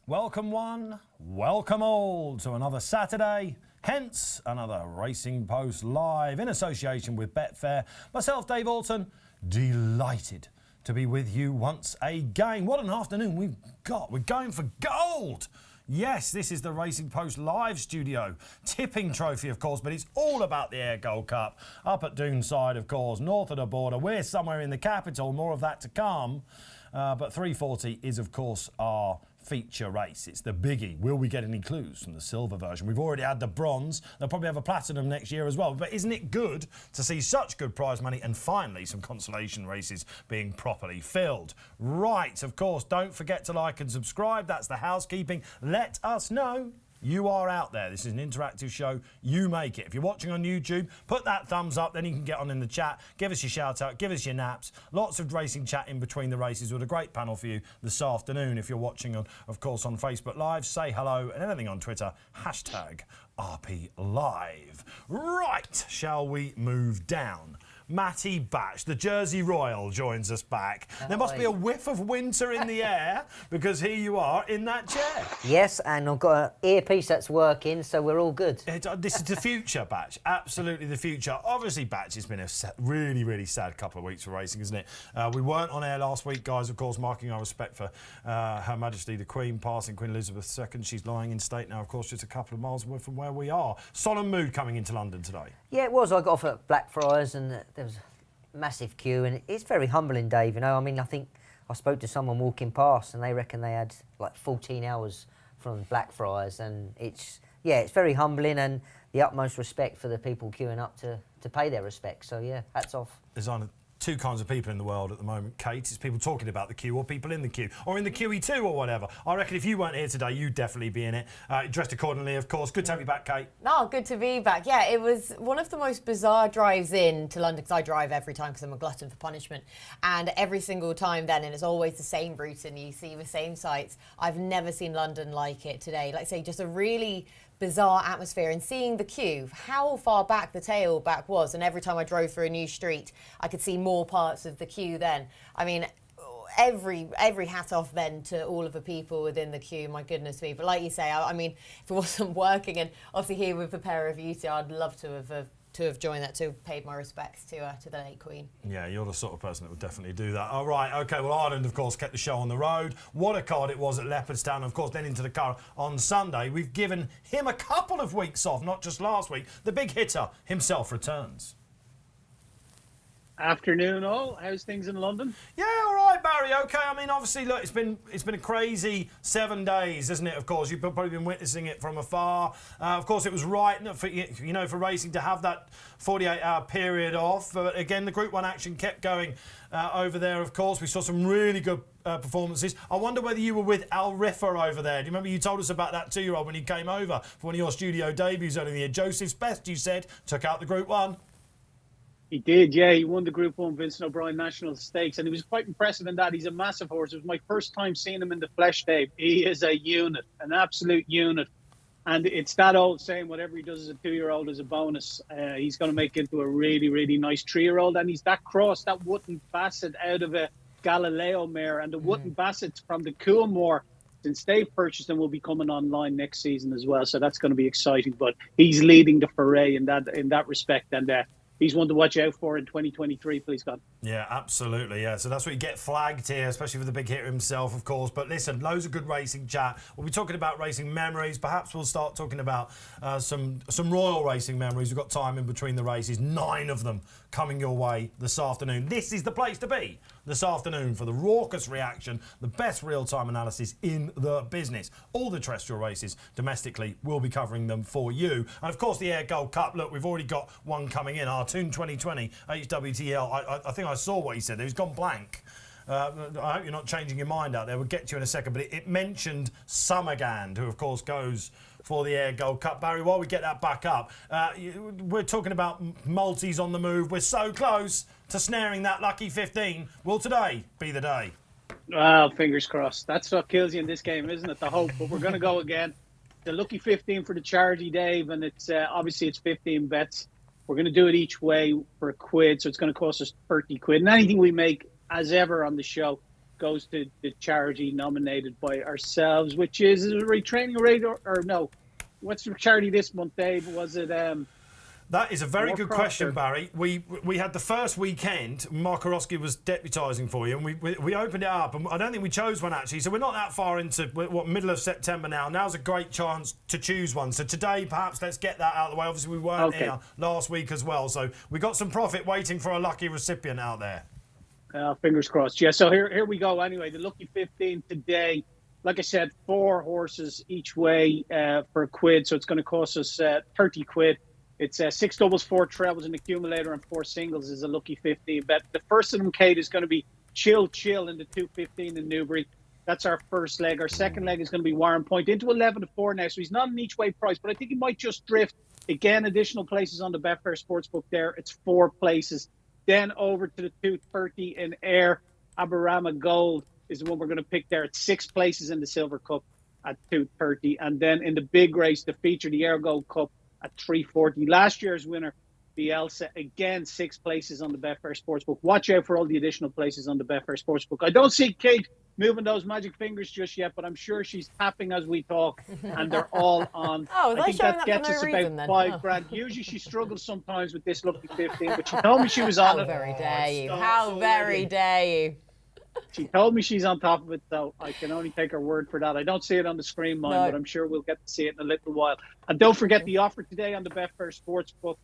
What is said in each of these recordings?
Welcome one, welcome all to another Saturday, hence another Racing Post Live in association with Betfair. Myself, Dave Orton, delighted to be with you once again. What an afternoon we've got. We're going for gold. Yes, this is the Racing Post Live studio. Tipping trophy, of course, but it's all about the Ayr Gold Cup. Up at Doonside, of course, north of the border. We're somewhere in the capital, more of that to come. But 340 is, of course, our feature race. It's the biggie. Will we get any clues from the silver version? We've already had the bronze. They'll probably have a platinum next year as well. But isn't it good to see such good prize money and finally some consolation races being properly filled? Right, of course, don't forget to like and subscribe. That's the housekeeping. Let us know you are out there. This is an interactive show. You make it. If you're watching on YouTube, put that thumbs up, then you can get on in the chat. Give us your shout out, give us your naps. Lots of racing chat in between the races with a great panel for you this afternoon. If you're watching, of course, on Facebook Live, say hello, and anything on Twitter, hashtag RP Live. Right, shall we move down? Mattie Batch, the Jersey Royal, joins us back. There must be a whiff of winter in the air because here you are in that chair. Yes, and I've got an earpiece that's working, so we're all good. This is the future, Batch. Absolutely the future. Obviously, Batch, it's been a really, really sad couple of weeks for racing, isn't it? We weren't on air last week, guys, of course, marking our respect for Her Majesty the Queen, passing Queen Elizabeth II. She's lying in state now, of course, just a couple of miles away from where we are. Solemn mood coming into London today. Yeah, it was. I got off at Blackfriars and there was a massive queue, and it's very humbling, Dave, you know. I mean, I think I spoke to someone walking past and they reckon they had like 14 hours from Blackfriars, and it's very humbling, and the utmost respect for the people queuing up to pay their respects. So yeah, hats off. There's two kinds of people in the world at the moment, Kate. It's people talking about the queue or people in the queue or in the QE2 or whatever. I reckon if you weren't here today, you'd definitely be in it. Dressed accordingly, of course. Good to have you back, Kate. No, good to be back. Yeah, it was one of the most bizarre drives in to London, because I drive every time because I'm a glutton for punishment. And every single time then, and it's always the same route and you see the same sights. I've never seen London like it today. Like I say, just a really bizarre atmosphere, and seeing the queue, how far back the tailback was, and every time I drove through a new street I could see more parts of the queue then. I mean, every hat off then to all of the people within the queue, my goodness me. But like you say, I mean, if it wasn't working, and obviously here with the pair of you two, I'd love to have joined that, to have paid my respects to the late Queen. Yeah, you're the sort of person that would definitely do that. All right, OK, well, Ireland, of course, kept the show on the road. What a card it was at Leopardstown, of course, then into the car on Sunday. We've given him a couple of weeks off, not just last week. The big hitter himself returns. Afternoon, all. How's things in London? Yeah, all right, Barry. OK, I mean, obviously, look, it's been a crazy 7 days, isn't it? Of course, you've probably been witnessing it from afar. Of course, it was right for racing to have that 48-hour period off. But again, the Group 1 action kept going over there. Of course, we saw some really good performances. I wonder whether you were with Al Riffer over there. Do you remember you told us about that 2-year-old when he came over for one of your studio debuts earlier in the year? Joseph's Best, you said, took out the Group 1. He did, yeah. He won the Group 1 Vincent O'Brien National Stakes, and he was quite impressive in that. He's a massive horse. It was my first time seeing him in the flesh, Dave. He is a unit, an absolute unit. And it's that old saying, whatever he does as a 2-year-old is a bonus. He's going to make it into a really, really nice 3-year-old. And he's that cross, that Wootton Bassett out of a Galileo mare. And the Wootton Bassett from the Coolmore, since they've purchased them, will be coming online next season as well. So that's going to be exciting. But he's leading the foray in that respect. And he's one to watch out for in 2023, please God. Yeah, absolutely, yeah. So that's what you get flagged here, especially for the big hitter himself, of course. But listen, loads of good racing chat. We'll be talking about racing memories. Perhaps we'll start talking about some royal racing memories. We've got time in between the races, 9 of them coming your way this afternoon. This is the place to be this afternoon for the raucous reaction, the best real-time analysis in the business. All the terrestrial races domestically, we'll be covering them for you. And of course, the Ayr Gold Cup. Look, we've already got one coming in, our Toon 2020 HWTL. I think I saw what he said there. He's gone blank. I hope you're not changing your mind out there. We'll get to you in a second. But it mentioned Summergand, who, of course, goes for the Ayr Gold Cup. Barry, while we get that back up, we're talking about multis on the move. We're so close to snaring that lucky 15. Will today be the day? Well, fingers crossed. That's what kills you in this game, isn't it? The hope. But we're going to go again. The lucky 15 for the charity, Dave. And it's obviously it's 15 bets. We're going to do it each way for £1, so it's going to cost us 30 quid. And anything we make, as ever on the show, goes to the charity nominated by ourselves, which is a retraining rate or no? What's the charity this month, Dave? Was it? That is a very good question, Proctor. Barry. We had the first weekend. Mark Orosky was deputising for you, and we opened it up. And I don't think we chose one actually. So we're not that far into middle of September now. Now's a great chance to choose one. So today, perhaps let's get that out of the way. Obviously, we weren't here last week as well, so we got some profit waiting for a lucky recipient out there. Fingers crossed. Yeah. So here we go. Anyway, the lucky 15 today. Like I said, 4 horses each way for £1. So it's going to cost us 30 quid. It's 6 doubles, 4 trebles, an accumulator, and 4 singles is a lucky 15 bet. The first of them, Kate, is going to be Chill in the 215 in Newbury. That's our first leg. Our second leg is going to be Warren Point into 11 to 4 now. So he's not an each way price, but I think he might just drift. Again, additional places on the Betfair Sportsbook there. It's 4 places. Then over to the 230 in Ayr. Aberama Gold is the one we're going to pick there. It's 6 places in the Silver Cup at 230. And then in the big race, the feature, the Ayr Gold Cup, at 340. Last year's winner, Bielsa, again 6 places on the Betfair Sportsbook. Watch out for all the additional places on the Betfair Sportsbook. I don't see Kate moving those magic fingers just yet, but I'm sure she's tapping as we talk, and they're all on. Oh, was I think showing that that gets for us no about reason then? £5,000. Usually she struggles sometimes with this lucky 15, but she told me she was on How it. very dare you? starts How already. very dare you? She told me she's on top of it, so I can only take her word for that. I don't see it on the screen, mine, No. but I'm sure we'll get to see it in a little while. And don't forget the offer today on the Betfair Sportsbook.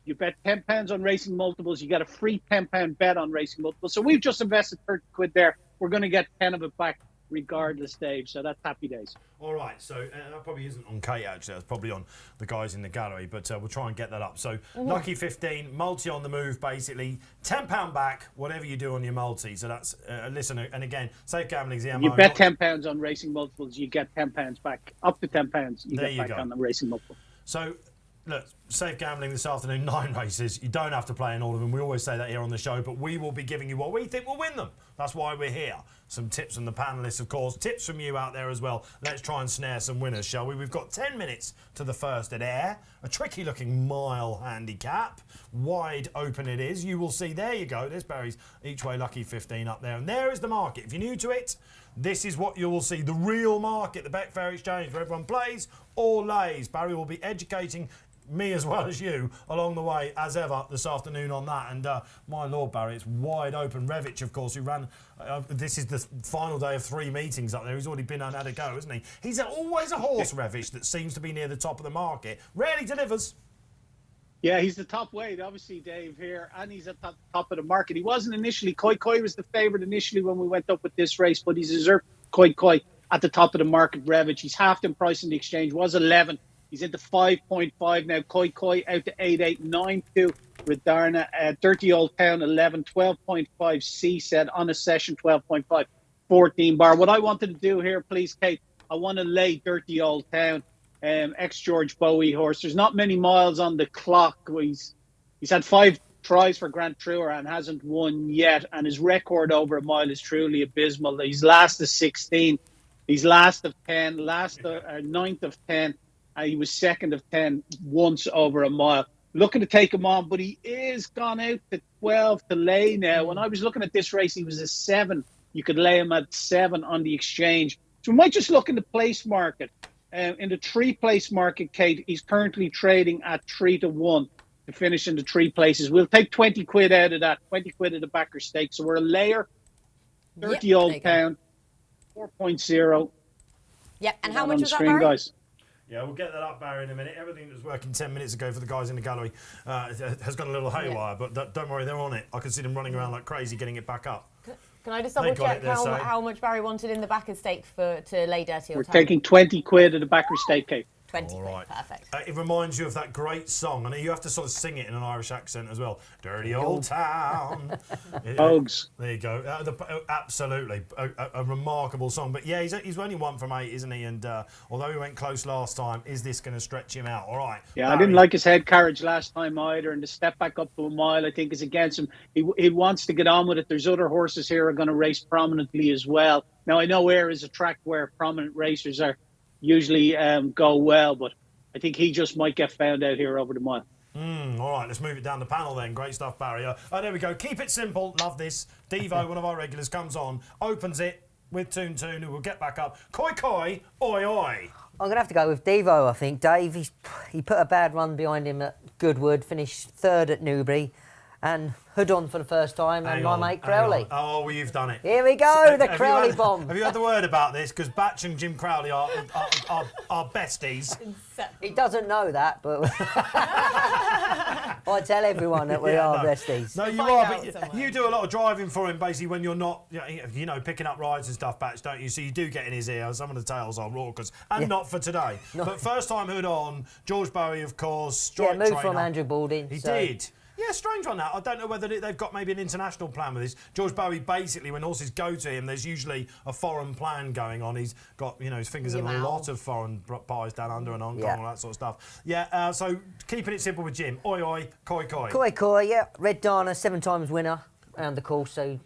You bet £10 on racing multiples, you get a free £10 bet on racing multiples. So we've just invested 30 quid there. We're going to get 10 of it back regardless, Dave. So that's happy days. All right, so that probably isn't on Kate actually. That's probably on the guys in the gallery, but we'll try and get that up. So lucky 15, multi on the move, basically £10 back, whatever you do on your multi. So that's listen, and again, safe gambling's the MO. You bet £10 on racing multiples, you get £10 back. Up to £10 you There get you back go. on the racing multiple. So, look, safe gambling this afternoon, 9 races. You don't have to play in all of them. We always say that here on the show, but we will be giving you what we think will win them. That's why we're here. Some tips from the panellists, of course. Tips from you out there as well. Let's try and snare some winners, shall we? We've got 10 minutes to the first at Ayr. A tricky-looking mile handicap. Wide open it is. You will see, there you go. There's Barry's each way lucky 15 up there. And there is the market. If you're new to it, this is what you will see. The real market, the Betfair Exchange, where everyone plays or lays. Barry will be educating me as well as you along the way as ever this afternoon on that. And my lord, Barry, it's wide open. Revic, of course, who ran this is the final day of 3 meetings up there. He's already been and had a go, isn't he? He's always a horse, Revic, that seems to be near the top of the market. Rarely delivers. Yeah, he's the top weight, obviously, Dave, here, and he's at the top of the market. He wasn't initially. Koi was the favourite initially when we went up with this race, but he's deserved Koi at the top of the market. Revic, he's halved in price in the exchange, was 11. He's into 5.5 now. Koi out to 8.892. Redarna, Dirty Old Town 11, 12.5. C said on a session 12.5, 14 bar. What I wanted to do here, please, Kate, I want to lay Dirty Old Town, ex-George Bowie horse. There's not many miles on the clock. He's had 5 tries for Grand Tour and hasn't won yet, and his record over a mile is truly abysmal. He's last of 16. He's last of 10, ninth of 10. He was second of 10 once over a mile. Looking to take him on, but he is gone out to 12 to lay now. When I was looking at this race, he was a 7. You could lay him at 7 on the exchange. So we might just look in the place market. In the 3-place market, Kate, he's currently trading at 3 to 1 to finish in the 3 places. We'll take 20 quid out of that, 20 quid of the backer stake. So we're a layer, 30 Old Town, 4.0. Yep, and how much on the was that, screen, Barry? guys? Yeah, we'll get that up, Barry, in a minute. Everything that was working 10 minutes ago for the guys in the gallery has gone a little haywire, but don't worry, they're on it. I can see them running around like crazy getting it back up. Can I just They double got check it there, so- how much Barry wanted in the backer stake to lay Dirty We're Old Town? taking 20 quid of the backer stake, Kate. 20 All quid, right. perfect. It reminds you of that great song, and you have to sort of sing it in an Irish accent as well. Dirty Old Town. Pogues. There you go. Absolutely. A remarkable song. But yeah, he's only 1 from 8, isn't he? And although he went close last time, is this going to stretch him out? All right. Yeah, Barry. I didn't like his head carriage last time either, and the step back up to a mile, I think, is against him. He wants to get on with it. There's other horses here who are going to race prominently as well. Now, I know Ayr is a track where prominent racers are usually go well, but I think he just might get found out here over the mile. All right, let's move it down the panel then. Great stuff, Barry. Oh, there we go. Keep it simple. Love this. Devo, one of our regulars, comes on, opens it with Toon Toon, who will get back up. Koi Koi, oi oi. I'm going to have to go with Devo, I think. Dave, he put a bad run behind him at Goodwood, finished third at Newbury, and hood on for the first time, and my mate Crowley. Oh, well, you've done it. Here we go, the Crowley bomb. Have you had the word about this? Because Batch and Jim Crowley are besties. He doesn't know that, but I tell everyone that we are besties. No, you are, but you do a lot of driving for him, basically, when you're not, you know, picking up rides and stuff, Batch, don't you? So you do get in his ear. Some of the tales are raucous, and not for today. But first time hood on, George Bowie, of course, strike moved trainer. from Andrew Balding. He did. Yeah, strange one, that. I don't know whether they've got maybe an international plan with this. George Bowie, basically, when horses go to him, there's usually a foreign plan going on. He's got, you know, his fingers in a lot of foreign pies down under and Hong Kong, all that sort of stuff. Yeah, so keeping it simple with Jim. Oi, oi, koi, koi. Koi, koi, yeah. Red Dana, 7 times winner around the course, so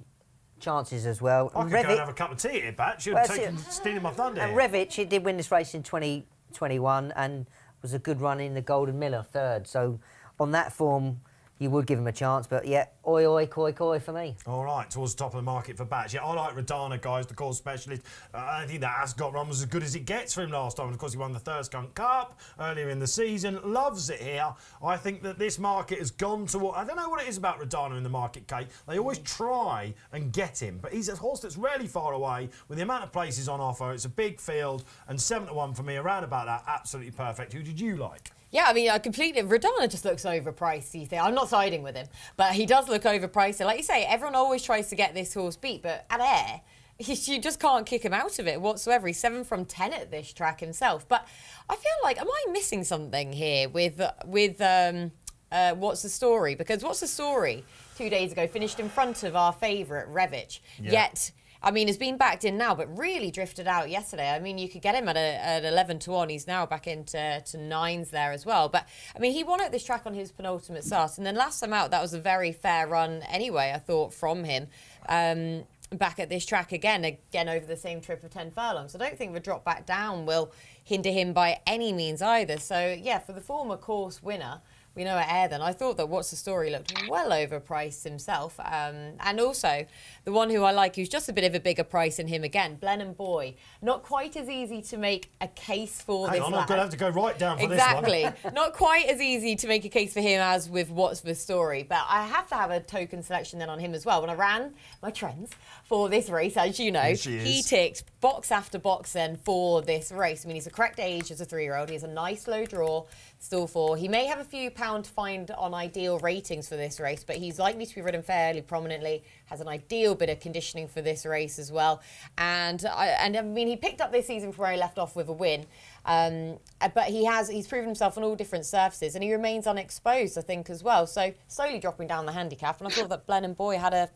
chances as well. I could go and have a cup of tea here, Batch. You're stealing my thunder And here. Revich, he did win this race in 2021 and was a good run in the Golden Miller, third. So on that form, you would give him a chance, but yeah, oi, oi, koi, koi for me. All right, towards the top of the market for Batch. Yeah, I like Radana, guys, the course specialist. I think that Ascot run was as good as it gets for him last time. And of course, he won the Third Skunk Cup earlier in the season. Loves it here. I think that this market has gone to... I don't know what it is about Radana in the market, Kate. They always try and get him, but he's a horse that's really far away with the amount of places on offer. It's a big field, and 7-1 for me, around about that, absolutely perfect. Who did you like? Yeah, I mean, I completely... Radana just looks overpriced, you think. I'm not siding with him, but he does look overpriced. And like you say, everyone always tries to get this horse beat, but at Ayr, you just can't kick him out of it whatsoever. He's 7 from 10 at this track himself. But I feel like, am I missing something here with What's the Story? Because What's the Story 2 days ago finished in front of our favourite, Revich. Yeah. Yet... I mean, has been backed in now, but really drifted out yesterday. I mean, you could get him at 11 to 1. He's now back into nines there as well. But, I mean, he won at this track on his penultimate start. And then last time out, that was a very fair run anyway, I thought, from him. Back at this track again over the same trip of 10 furlongs. I don't think the drop back down will hinder him by any means either. So, yeah, for the former course winner... We know at Ayr then. I thought that What's the Story looked well overpriced himself. And also, the one who I like, who's just a bit of a bigger price than him again, Blenheim Boy. Not quite as easy to make a case for this I'm lad. going to have to go right down for exactly. this one. Not quite as easy to make a case for him as with What's the Story. But I have to have a token selection then on him as well. When I ran my trends for this race, as you know, he ticked box after box then for this race. I mean, he's the correct age as a 3-year-old. He has a nice low draw. Still 4. He may have a few pound to find on ideal ratings for this race, but he's likely to be ridden fairly prominently, has an ideal bit of conditioning for this race as well. And I mean, he picked up this season from where he left off with a win. But he's proven himself on all different surfaces, and he remains unexposed, I think, as well. So slowly dropping down the handicap, and I thought that Blenheim Boy had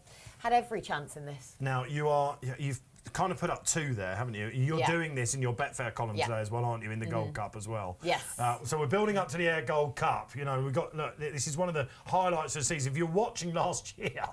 every chance in this. Now, you've kind of put up 2 there, haven't you? You're doing this in your Betfair column today as well, aren't you, in the Gold Cup as well? Yes. So we're building up to the Ayr Gold Cup. You know, look, this is one of the highlights of the season. If you're watching last year,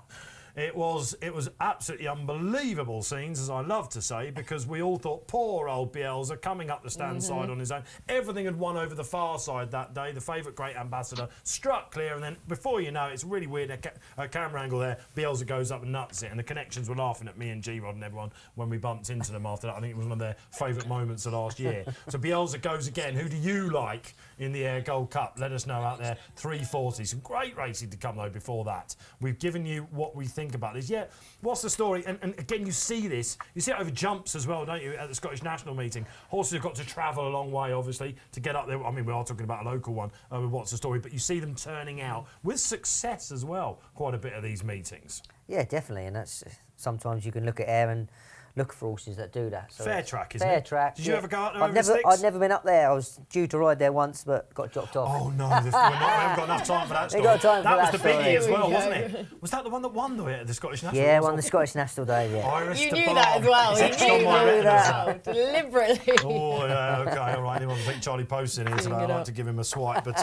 it was absolutely unbelievable scenes, as I love to say, because we all thought, poor old Bielsa coming up the stand side on his own. Everything had won over the far side that day. The favourite Great Ambassador struck clear, and then before you know it, it's really weird. A camera angle there, Bielsa goes up and nuts it, and the connections were laughing at me and G-Rod and everyone when we bumped into them after that. I think it was one of their favourite moments of last year. So Bielsa goes again. Who do you like in the Ayr Gold Cup? Let us know out there. 340. Some great racing to come though before that. We've given you what we think about this. Yeah, What's the Story? And again, you see this. You see it over jumps as well, don't you, at the Scottish National meeting? Horses have got to travel a long way, obviously, to get up there. I mean, we are talking about a local one with What's the Story, but you see them turning out with success as well, quite a bit of these meetings. Yeah, definitely. And that's sometimes you can look at Ayr and look for horses that do that. So Fair track, isn't it? Fair track. Did you ever go out there over the sticks? I'd never been up there. I was due to ride there once, but got dropped off. Oh no, we haven't got enough time for that story. Got time that for was that the biggie story. as well, wasn't it? Was that the one that won at the Scottish National? Yeah, won the Scottish National Day, yeah. Iris You to knew Barb. that as well. It's You etched knew on my retina. that deliberately. Oh, yeah, OK, all right. I think Charlie Post's in here today. I'd like to give him a swipe, but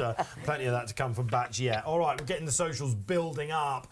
plenty of that to come from Batch yet. All right, we're getting the socials building up.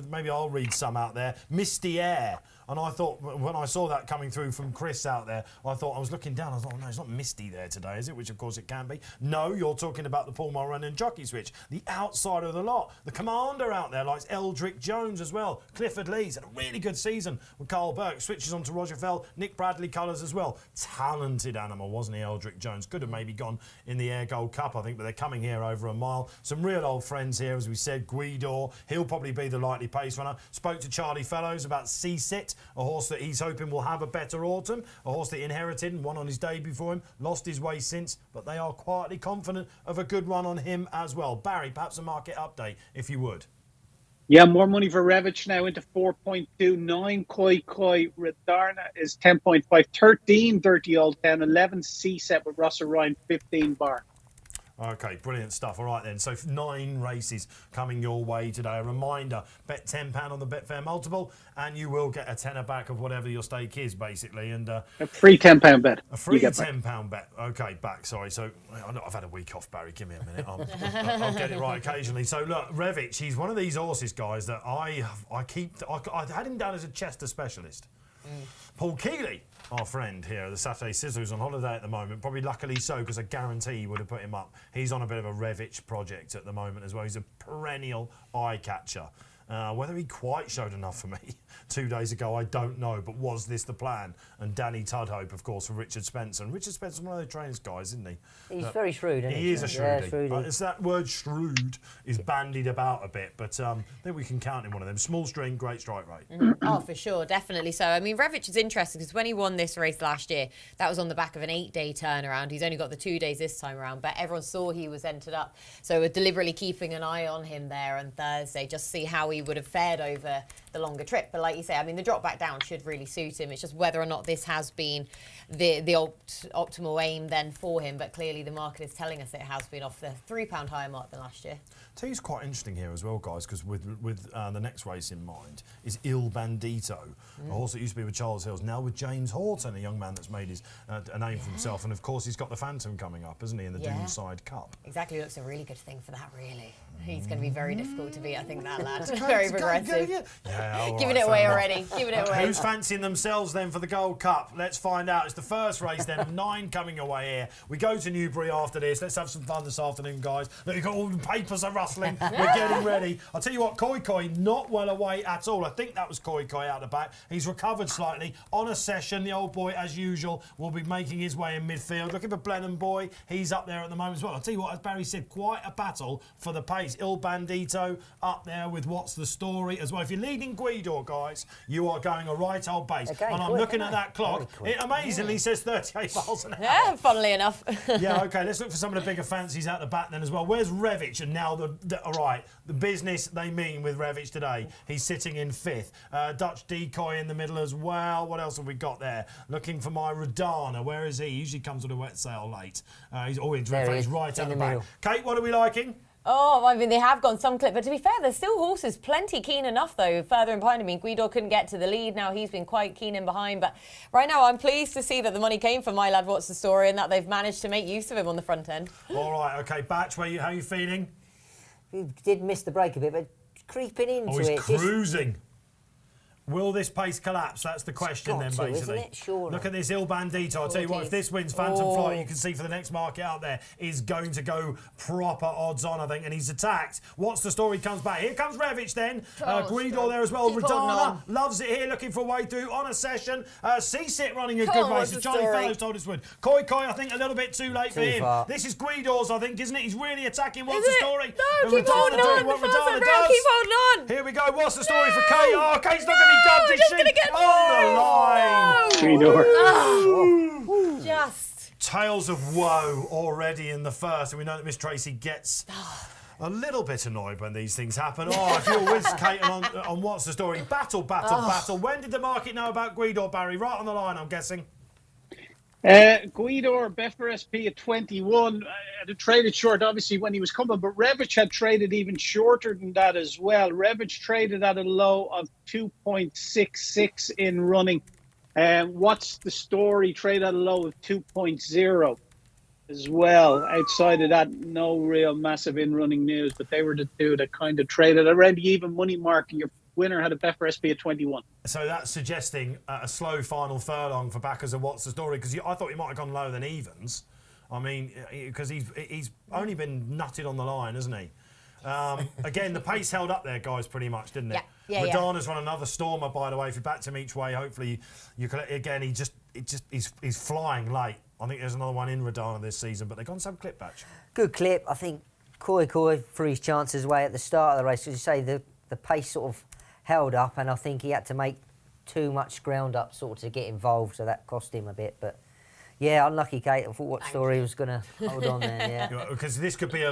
Maybe I'll read some out there. Misty Air. And I thought, when I saw that coming through from Chris out there, I was looking down, I thought, oh, no, it's not misty there today, is it? Which, of course, it can be. No, you're talking about the Paul Mulroney and jockey switch, the outside of the lot. The commander out there likes Eldrick Jones as well. Clifford Lee's had a really good season with Carl Burke. Switches on to Roger Fell, Nick Bradley colours as well. Talented animal, wasn't he, Eldrick Jones? Could have maybe gone in the Ayr Gold Cup, I think, but they're coming here over a mile. Some real old friends here, as we said. Guidor, he'll probably be the likely pace runner. Spoke to Charlie Fellows about Seasit, a horse that he's hoping will have a better autumn, a horse that he inherited and won on his debut for him, lost his way since, but they are quietly confident of a good run on him as well. Barry, perhaps a market update, if you would. Yeah, more money for Revich now into 4.29. Koi Redarna is 10.5. 13, 30 old 10. 11 C set with Russell Ryan, 15 bar. Okay, brilliant stuff. All right then, so 9 races coming your way today. A reminder, bet £10 on the Betfair multiple and you will get a tenner back of whatever your stake is, basically. And a free £10 bet. A free £10 bet. Okay, back, sorry. So I've had a week off, Barry. Give me a minute. I'll get it right occasionally. So look, Revich, he's one of these horses, guys, that I had him down as a Chester specialist. Paul Keely, our friend here, the Saturday Sizzler, who's on holiday at the moment, probably luckily so, because I guarantee he would have put him up. He's on a bit of a Revich project at the moment as well. He's a perennial eye catcher. Whether he quite showed enough for me 2 days ago, I don't know. But was this the plan? And Danny Tudhope, of course, for Richard Spencer. And Richard Spencer's one of the trainers guys, isn't he? He's very shrewd, isn't he? He is a shrewd. Yeah, It's that word shrewd is bandied about a bit. But I think we can count him one of them. Small string, great strike rate. Oh, for sure, definitely so. I mean, Revich is interesting because when he won this race last year, that was on the back of an 8-day turnaround. He's only got the 2 days this time around, but everyone saw he was entered up. So we're deliberately keeping an eye on him there on Thursday, just to see how he would have fared over the longer trip. But like you say, I mean, the drop back down should really suit him. It's just whether or not this has been the optimal aim then for him. But clearly the market is telling us it has been off the £3 higher mark than last year. I tell you, it's quite interesting here as well, guys, because with the next race in mind is Il Bandito, a horse that used to be with Charles Hills, now with James Horton, a young man that's made his a name for himself. And of course, he's got the Phantom coming up, isn't he, in the Doonside Cup? Exactly, looks a really good thing for that, really. He's going to be very difficult to beat, I think, that lad. Very progressive. Giving it away already. Giving it away. Who's fancying themselves then for the Gold Cup? Let's find out. It's the first race then of 9 coming away here. We go to Newbury after this. Let's have some fun this afternoon, guys. Look, you've got all the papers are rustling. We're getting ready. I'll tell you what, Koi not well away at all. I think that was Koi out the back. He's recovered slightly. On a session, the old boy, as usual, will be making his way in midfield. Looking for Blenheim Boy. He's up there at the moment as well. I'll tell you what, as Barry said, quite a battle for the pace. Il Bandito up there with What's the Story as well. If you're leading Guidor, guys, you are going a right old pace. Okay, and I'm looking at that clock. It amazingly says 38 miles an hour. Yeah, funnily enough. Yeah, okay, let's look for some of the bigger fancies out the back then as well. Where's Revich? And now all right, the business they mean with Revich today. He's sitting in 5th. Dutch Decoy in the middle as well. What else have we got there? Looking for my Radana. Where is he? He usually comes with a wet sail late. He's right at the back. Kate, what are we liking? Oh, I mean, they have gone some clip, but to be fair, there's still horses plenty keen enough, though, further in behind. I mean, Guidor couldn't get to the lead. Now he's been quite keen in behind. But right now, I'm pleased to see that the money came for my lad, What's the Story, and that they've managed to make use of him on the front end. All right, okay, Batch, how are you feeling? We did miss the break a bit, but creeping into he's it. Cruising. Will this pace collapse? That's the question then, basically. Isn't it? Sure. Look at this Il Bandito. I'll tell you what, if this wins, Phantom Flight, you can see for the next market out there, is going to go proper odds on, I think, and he's attacked. What's the Story comes back? Here comes Revich then. Guidor there as well. Radana loves it here, looking for a way through on a session. Seasit running a good race. Charlie Fellows told us would. Koi, I think, a little bit too late for him. This is Guidor's, I think, isn't it? He's really attacking What's the Story. No, keep holding on. What Radana does. Keep holding on. Here we go. What's the Story for Kate? Oh, Kate's not going to be dubbed, is she? On the line. Just. Tales of woe already in the first. And we know that Miss Tracey gets a little bit annoyed when these things happen. Oh, if you're with Kate on What's the Story. Battle. When did the market know about Guidor, Barry? Right on the line, I'm guessing. Guidor, Betfair SP at 21. Had traded short, obviously, when he was coming, but Revich had traded even shorter than that as well. Revich traded at a low of 2.66 in running. What's the Story? Trade at a low of 2.0 as well. Outside of that, no real massive in-running news, but they were the two that kind of traded around the even money mark. And you're winner had a Betfair SP at 21. So that's suggesting a slow final furlong for backers. And what's the story? Because I thought he might have gone lower than evens. I mean, because he's only been nutted on the line, hasn't he? Again, the pace held up there, guys, pretty much, didn't it? Yeah. Madonna's run another stormer, by the way. If you backed him each way, hopefully you can. Again, he's flying late. I think there's another one in Radana this season, but they've gone some clip batch. Good clip. I think Koi threw his chances away at the start of the race. As you say, the pace sort of held up, and I think he had to make too much ground up sort of to get involved, so that cost him a bit. But yeah, unlucky, Kate. I thought what story was going to hold on there. Yeah, because this could be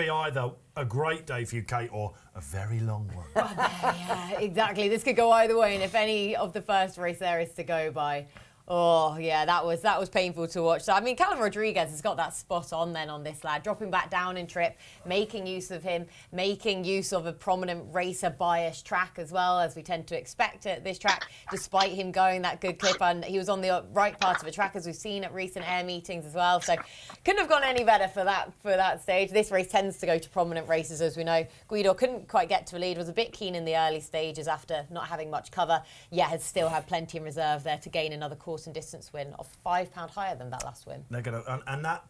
either a great day for you, Kate, or a very long one. Yeah, exactly. This could go either way, and if any of the first race there is to go by, oh yeah, that was painful to watch. So I mean, Callum Rodriguez has got that spot on then on this lad, dropping back down in trip, making use of him, making use of a prominent racer bias track as well, as we tend to expect at this track, despite him going that good clip, and he was on the right part of the track as we've seen at recent Ayr meetings as well. So couldn't have gone any better for that stage. This race tends to go to prominent races, as we know. Guido couldn't quite get to a lead, was a bit keen in the early stages after not having much cover, yet has still had plenty in reserve there to gain another course and distance win of £5 higher than that last win. They're gonna, and that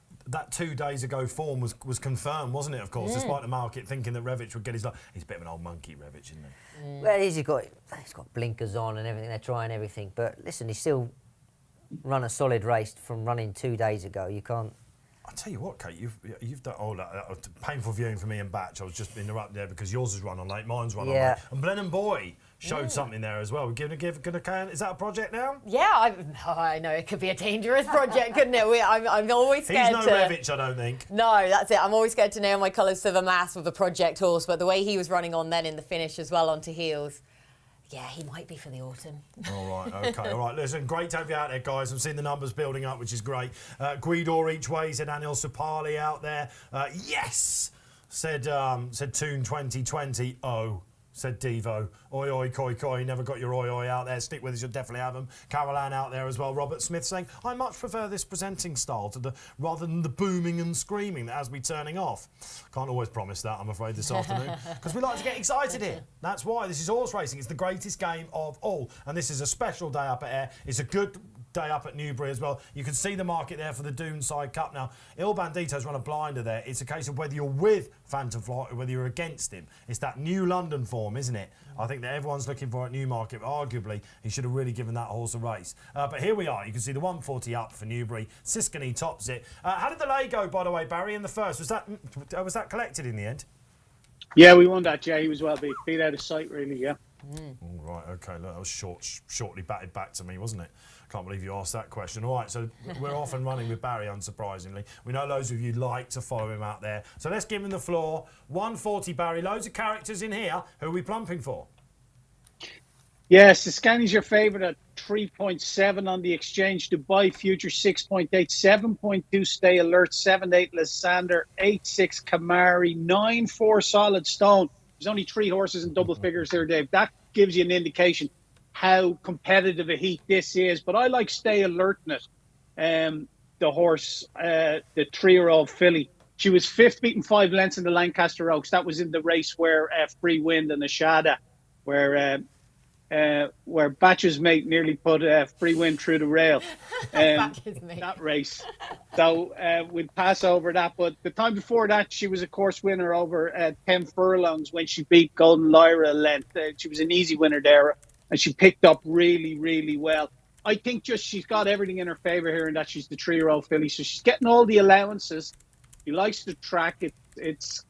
2 days ago form was confirmed, wasn't it? Of course, despite the market thinking that Revic would get his. He's a bit of an old monkey, Revic, isn't he? Well, he's got blinkers on and everything. They're trying everything, but listen, he's still run a solid race from running 2 days ago. You can't. I tell you what, Kate, you've done painful viewing for me and Batch. I was just interrupted there because yours has run on late, mine's run on late, and Blenheim Boy showed something there as well. We're gonna is that a project now? Yeah, I know it could be a dangerous project, couldn't it? I'm always scared. He's no Revic, I don't think. No, that's it. I'm always scared to nail my colours to the mast with a project horse, but the way he was running on then in the finish as well onto heels. Yeah, he might be for the autumn. All right, okay, all right. Listen, great to have you out there, guys. I'm seeing the numbers building up, which is great. Guido each way, said Anil Supali out there. Yes, said Toon 2020. Oh, said Devo. Oi, oi, koi, never got your oi out there. Stick with us, you'll definitely have them. Carol Ann out there as well. Robert Smith saying, I much prefer this presenting style rather than the booming and screaming that has me turning off. Can't always promise that, I'm afraid, this afternoon. Because we like to get excited here. That's why. This is horse racing. It's the greatest game of all. And this is a special day up at Ayr. It's a good day up at Newbury as well. You can see the market there for the Doonside Cup. Now, Il Bandito's run a blinder there. It's a case of whether you're with Phantom Flight or whether you're against him. It's that new London form, isn't it? I think that everyone's looking for at Newmarket. Arguably, he should have really given that horse a race. But here we are. You can see the 140 up for Newbury. Siskany tops it. How did the lay go, by the way, Barry, in the first? Was that collected in the end? Yeah, we won that, Jay. He was well beat out of sight, really, yeah. All right, okay. Look, that was shortly batted back to me, wasn't it? Can't believe you asked that question. All right, so we're off and running with Barry, unsurprisingly. We know loads of you like to follow him out there. So let's give him the floor. 140, Barry. Loads of characters in here. Who are we plumping for? Yes, Siskany's your favourite at 3.7 on the exchange. Dubai Future 6.8, 7.2 Stay Alert, 7.8 Lysander, 8.6 Kamari, 9.4 Solid Stone. There's only 3 horses in double figures there, Dave. That gives you an indication how competitive a heat this is. But I like Stay Alert in it. The horse, the 3-year-old filly. She was 5th, beaten 5 lengths in the Lancaster Oaks. That was in the race where Free Wind and Ashada, where Batch's mate nearly put Free Wind through the rail. That race. So we'll pass over that. But the time before that, she was a course winner over 10 furlongs when she beat Golden Lyra a length. She was an easy winner there, and she picked up really, really well. I think just she's got everything in her favour here, and that she's the 3-year-old filly. So she's getting all the allowances. She likes the track. It's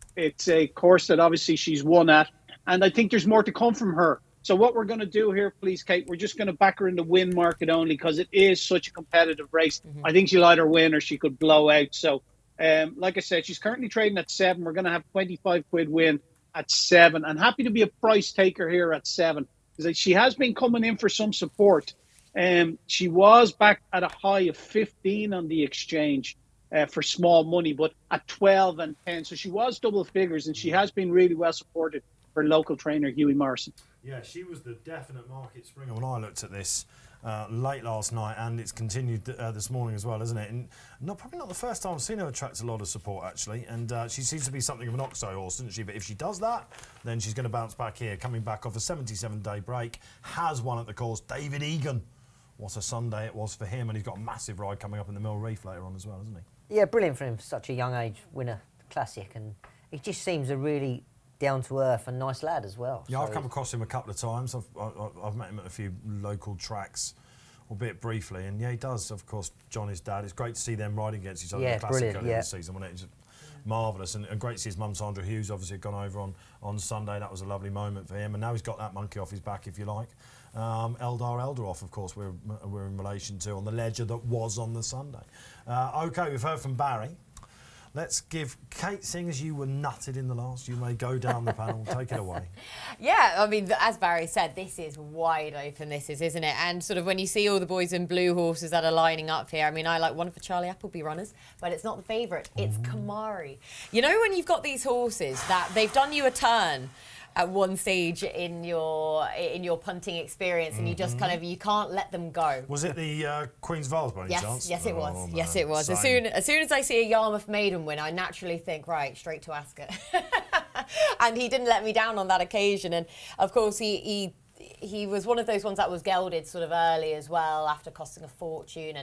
a course that obviously she's won at, and I think there's more to come from her. So what we're going to do here, please, Kate, we're just going to back her in the win market only because it is such a competitive race. I think she'll either win or she could blow out. So, like I said, she's currently trading at 7. We're going to have 25 quid win at 7. And happy to be a price taker here at 7 because she has been coming in for some support. She was back at a high of 15 on the exchange. for small money, but at 12 and 10. So she was double figures, and she has been really well supported for local trainer Hughie Morrison. Yeah, she was the definite market springer when I looked at this late last night, and it's continued this morning as well, isn't it? And probably not the first time I've seen her attract a lot of support, actually. And she seems to be something of an oxo horse, doesn't she? But if she does that, then she's going to bounce back here. Coming back off a 77-day break, has won at the course. David Egan. What a Sunday it was for him, and he's got a massive ride coming up in the Mill Reef later on as well, isn't he? Yeah, brilliant for him, such a young age, winner classic, and he just seems a really down-to-earth and nice lad as well. Yeah, so I've come across him a couple of times. I've met him at a few local tracks, albeit briefly, and yeah, he does. Of course, John, his dad. It's great to see them riding against each other in the classic earlier this season, wasn't it? It's marvellous, and great to see his mum Sandra Hughes obviously had gone over on Sunday. That was a lovely moment for him, and now he's got that monkey off his back, if you like. Eldar Eldaroff, of course, we're in relation to on the ledger that was on the Sunday. OK, we've heard from Barry. Let's give Kate, seeing as you were nutted in the last, you may go down the panel. Take it away. Yeah, I mean, as Barry said, this is wide open, isn't it? And sort of when you see all the boys in blue horses that are lining up here, I mean, I like one for Charlie Appleby runners, but it's not the favourite. It's Kamari. You know when you've got these horses that they've done you a turn at one stage in your punting experience, and you just kind of, you can't let them go. Was it the Queen's Vase by any chance? Yes, it was. Oh, yes, it was. As soon as I see a Yarmouth maiden win, I naturally think, right, straight to Ascot. And he didn't let me down on that occasion. And of course, he was one of those ones that was gelded sort of early as well, after costing a fortune,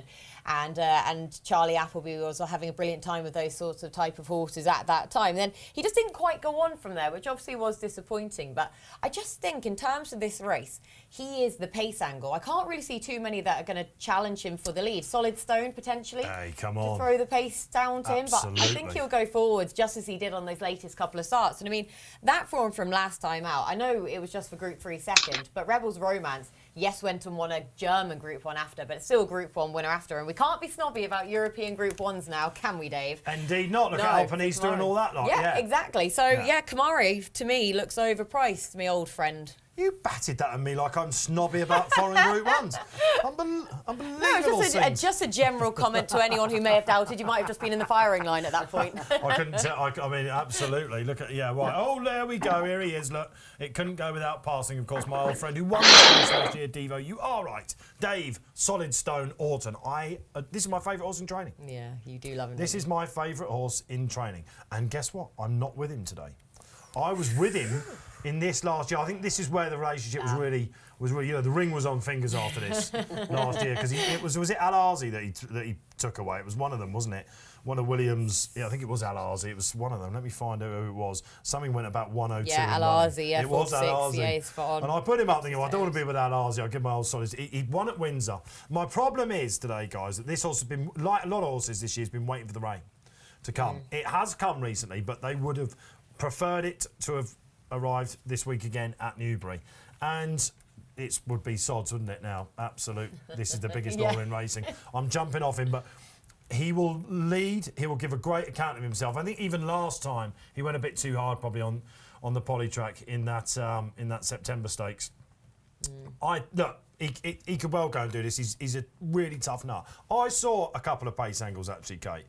and Charlie Appleby was having a brilliant time with those sorts of type of horses at that time. Then he just didn't quite go on from there, which obviously was disappointing. But I just think in terms of this race, he is the pace angle. I can't really see too many that are going to challenge him for the lead. Solid Stone potentially. Hey, come to on. throw the pace down to him, but I Absolutely. think he'll go forwards just as he did on those latest couple of starts. And I mean, that form from last time out, I know it was just for Group 3 second, but Rebels Romance, yes, went and won a German Group 1 after, but it's still a Group 1 winner after. And we can't be snobby about European Group 1s now, can we, Dave? Indeed not. Look at Alpinista and all that lot. Yeah, exactly. So, yeah, Kamari, to me, looks overpriced, my old friend. You batted that at me like I'm snobby about foreign Group 1s. Unbelievable. No, it's just a general comment to anyone who may have doubted. You might have just been in the firing line at that point. I couldn't tell. I mean, absolutely. Look at, yeah, right. Oh, there we go. Here he is. Look, it couldn't go without passing, of course, my old friend who won the race last year, Devo. You are right. Dave, Solid Stone, Orton. This is my favourite horse in training. Yeah, you do love him. This is my favourite horse in training. And guess what? I'm not with him today. I was with him in this last year. I think this is where the relationship was really, you know, the ring was on fingers after this last year, because was it Al Arzi that he took away? It was one of them, wasn't it? One of Williams. Yeah, I think it was Al Arzi. It was one of them. Let me find out who it was. Something went about 102. Yeah, Al Arzi. Yeah, it was Al Arzi. Yeah, he's spot on. And I put him up thinking, well, I don't want to be with Al Arzi. I'll give my old solids. He won at Windsor. My problem is today, guys, that this horse has been, like a lot of horses this year, has been waiting for the rain to come. It has come recently, but they would have preferred it to have arrived this week again at Newbury. And it would be sods, wouldn't it now? Absolute. This is the biggest horse in racing. I'm jumping off him, but he will lead. He will give a great account of himself. I think even last time he went a bit too hard probably on the poly track in that September stakes. Look, he could well go and do this. He's a really tough nut. I saw a couple of pace angles actually, Kate.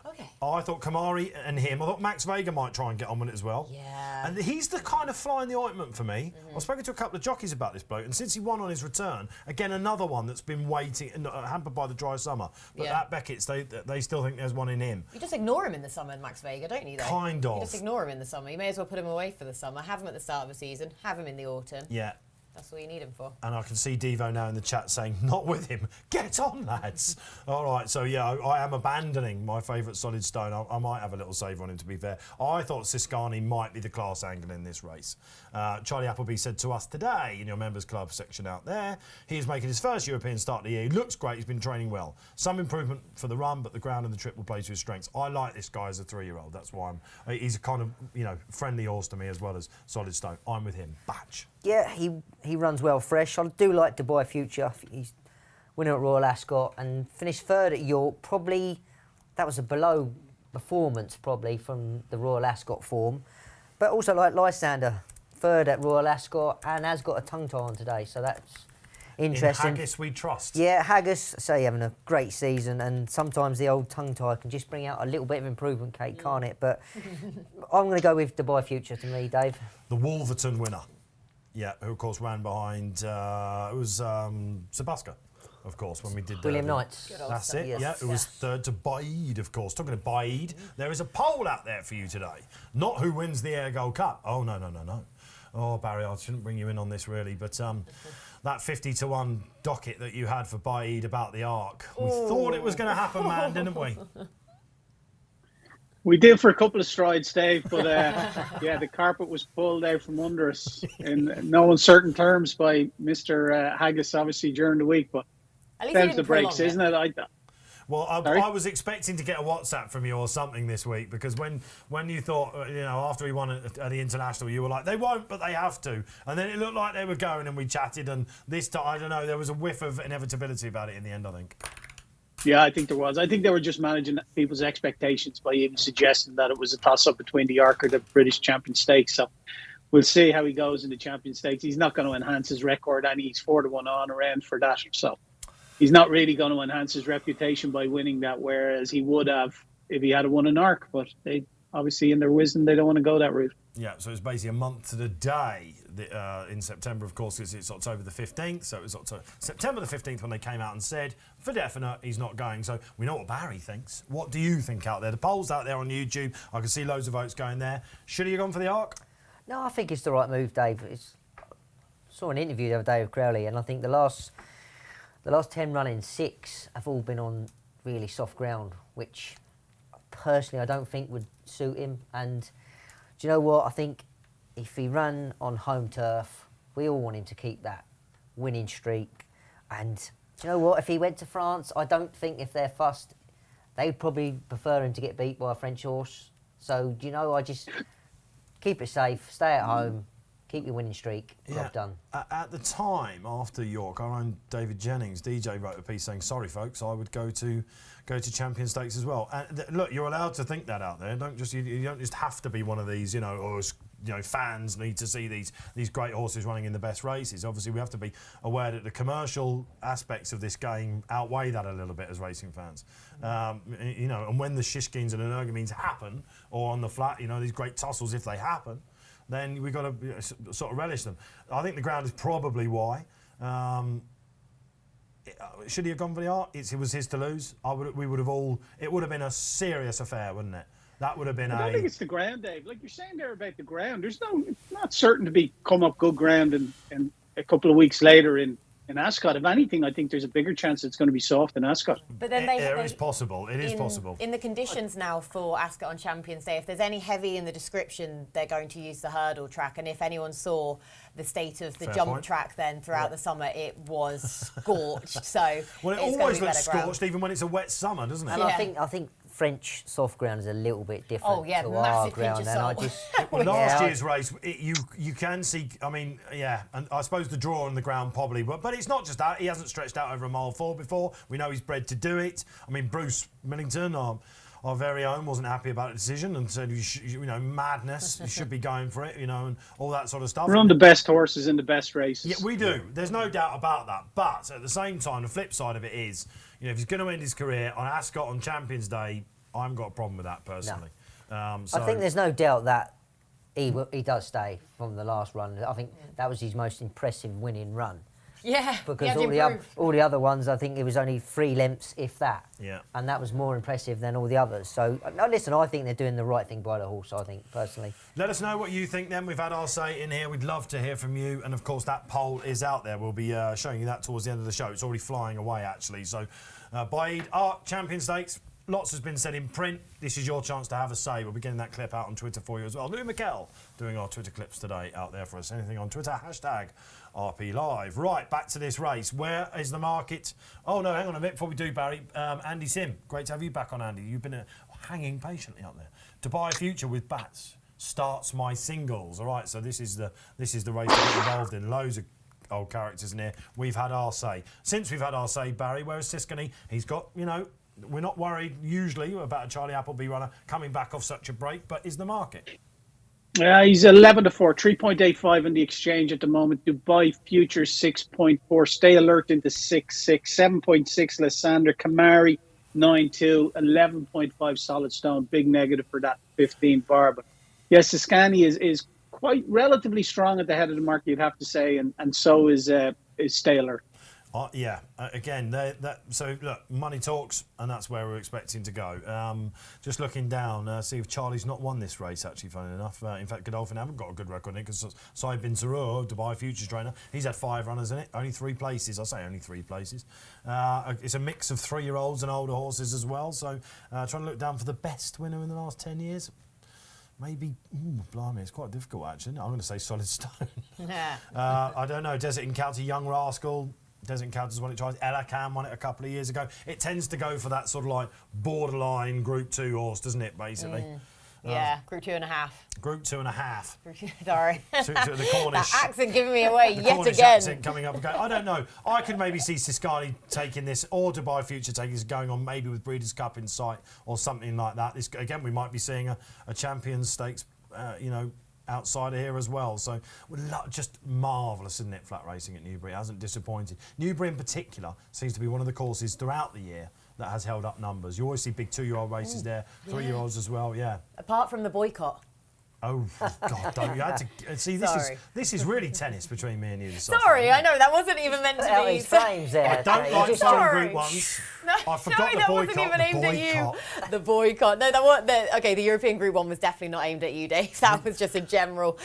Okay. I thought Kamari and him. I thought Max Vega might try and get on with it as well. Yeah. And he's the kind of fly in the ointment for me. I've spoken to a couple of jockeys about this bloke, and since he won on his return, again, another one that's been waiting, hampered by the dry summer. But at Beckett's, they still think there's one in him. You just ignore him in the summer, Max Vega, don't you, though? Kind of. You just ignore him in the summer. You may as well put him away for the summer. Have him at the start of the season. Have him in the autumn. Yeah. That's all you need him for. And I can see Devo now in the chat saying, not with him. Get on, lads. All right, so yeah, I am abandoning my favourite Solid Stone. I might have a little save on him, to be fair. I thought Siskani might be the class angle in this race. Charlie Appleby said to us today, in your members club section out there, he is making his first European start of the year. He looks great. He's been training well. Some improvement for the run, but the ground and the trip will play to his strengths. I like this guy as a 3-year-old. That's why he's a kind of, you know, friendly horse to me as well as Solid Stone. I'm with him. Batch. Yeah, he runs well fresh. I do like Dubai Future. He's winner at Royal Ascot and finished third at York. Probably that was a below performance probably from the Royal Ascot form. But also like Lysander, third at Royal Ascot and has got a tongue tie on today. So that's interesting. In Haggis we trust. Yeah, Haggis, say, having a great season, and sometimes the old tongue tie can just bring out a little bit of improvement, Kate, can't it? But I'm going to go with Dubai Future to me, Dave. The Wolverton winner. Yeah, who of course ran behind, it was Sebaska, of course, when we did William Knights. That's it, Yes. yeah. It was third to Baid, of course. Talking of Baid, there is a poll out there for you today. Not who wins the Ayr Gold Cup. Oh, no. Oh, Barry, I shouldn't bring you in on this, really, but that 50-1 docket that you had for Baid about the Ark, we thought it was going to happen, man, didn't we? We did for a couple of strides, Dave, but yeah, the carpet was pulled out from under us in no uncertain terms by Mr. Haggis, obviously, during the week, but At least you them's the didn't prolong breaks, it. isn't it? Well, Sorry? I was expecting to get a WhatsApp from you or something this week, because when you thought, after he won at the International, you were like, they won't, but they have to. And then it looked like they were going, and we chatted, and this time, I don't know, there was a whiff of inevitability about it in the end, I think. Yeah, I think there was. I think they were just managing people's expectations by even suggesting that it was a toss-up between the Ark or the British Champion Stakes. So we'll see how he goes in the Champion Stakes. He's not going to enhance his record, and he's 4-1 on around for that. So he's not really going to enhance his reputation by winning that, whereas he would have if he had won an Ark. But they obviously, in their wisdom, they don't want to go that route. Yeah, so it's basically a month to the day in September, of course, because it's October the 15th. So it was September the 15th when they came out and said, for definite, he's not going. So we know what Barry thinks. What do you think out there? The poll's out there on YouTube. I can see loads of votes going there. Should he have gone for the Ark? No, I think it's the right move, Dave. I saw an interview the other day with Crowley, and I think the last 10 running 6 have all been on really soft ground, which personally I don't think would suit him. And do you know what? I think if he ran on home turf, we all want him to keep that winning streak. And do you know what? If he went to France, I don't think if they're fussed, they'd probably prefer him to get beat by a French horse. So, do you know, I just keep it safe, stay at home, keep your winning streak. Job done. At the time, after York, our own David Jennings, DJ, wrote a piece saying, sorry, folks, I would go to Champion Stakes as well. And look, you're allowed to think that out there. You don't just have to be one of these, fans need to see these great horses running in the best races. Obviously, we have to be aware that the commercial aspects of this game outweigh that a little bit as racing fans. And when the Shishkins and Energumines happen, or on the flat, these great tussles, if they happen, then we've got to sort of relish them. I think the ground is probably why. Should he have gone for the Ark? It was his to lose. It would have been a serious affair, wouldn't it? That would have been I don't think it's the ground, Dave. Like you're saying there about the ground, it's not certain to come up good ground and a couple of weeks later in Ascot. If anything, I think there's a bigger chance it's going to be soft in Ascot. But then it is possible. It is possible. In the conditions now for Ascot on Champions Day, if there's any heavy in the description, they're going to use the hurdle track. And if anyone saw the state of the jump track then throughout the summer, it was scorched. So well, it it's always looks scorched scorched, even when it's a wet summer, doesn't it? And I think French soft ground is a little bit different Oh, yeah, to massive our pinch ground. of And I salt. just Last year's race, you can see, and I suppose the draw on the ground probably, but it's not just that. He hasn't stretched out over a mile 4 before. We know he's bred to do it. I mean, Bruce Millington, our very own, wasn't happy about the decision and said, madness, you should be going for it, and all that sort of stuff. Run the best horses in the best races. Yeah, we do. There's no doubt about that. But at the same time, the flip side of it is, if he's going to end his career on Ascot on Champions Day, I haven't got a problem with that personally. No. I I think there's no doubt that he does stay from the last run. I think that was his most impressive winning run. Yeah, Because all the other ones, I think it was only 3 lengths, if that. Yeah. And that was more impressive than all the others. So, no, listen, I think they're doing the right thing by the horse, I think, personally. Let us know what you think then. We've had our say in here. We'd love to hear from you. And, of course, that poll is out there. We'll be showing you that towards the end of the show. It's already flying away, actually. So, Baid, Ark, Champion Stakes. Lots has been said in print. This is your chance to have a say. We'll be getting that clip out on Twitter for you as well. Lou McKell doing our Twitter clips today out there for us. Anything on Twitter, #RP Live. Right, back to this race. Where is the market? Oh, no, hang on a minute before we do, Barry. Andy Sim, great to have you back on, Andy. You've been hanging patiently up there. Dubai Future with Bats starts my singles. All right, so this is the race to get involved in. Loads of old characters in here. We've had our say. Since we've had our say, Barry, whereas Siskany, he's got, we're not worried usually about a Charlie Appleby runner coming back off such a break, but is the market? He's 11 to 4, 3.85 in the exchange at the moment. Dubai futures 6.4. Stay alert into 6.6, 7.6. Lysander Kamari 9.2, 11.5 Solid Stone. Big negative for that 15 bar. But yes, Siscani is quite relatively strong at the head of the market, you'd have to say, and so is Stay Alert. Again, so look, money talks, and that's where we're expecting to go. Just looking down, see if Charlie's not won this race, actually, funny enough. In fact, Godolphin haven't got a good record in it, because Said bin Sarur, Dubai Futures trainer, he's had 5 runners in it, only 3 places. I say only 3 places. It's a mix of 3-year-olds and older horses as well, so trying to look down for the best winner in the last 10 years. Maybe, blimey, it's quite difficult, actually. I'm going to say Solid Stone. I don't know, Desert Encounter, Young Rascal. Desert Encounters won it twice. Ella Cam won it a couple of years ago. It tends to go for that sort of like borderline Group 2 horse, doesn't it, basically? Yeah, Group 2.5. Group 2.5. Sorry. The Cornish. That accent giving me away the yet Cornish again. accent coming up again. I don't know. I could maybe see Siscani taking this, or Dubai Future taking this, going on maybe with Breeders' Cup in sight or something like that. This again, we might be seeing a Champions Stakes, outsider here as well. So just marvellous, isn't it, flat racing at Newbury? It hasn't disappointed. Newbury in particular seems to be one of the courses throughout the year that has held up numbers. You always see big 2-year-old races there, 3-year-olds as well, yeah. Apart from the boycott. Oh God! Don't you had to see this? This is really tennis between me and you. Sorry, I know that wasn't even meant to be. Frames there. I don't like phone group ones. No, I forgot that the wasn't boycott. even aimed at you. The boycott. No, that was okay. The European Group 1 was definitely not aimed at you, Dave. That was just a general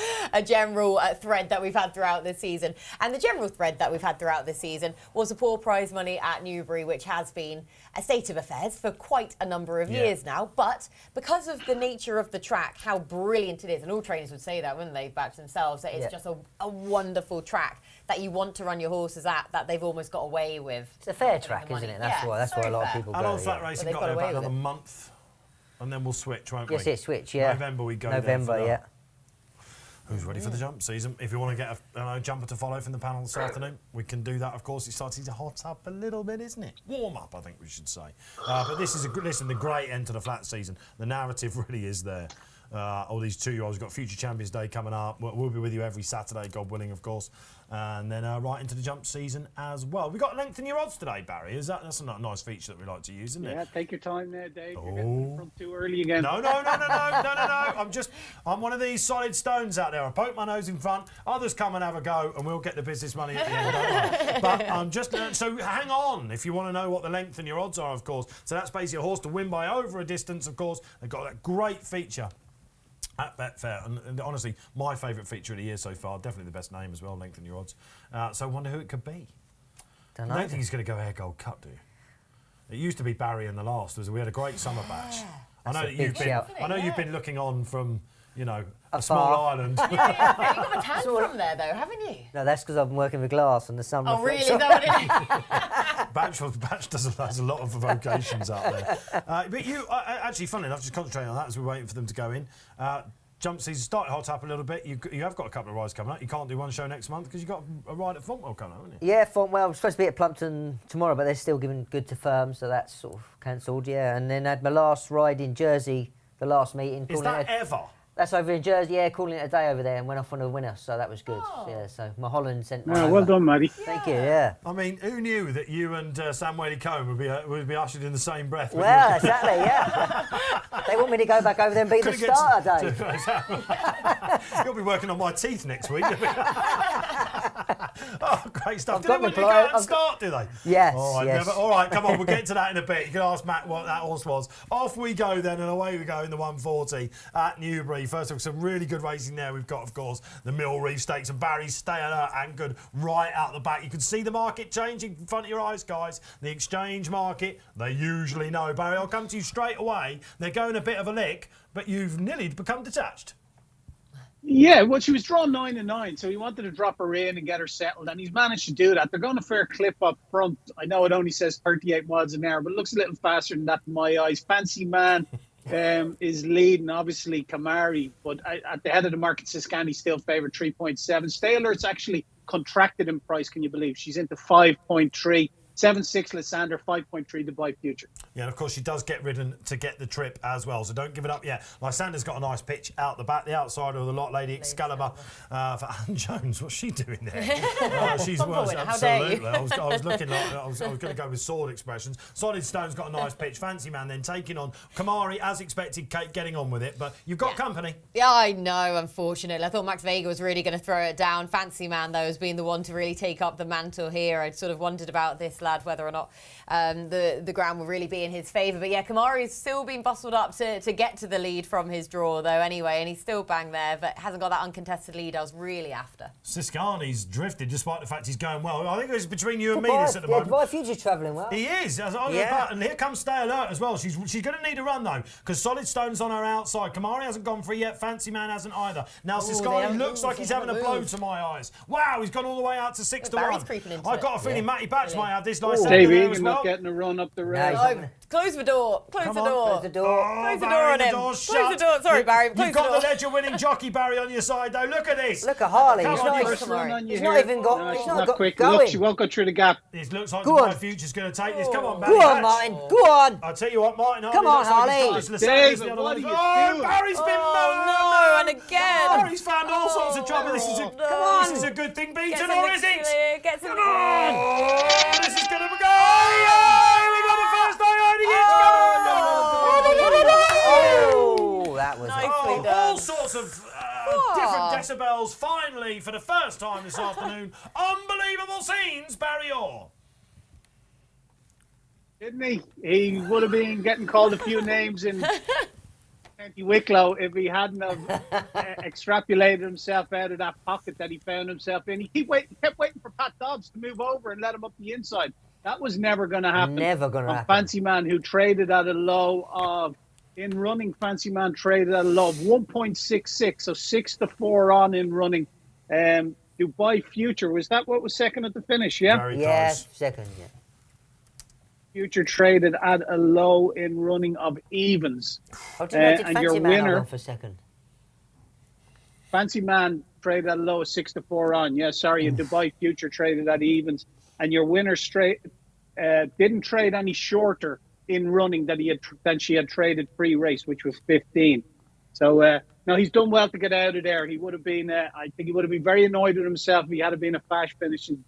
thread that we've had throughout this season. And the general thread that we've had throughout this season was the poor prize money at Newbury, which has been a state of affairs for quite a number of years now. But because of the nature of the track, how brilliant it is, and all trainers would say that, wouldn't they, back themselves, that it's just a wonderful track that you want to run your horses at, that they've almost got away with. It's a fair track, isn't it? That's why a lot of people go. And on flat racing, got there about another month, and then we'll switch, won't we? Yes, it switch, yeah. November we go. November, yeah. Who's ready for the jump season? If you want to get a jumper to follow from the panel this afternoon, we can do that. Of course, it's starting to hot up a little bit, isn't it? Warm up, I think we should say. But this is the great end to the flat season. The narrative really is there. All these 2-year-olds. We've got Future Champions Day coming up. We'll be with you every Saturday, God willing, of course. And then right into the jump season as well. We've got lengthen your odds today, Barry. That's a nice feature that we like to use, isn't it? Yeah, take your time there, Dave. You're getting from too early again. No. I'm one of these solid stones out there. I poke my nose in front. Others come and have a go, and we'll get the business money at the end. Don't worry. But I'm so hang on if you want to know what the lengthen your odds are, of course. So that's basically a horse to win by over a distance, of course. They've got that great feature at Betfair, and honestly, my favourite feature of the year so far. Definitely the best name as well, lengthen your odds. So I wonder who it could be. I don't think he's going to go Air Gold Cup, do you? It used to be Barry in the last. We had a great summer batch. I know that you've been looking on from, a small island. You've got a tan from there, though, haven't you? No, that's because I've been working with glass and the sun. Oh, really? Is that what it is? Batch has a lot of vocations out there. But you, actually, funnily enough, just concentrating on that as we're waiting for them to go in. Jump season started hot up a little bit. You have got a couple of rides coming up. You can't do one show next month because you've got a ride at Fontwell coming up, haven't you? Yeah, Fontwell. I'm supposed to be at Plumpton tomorrow, but they're still giving good to firm, so that's sort of cancelled, yeah. And then I had my last ride in Jersey, the last meeting. Is that ever? That's over in Jersey, yeah, calling it a day over there, and went off on a winner, so that was good. Oh. Yeah, so my Holland sent. Well done, Mattie. Thank you. Yeah. I mean, who knew that you and Sam Whaley-Cohn would be ushered in the same breath? Well, exactly, yeah. They want me to go back over there and be the starter, Dave. You'll be working on my teeth next week. Oh, great stuff. Do they want you to go out and start, do they? Yes, yes. All right, come on, we'll get to that in a bit. You can ask Matt what that horse was. Off we go then, and away we go in the 140 at Newbury. First of all, some really good racing there. We've got, of course, the Mill Reef Stakes, and Barry Stay Alert and good right out the back. You can see the market changing in front of your eyes, guys. The exchange market, they usually know. Barry, I'll come to you straight away. They're going a bit of a lick, but you've nearly become detached. Yeah, well, she was drawn 9 and 9, so he wanted to drop her in and get her settled, and he's managed to do that. They're going a fair clip up front. I know it only says 38 miles an hour, but it looks a little faster than that in my eyes. Fancy Man is leading, obviously, Kamari, but at the head of the market, Siscani still favoured 3.7. Stay Alert's actually contracted in price, can you believe? She's into 5.3. 7-6 Lysander, 5.3 Dubai Future. Yeah, and of course she does get ridden to get the trip as well, so don't give it up yet. Lysander's got a nice pitch out the back, the outside of the lot, Lady Excalibur for Anne Jones. What's she doing there? She's worse, how dare you? absolutely. I was looking like I was going to go with sword expressions. Solid Stone's got a nice pitch. Fancy Man then taking on Kamari as expected. Kate getting on with it, but you've got company. Yeah, I know, unfortunately. I thought Max Vega was really going to throw it down. Fancy Man, though, has been the one to really take up the mantle here. I'd sort of wondered about this lad, whether or not the ground will really be in his favour. But yeah, Kamari's still been bustled up to get to the lead from his draw, though, anyway, and he's still bang there, but hasn't got that uncontested lead I was really after. Siskani's drifted, despite the fact he's going well. I think it's between you and me this at the moment. Dubai Future's travelling well. He is. Yeah. And here comes Stay Alert as well. She's going to need a run, though, because Solid Stone's on her outside. Kamari hasn't gone free yet. Fancy Man hasn't either. Now, Siskani looks like he's having a blow to my eyes. Wow, he's gone all the way out to 6 to 1. I've got a feeling Matty Batch might have this nice Dave there Egan as well. not getting a run up the road. No, Close the door. Close the door. Close the door. Close the Barry, door on the him. door's Close the shut. door. Sorry, Barry. Close You've the got door. the ledger-winning jockey, Barry, on your side, though. Look at this. Look at Harley. Come He's on, not you even, first run on you he's here. not even got. No, he's she's not not got quick. going. Look, she won't go through the gap. It looks like Go Dubai on. Future's going to take this. Come on, Barry. Go on, Batch. Martin. Go on. I'll tell you what, Martin. Come on, looks like he's Harley. got his Lysander's David, the other what way. are you Oh, doing? Barry's been Oh, no, and again. Barry's found all sorts of trouble. This is a, Come on. This is a good thing beaten, Gets or in is the it? Keely, gets in Come the on! Keely. Oh, this is going to go! Yeah, we got the first eye on it. Oh, that was. Nicely done. All sorts of different decibels. Finally, for the first time this afternoon, unbelievable scenes. Barry Orr. Didn't he? He would have been getting called a few names in County Wicklow if he hadn't have extrapolated himself out of that pocket that he found himself in. He kept waiting for Pat Dobbs to move over and let him up the inside. That was never going to happen. Never going to happen. Fancy Man, who traded at a low of, in running, Fancy Man traded at a low of 1.66, so 6 to 4 on in running. Dubai Future, was that what was second at the finish? Yeah. Very Yeah, close. second. Yeah. Future traded at a low in running of evens. Oh, did and Fancy your Man hold winner- on for a second? Fancy Man traded at a low of 6 to 4 on. Yeah, sorry, and Dubai Future traded at evens. And your winner didn't trade any shorter in running than she had traded pre-race, which was 15. So, no, he's done well to get out of there. He would have been, I think he would have been very annoyed with himself if he had been a fast finishing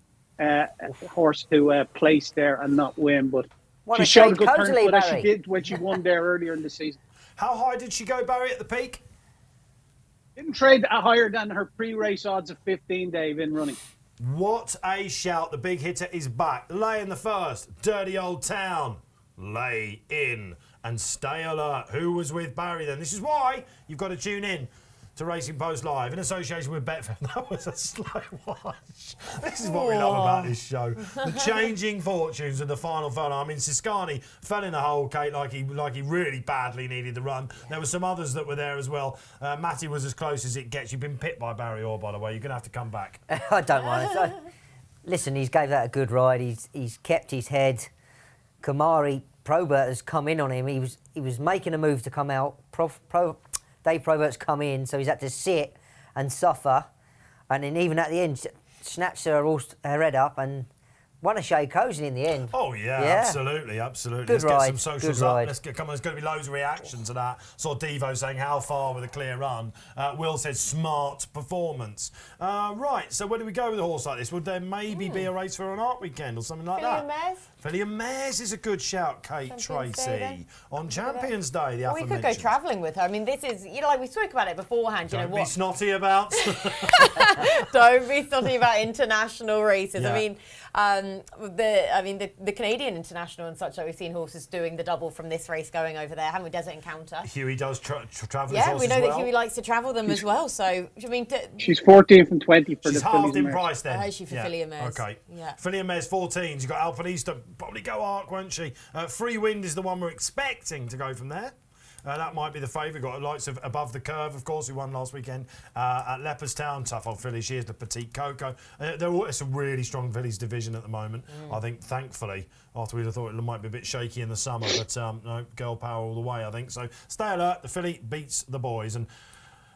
horse to place there and not win. But What she a showed a shade good turn cosily, foot as she Barry. did when she won there earlier in the season. How high did she go, Barry, at the peak? Didn't trade higher than her pre-race odds of 15, Dave, in running. What a shout. The big hitter is back. Lay in the first. Dirty Old Town. Lay in and stay alert. Who was with Barry then? This is why you've got to tune in to Racing Post Live in association with Betfair. That was a slow watch. This is what we love about this show. The changing fortunes of the final furlong. I mean, Siskani fell in a hole, Kate, like he really badly needed the run. There were some others that were there as well. Mattie was as close as it gets. You've been pipped by Barry Orr, by the way. You're going to have to come back. I don't mind. Listen, he's gave that a good ride. He's kept his head. Kamari Probert has come in on him. He was making a move to come out. Dave Probert's come in, so he's had to sit and suffer, and then even at the end, snatched her head up and won a shade cozy in the end. Oh yeah, absolutely. Good Let's ride, get some socials good up. ride. There's going to be loads of reactions to that. Saw Devo saying how far with a clear run. Will said smart performance. Right, so where do we go with a horse like this? Would there maybe be a race for an art weekend or something like that? Filly and Mares is a good shout, Kate. Champions Day, Tracy. then. On Champions Day, the Well, we could go aforementioned. travelling with her. I mean, this is, like we spoke about it beforehand. Don't You know be what? snotty about. Don't be talking about international races. Yeah. I mean, the Canadian International and such. Like we've seen horses doing the double from this race going over there. Haven't we? Desert Encounter. Huey does travel his Yeah, horses we know well. that Huey likes to travel them as well. So, I mean, She's 14 from 20 for She's the halved Fillies in and Mares. price then. Is she for Filly and Mares? Okay. Yeah. Filly and Mares 14s. You've got Alpinista, probably go Arc, won't she? Free Wind is the one we're expecting to go from there. That might be the favourite. Got lights of Above the Curve, of course, who won last weekend at Leopardstown. Tough old filly. She is the Petite Coco. It's a really strong fillies division at the moment. I think, thankfully, after we'd have thought it might be a bit shaky in the summer, but no, girl power all the way, I think. So stay alert. The filly beats the boys. And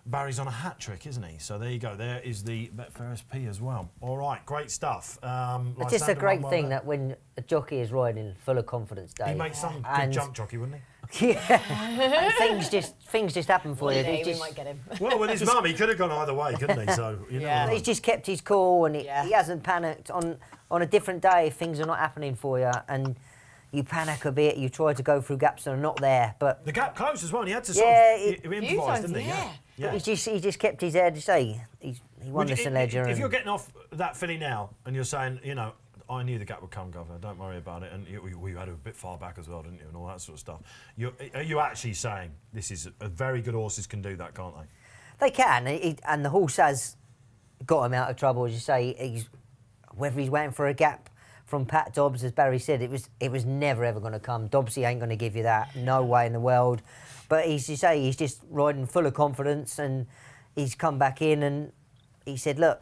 Barry's on a hat trick, isn't he? So there you go. There is the Betfair SP as well. All right, great stuff. It's just a great thing that when a jockey is riding full of confidence, Dave. He makes some good jump jockey, wouldn't he? Yeah, and things just happen for you. We might get him. Well, with his mum, he could have gone either way, couldn't he? So you Yeah. know. He's just kept his cool, and he hasn't panicked. On a different day, if things are not happening for you, and you panic a bit, you try to go through gaps that are not there, but The gap closed as well. And he had to improvise, didn't he? yeah. he just kept his head. He won the St Ledger. If you're getting off that filly now, and you're saying, you know, I knew the gap would come, Governor. Don't worry about it. And you had it a bit far back as well, didn't you? And all that sort of stuff. Are you actually saying this is a very good horses can do that, can't they? They can, and the horse has got him out of trouble, as you say. Whether he's waiting for a gap from Pat Dobbs, as Barry said, it was never ever going to come. Dobbsy ain't going to give you that, no way in the world. But as you say, he's just riding full of confidence, and he's come back in and he said, look,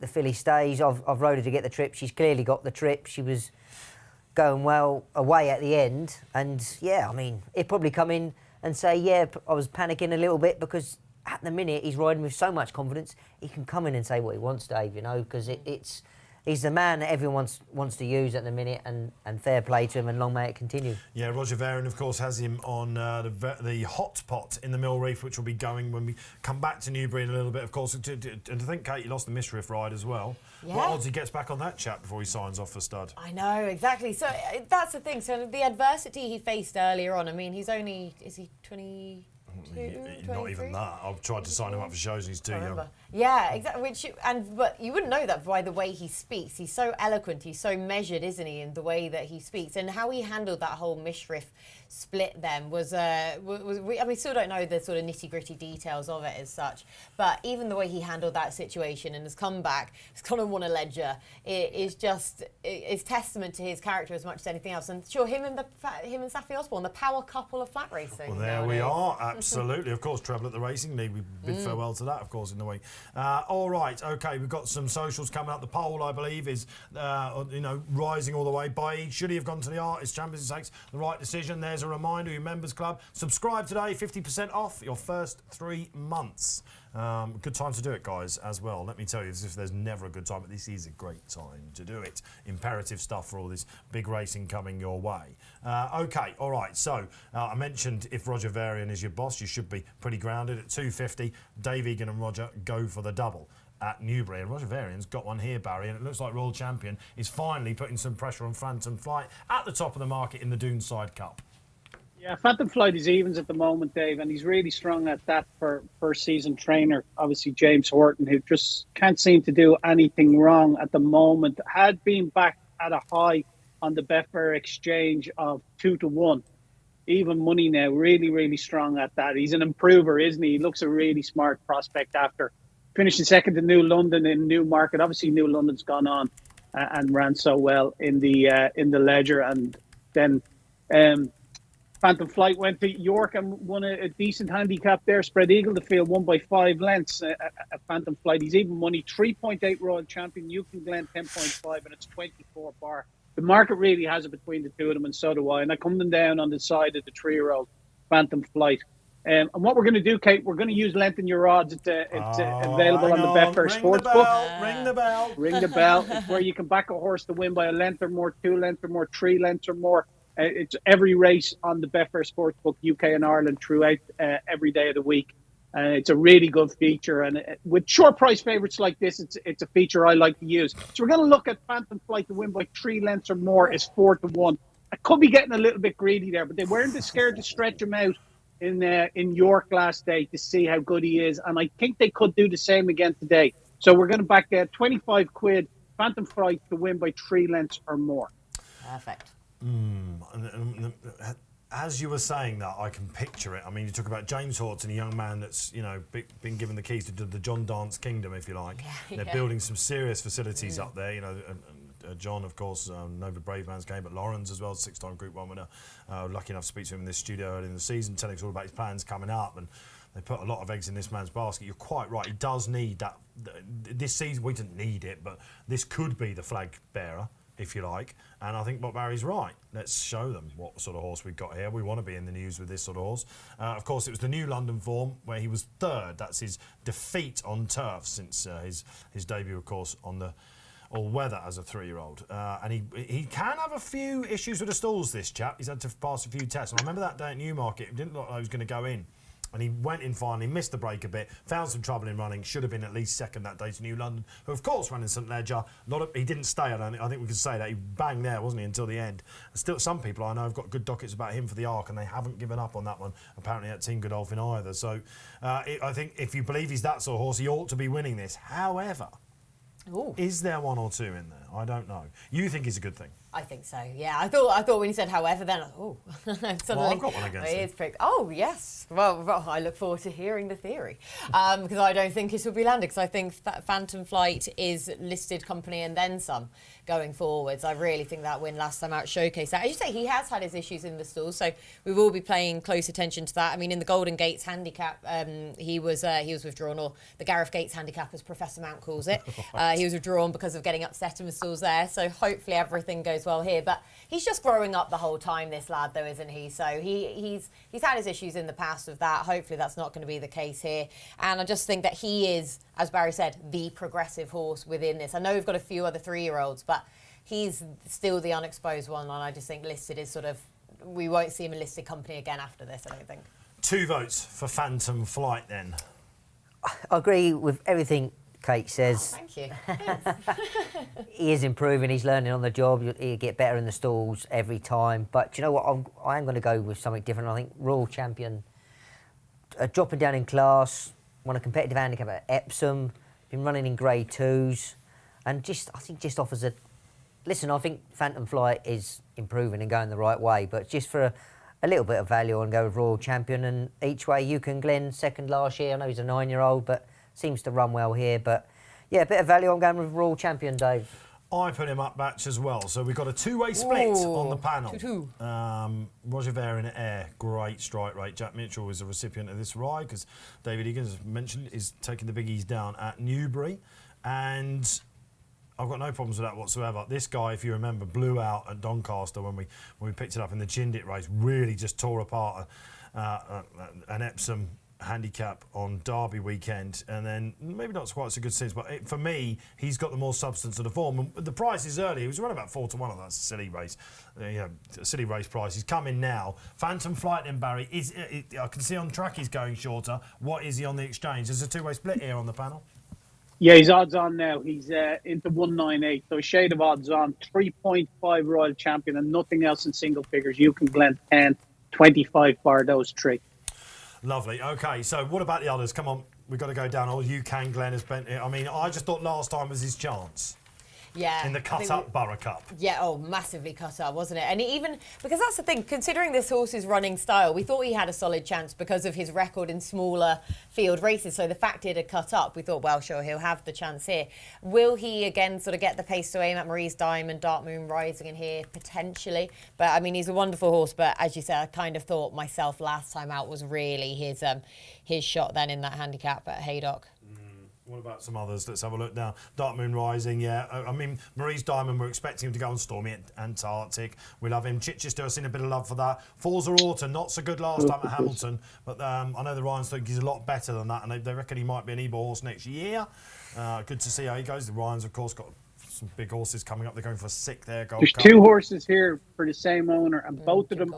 the filly stays. I've rode her to get the trip. She's clearly got the trip. She was going well away at the end, and yeah, I mean, he'd probably come in and say, yeah, I was panicking a little bit, because at the minute he's riding with so much confidence. He can come in and say what he wants, Dave, you know, because he's the man that everyone wants to use at the minute, and fair play to him, and long may it continue. Yeah, Roger Varian, of course, has him on the hot pot in the Mill Reef, which will be going when we come back to Newbury in a little bit, of course. And to think Katie lost the Misriff ride as well. Yeah. What odds he gets back on that chap before he signs off for stud? I know, exactly. So that's the thing. So the adversity he faced earlier on, I mean, is he 20... Not even that. I've tried to sign him up for shows and he's too young. Yeah, exactly. But you wouldn't know that by the way he speaks. He's so eloquent. He's so measured, isn't he, in the way that he speaks, and how he handled that whole Misriff split. Then was I mean, still don't know the sort of nitty gritty details of it as such. But even the way he handled that situation and has come back, has gone and won a Ledger. It's testament to his character as much as anything else. And sure, him and Saffie Osborne, the power couple of flat racing. Well, there we are. Absolutely. Of course, treble at the Racing League. We bid farewell to that, of course, in the week. All right. Okay. We've got some socials coming up. The poll, I believe, is rising all the way. Should he have gone to the Artist Champions Stakes? The right decision. There's a reminder. Your members club. Subscribe today. 50% off your first 3 months. Good time to do it, guys, as well. Let me tell you, as if there's never a good time, but this is a great time to do it. Imperative stuff for all this big racing coming your way. Okay, all right. So I mentioned if Roger Varian is your boss, you should be pretty grounded. At 250, Dave Egan and Roger go for the double at Newbury, and Roger Varian's got one here, Barry, and it looks like Royal Champion is finally putting some pressure on Phantom Flight at the top of the market in the Doonside Cup. Yeah, Phantom Flight is evens at the moment, Dave, and he's really strong at that for first-season trainer, obviously James Horton, who just can't seem to do anything wrong at the moment. Had been back at a high on the Betfair Exchange of 2-1. Even money now, really, really strong at that. He's an improver, isn't he? He looks a really smart prospect after finishing second to New London in Newmarket. Obviously, New London's gone on and ran so well in the Ledger, and then Phantom Flight went to York and won a decent handicap there. Spread Eagle the field, won by 5 lengths at Phantom Flight. He's even money, 3.8 Royal Champion, Yukon Glen 10.5, and it's 24 bar. The market really has it between the two of them, and so do I. And I come them down on the side of the 3-year-old Phantom Flight. And what we're going to do, Kate, we're going to use Lengthen Your Odds. It's available on the Betfair Sportsbook. Ring the bell. Ring the bell. It's where you can back a horse to win by a length or more, 2 lengths or more, 3 lengths or more. It's every race on the Betfair Sportsbook, UK and Ireland, throughout every day of the week. It's a really good feature. And with short price favourites like this, it's a feature I like to use. So we're going to look at Phantom Flight to win by 3 lengths or more is 4-1. I could be getting a little bit greedy there, but they weren't scared to stretch him out in York last day to see how good he is. And I think they could do the same again today. So we're going to back 25 quid, Phantom Flight to win by 3 lengths or more. Perfect. As you were saying that, I can picture it. I mean, you talk about James Horton, a young man that's been given the keys to the John Dance Kingdom, if you like. They're building some serious facilities up there. John, of course, Nova Braveman's game, but Lawrence as well, 6-time Group 1 winner. Lucky enough to speak to him in this studio early in the season, telling us all about his plans coming up, and they put a lot of eggs in this man's basket. You're quite right. He does need that. This season, we didn't need it, but this could be the flag bearer if you like. And I think Barry's right. Let's show them what sort of horse we've got here. We want to be in the news with this sort of horse. Of course, it was the New London form where he was third. That's his defeat on turf since his debut, of course, on the all-weather as a 3-year-old. And he can have a few issues with the stalls, this chap. He's had to pass a few tests. And I remember that day at Newmarket, it didn't look like he was going to go in. And he went in finally, missed the break a bit, found some trouble in running, should have been at least second that day to New London, who of course ran in St Ledger. He didn't stay, I think we can say that. He banged there, wasn't he, until the end. Still, some people I know have got good dockets about him for the Arc, and they haven't given up on that one, apparently at Team Godolphin either. So I think if you believe he's that sort of horse, he ought to be winning this. However, is there one or two in there? I don't know. You think it's a good thing? I think so. Yeah, I thought when you said however, then suddenly. Well, I've got one against him. Oh yes. Well, I look forward to hearing the theory because I don't think it will be landed. Because I think Phantom Flight is listed company and then some going forwards. I really think that win last time out showcased that. As you say, he has had his issues in the stalls, so we will be paying close attention to that. I mean, in the Golden Gates handicap, he was withdrawn, or the Gareth Gates handicap, as Professor Mount calls it. He was withdrawn because of getting upset in the stalls there. So hopefully everything goes well here. But he's just growing up the whole time, this lad, though, isn't he? So he's had his issues in the past with that. Hopefully that's not going to be the case here. And I just think that he is, as Barry said, the progressive horse within this. I know we've got a few other 3-year-olds, but he's still the unexposed one. And I just think listed is sort of, we won't see him in listed company again after this, I don't think. 2 votes for Phantom Flight then. I agree with everything Kate says. Thank you. He is improving, he's learning on the job, he'll get better in the stalls every time. But do you know what, I am going to go with something different. I think Royal Champion, dropping down in class, won a competitive handicap at Epsom, been running in Grade 2s, and I think offers a... Listen, I think Phantom Flight is improving and going the right way, but just for a little bit of value, I'll go with Royal Champion. And each way, Yukon Glen, second last year. I know he's a 9-year-old, but seems to run well here. But yeah, a bit of value, I'm going with Royal Champion, Dave. I put him up Batch as well. So we've got a 2-way split on the panel. 2-2. Roger Ver in Ayr, great strike rate. Jack Mitchell was a recipient of this ride because David Egan, as mentioned, is taking the biggies down at Newbury. And I've got no problems with that whatsoever. This guy, if you remember, blew out at Doncaster when we picked it up in the Chindit race. Really just tore apart an Epsom handicap on Derby weekend, and then maybe not quite so good since, but for me, he's got the more substance of the form. And the price is early. He was around about 4-1 on that silly race, silly race price. He's coming now. Phantom Flight then, Barry, I can see on track he's going shorter. What is he on the exchange? There's a 2-way split here on the panel. Yeah, he's odds on now. He's into 198, so a shade of odds on. 3.5 Royal Champion and nothing else in single figures. You can Glen 10, 25 bar those 3. Lovely. Okay, so what about the others? Come on, we've got to go down. You can Glen has been... I mean, I just thought last time was his chance. Yeah. In the cut-up Borough Cup. Yeah, massively cut up, wasn't it? And even, because that's the thing, considering this horse's running style, we thought he had a solid chance because of his record in smaller field races. So the fact it had cut up, we thought, well, sure, he'll have the chance here. Will he again sort of get the pace to aim at Marie's Diamond, Dark Moon Rising in here? Potentially. But, I mean, he's a wonderful horse. But as you said, I kind of thought myself last time out was really his shot then in that handicap at Haydock. What about some others? Let's have a look now. Dark Moon Rising, yeah. I mean, Marie's Diamond, we're expecting him to go on Stormy Antarctic. We love him. Chichester, I've seen a bit of love for that. Forza Orton, not so good last time at Hamilton, but I know the Ryans think he's a lot better than that, and they reckon he might be an Ebor horse next year. Good to see how he goes. The Ryans, of course, got some big horses coming up. They're going for a 6th there. There's 2 horses here for the same owner, and both of them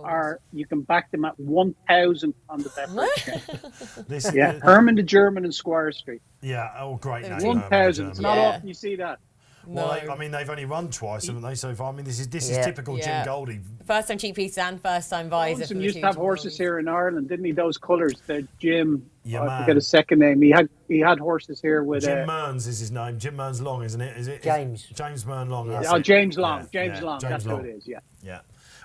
you can back them at 1,000 on the Betfair Exchange. Herman the German and Squire Street. Yeah, great name. 1,000. It's not often you see that. Well, I mean, they've only run twice, haven't they, so far? I mean, this is typical Jim Goldie. First time cheap piece and first time Visor. Johnson used to have horses here in Ireland, didn't he? Those colours. The Jim. I forget his second name. He had horses here with Jim Mearns is his name. Jim Mearns Long, isn't it? Is it James? James Mearns Long. James Long. James Long. That's who it is. Yeah. Yeah.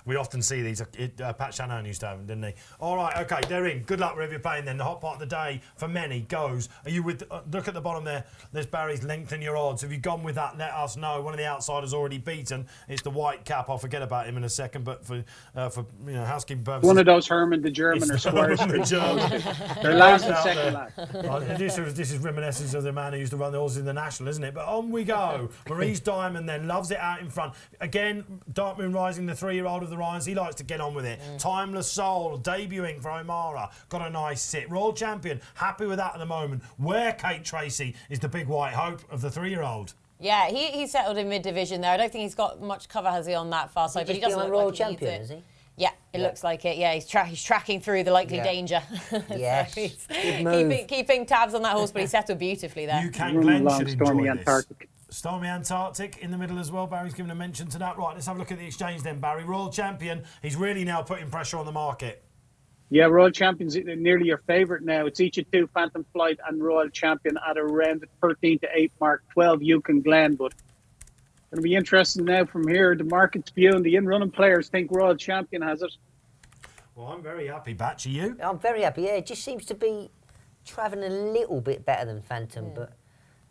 We often see these. Pat Shanahan used to have them, didn't he? All right, okay, they're in. Good luck wherever you're playing then. The hot part of the day for many goes. Are you with... look at the bottom there. There's Barry's lengthen your odds. Have you gone with that? Let us know. One of the outsiders already beaten. It's the white cap. I'll forget about him in a second, but for housekeeping purposes... One of those Herman the German or Squire Street. They're last and second last. This is reminiscence of the man who used to run the horses in the National, isn't it? But on we go. Maurice Diamond then loves it out in front. Again, Dark Moon Rising, the 3-year-old of the Ryans, he likes to get on with it. Timeless Soul, debuting for O'Mara, got a nice sit. Royal Champion, happy with that at the moment. Where Kate Tracey is the big white hope of the 3-year-old. Yeah, he settled in mid-division there. I don't think he's got much cover, has he, on that far side? But he doesn't look Royal like he Champion, needs is it. he? Yeah, it looks like it. Yeah, he's tracking through the likely danger. Yes, So he's good move. keeping tabs on that horse, but he settled beautifully there. You can Glenn should Stormy enjoy Antarctic. this. Stormy Antarctic in the middle as well. Barry's given a mention to that. Right, let's have a look at the exchange then, Barry. Royal Champion, he's really now putting pressure on the market. Yeah, Royal Champion's nearly your favourite now. It's each of 2, Phantom Flight and Royal Champion at around the 13 to 8 mark, 12 Yukon Glen. But it'll be interesting now from here. The market's view and the in-running players think Royal Champion has it. Well, I'm very happy, Batch. Are you? I'm very happy. Yeah, it just seems to be travelling a little bit better than Phantom, but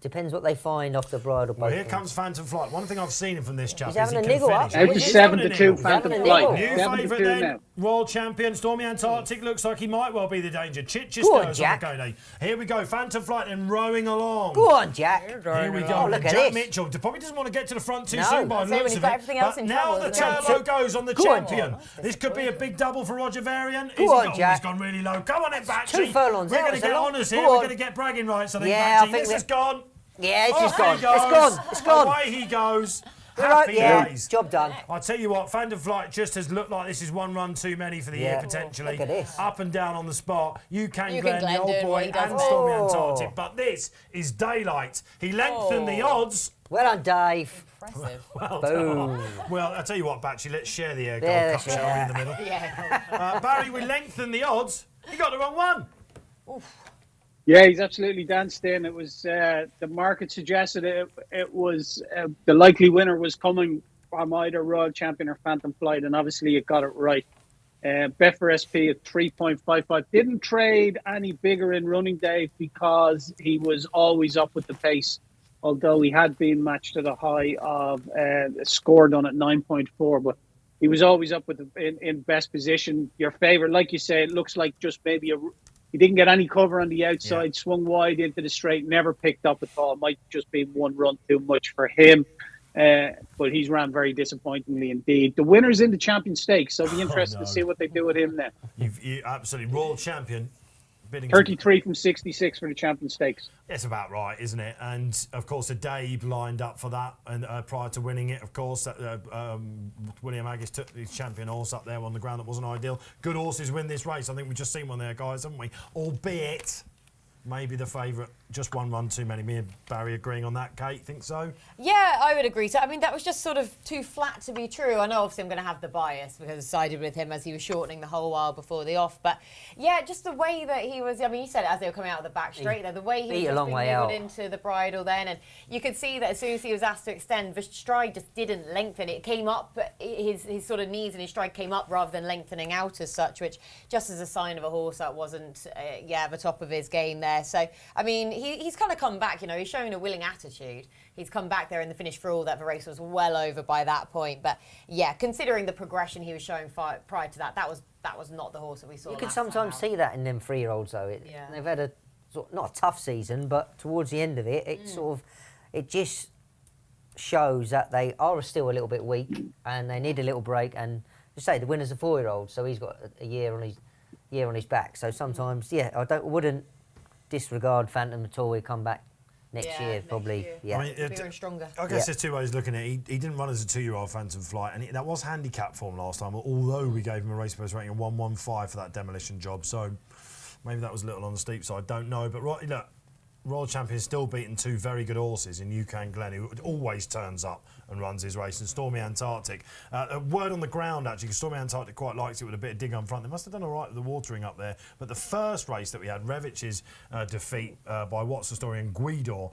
depends what they find off the bridle. Well, here comes Phantom Flight. One thing I've seen him from this chap is having he a can niggle finish. up. Out to He's 7 having to a 2, niggle. Phantom having a Flight. niggle. New 7 to favourite 2 then, now. Royal Champion, Stormy Antarctic looks like he might well be the danger. Chichester Go on, is Jack. on the go. Here we go, Phantom Flight then rowing along. Go on, Jack. Here we go. Oh, look at Jack this. Mitchell probably doesn't want to get to the front too No. soon by I'd the say when looks he's of got it. everything else But in now trouble, the isn't it? turbo goes on the Go on, champion. Jack. This could be a big double for Roger Varian. Go on, He's Jack. gone really low. Come on it, Batchy. 2 furlongs We're out, going to it's a get lot. honours Go here. We're on. going to get bragging rights, I think, Yeah, I Batchy. think This we- is gone. Yeah, it's Off just gone. he goes. It's gone. It's gone. Away he goes. We're right, Happy yeah, days. job done. I'll tell you what, Phantom Flight just has looked like this is one run too many for the year, Yeah. potentially. Look at this. Up and down on the spot. You can Glen Glen, the old doing boy, what he does and best. Stormy Oh. Antarctic. But this is daylight. He lengthened the odds. Well done, Dave. Impressive. Well Boom. done. Well, I'll tell you what, Batchy, let's share the Yeah, Gold Cup, let's shall we, share. in the middle. Yeah. Barry, we lengthened the odds. You got the wrong one. Yeah, he's absolutely danced in. It was the market suggested it was the likely winner was coming from either Royal Champion or Phantom Flight, and obviously it got it right. Betfair SP at 3.55 didn't trade any bigger in running day because he was always up with the pace. Although he had been matched at a high of score done at 9.4, but he was always up with in best position. Your favourite, like you say, it looks like just maybe he didn't get any cover on the outside, swung wide into the straight, never picked up at all. Might just be one run too much for him. But he's ran very disappointingly indeed. The winner's in the Champion Stakes, so it'll be interesting to see what they do with him now. You absolutely Royal Champion. Bidding 33 from 66 for the Champion Stakes. It's about right, isn't it? And of course, Dave lined up for that, and prior to winning it, of course, William Aggis took his champion horse up there on the ground that wasn't ideal. Good horses win this race. I think we've just seen one there, guys, haven't we? Albeit maybe the favourite, just one run too many. Me and Barry agreeing on that. Kate, think so? Yeah, I would agree. So, I mean, that was just sort of too flat to be true. I know, obviously, I'm going to have the bias because I sided with him as he was shortening the whole while before the off. But, yeah, just the way that he was, I mean, you said it as they were coming out of the back straight there, the way he was beat a just long being way nibbled out. into the bridle then. And you could see that as soon as he was asked to extend, the stride just didn't lengthen. It came up, his sort of knees and his stride came up rather than lengthening out as such, which just as a sign of a horse that wasn't, the top of his game there. So, I mean, he's kind of come back, you know, he's showing a willing attitude. He's come back there in the finish for all that the race was well over by that point. But yeah, considering the progression he was showing prior to that, that was not the horse that we saw. You can last time sometimes out. see that in them 3-year-olds, though. They've had a not a tough season, but towards the end of it, it just shows that they are still a little bit weak and they need a little break. And just say the winner's a 4-year-old, so he's got a year on his back. So sometimes, wouldn't disregard Phantom at all. He'll come back next year, probably. Year. Yeah. I mean, Bigger and stronger. I guess there's two ways looking at it. He didn't run as a 2-year-old Phantom Flight, and that was handicap form last time, although we gave him a race post rating of 115 for that demolition job. So maybe that was a little on the steep side, don't know. But look, Royal Champion's still beaten two very good horses in UCAN Glen, who always turns up and runs his race, and Stormy Antarctic. A word on the ground, actually, because Stormy Antarctic quite likes it with a bit of dig on front. They must have done all right with the watering up there. But the first race that we had, Revich's defeat by What's the Story and Guidor,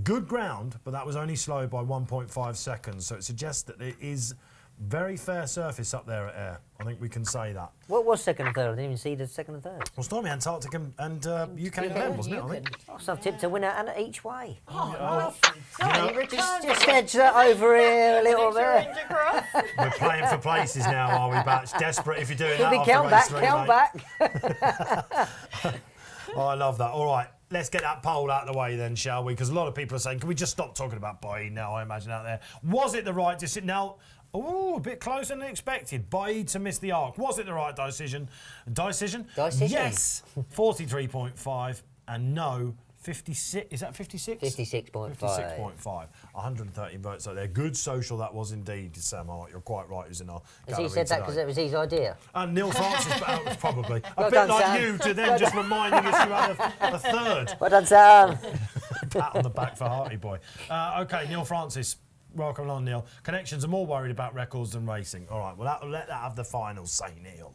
good ground, but that was only slowed by 1.5 seconds. So it suggests that it is Very fair surface up there at Ayr. I think we can say that. What was second and third? I didn't even see the second and third. Well, Stormy, Antarctic and UK and them, wasn't it? I think. So I've tipped a winner and each way. Just Edge that over here a little bit. We're playing for places now, are we, Batch? Desperate if you're doing that. Count back, count back. Oh, I love that. All right, let's get that poll out of the way then, shall we? Because a lot of people are saying, can we just stop talking about Baid now, I imagine, out there. Was it the right decision? Now, a bit closer than expected. Baid to miss the arc. Was it the right decision? Decision? Yes, 43.5 and no, 56. Is that 56? 56.5. 56.5. 130 votes out there. Good social that was indeed, Sam Hart. You're quite right. Who's in our Has gallery he said that today. because it was his idea? And Neil Francis was probably. A Well bit done, like Sam. you to then just reminding us you had a third. Well done, Sam. Pat on the back for Harty boy. Okay, Neil Francis. Welcome along, Neil. Connections are more worried about records than racing. All right, well, let that have the final say, Neil.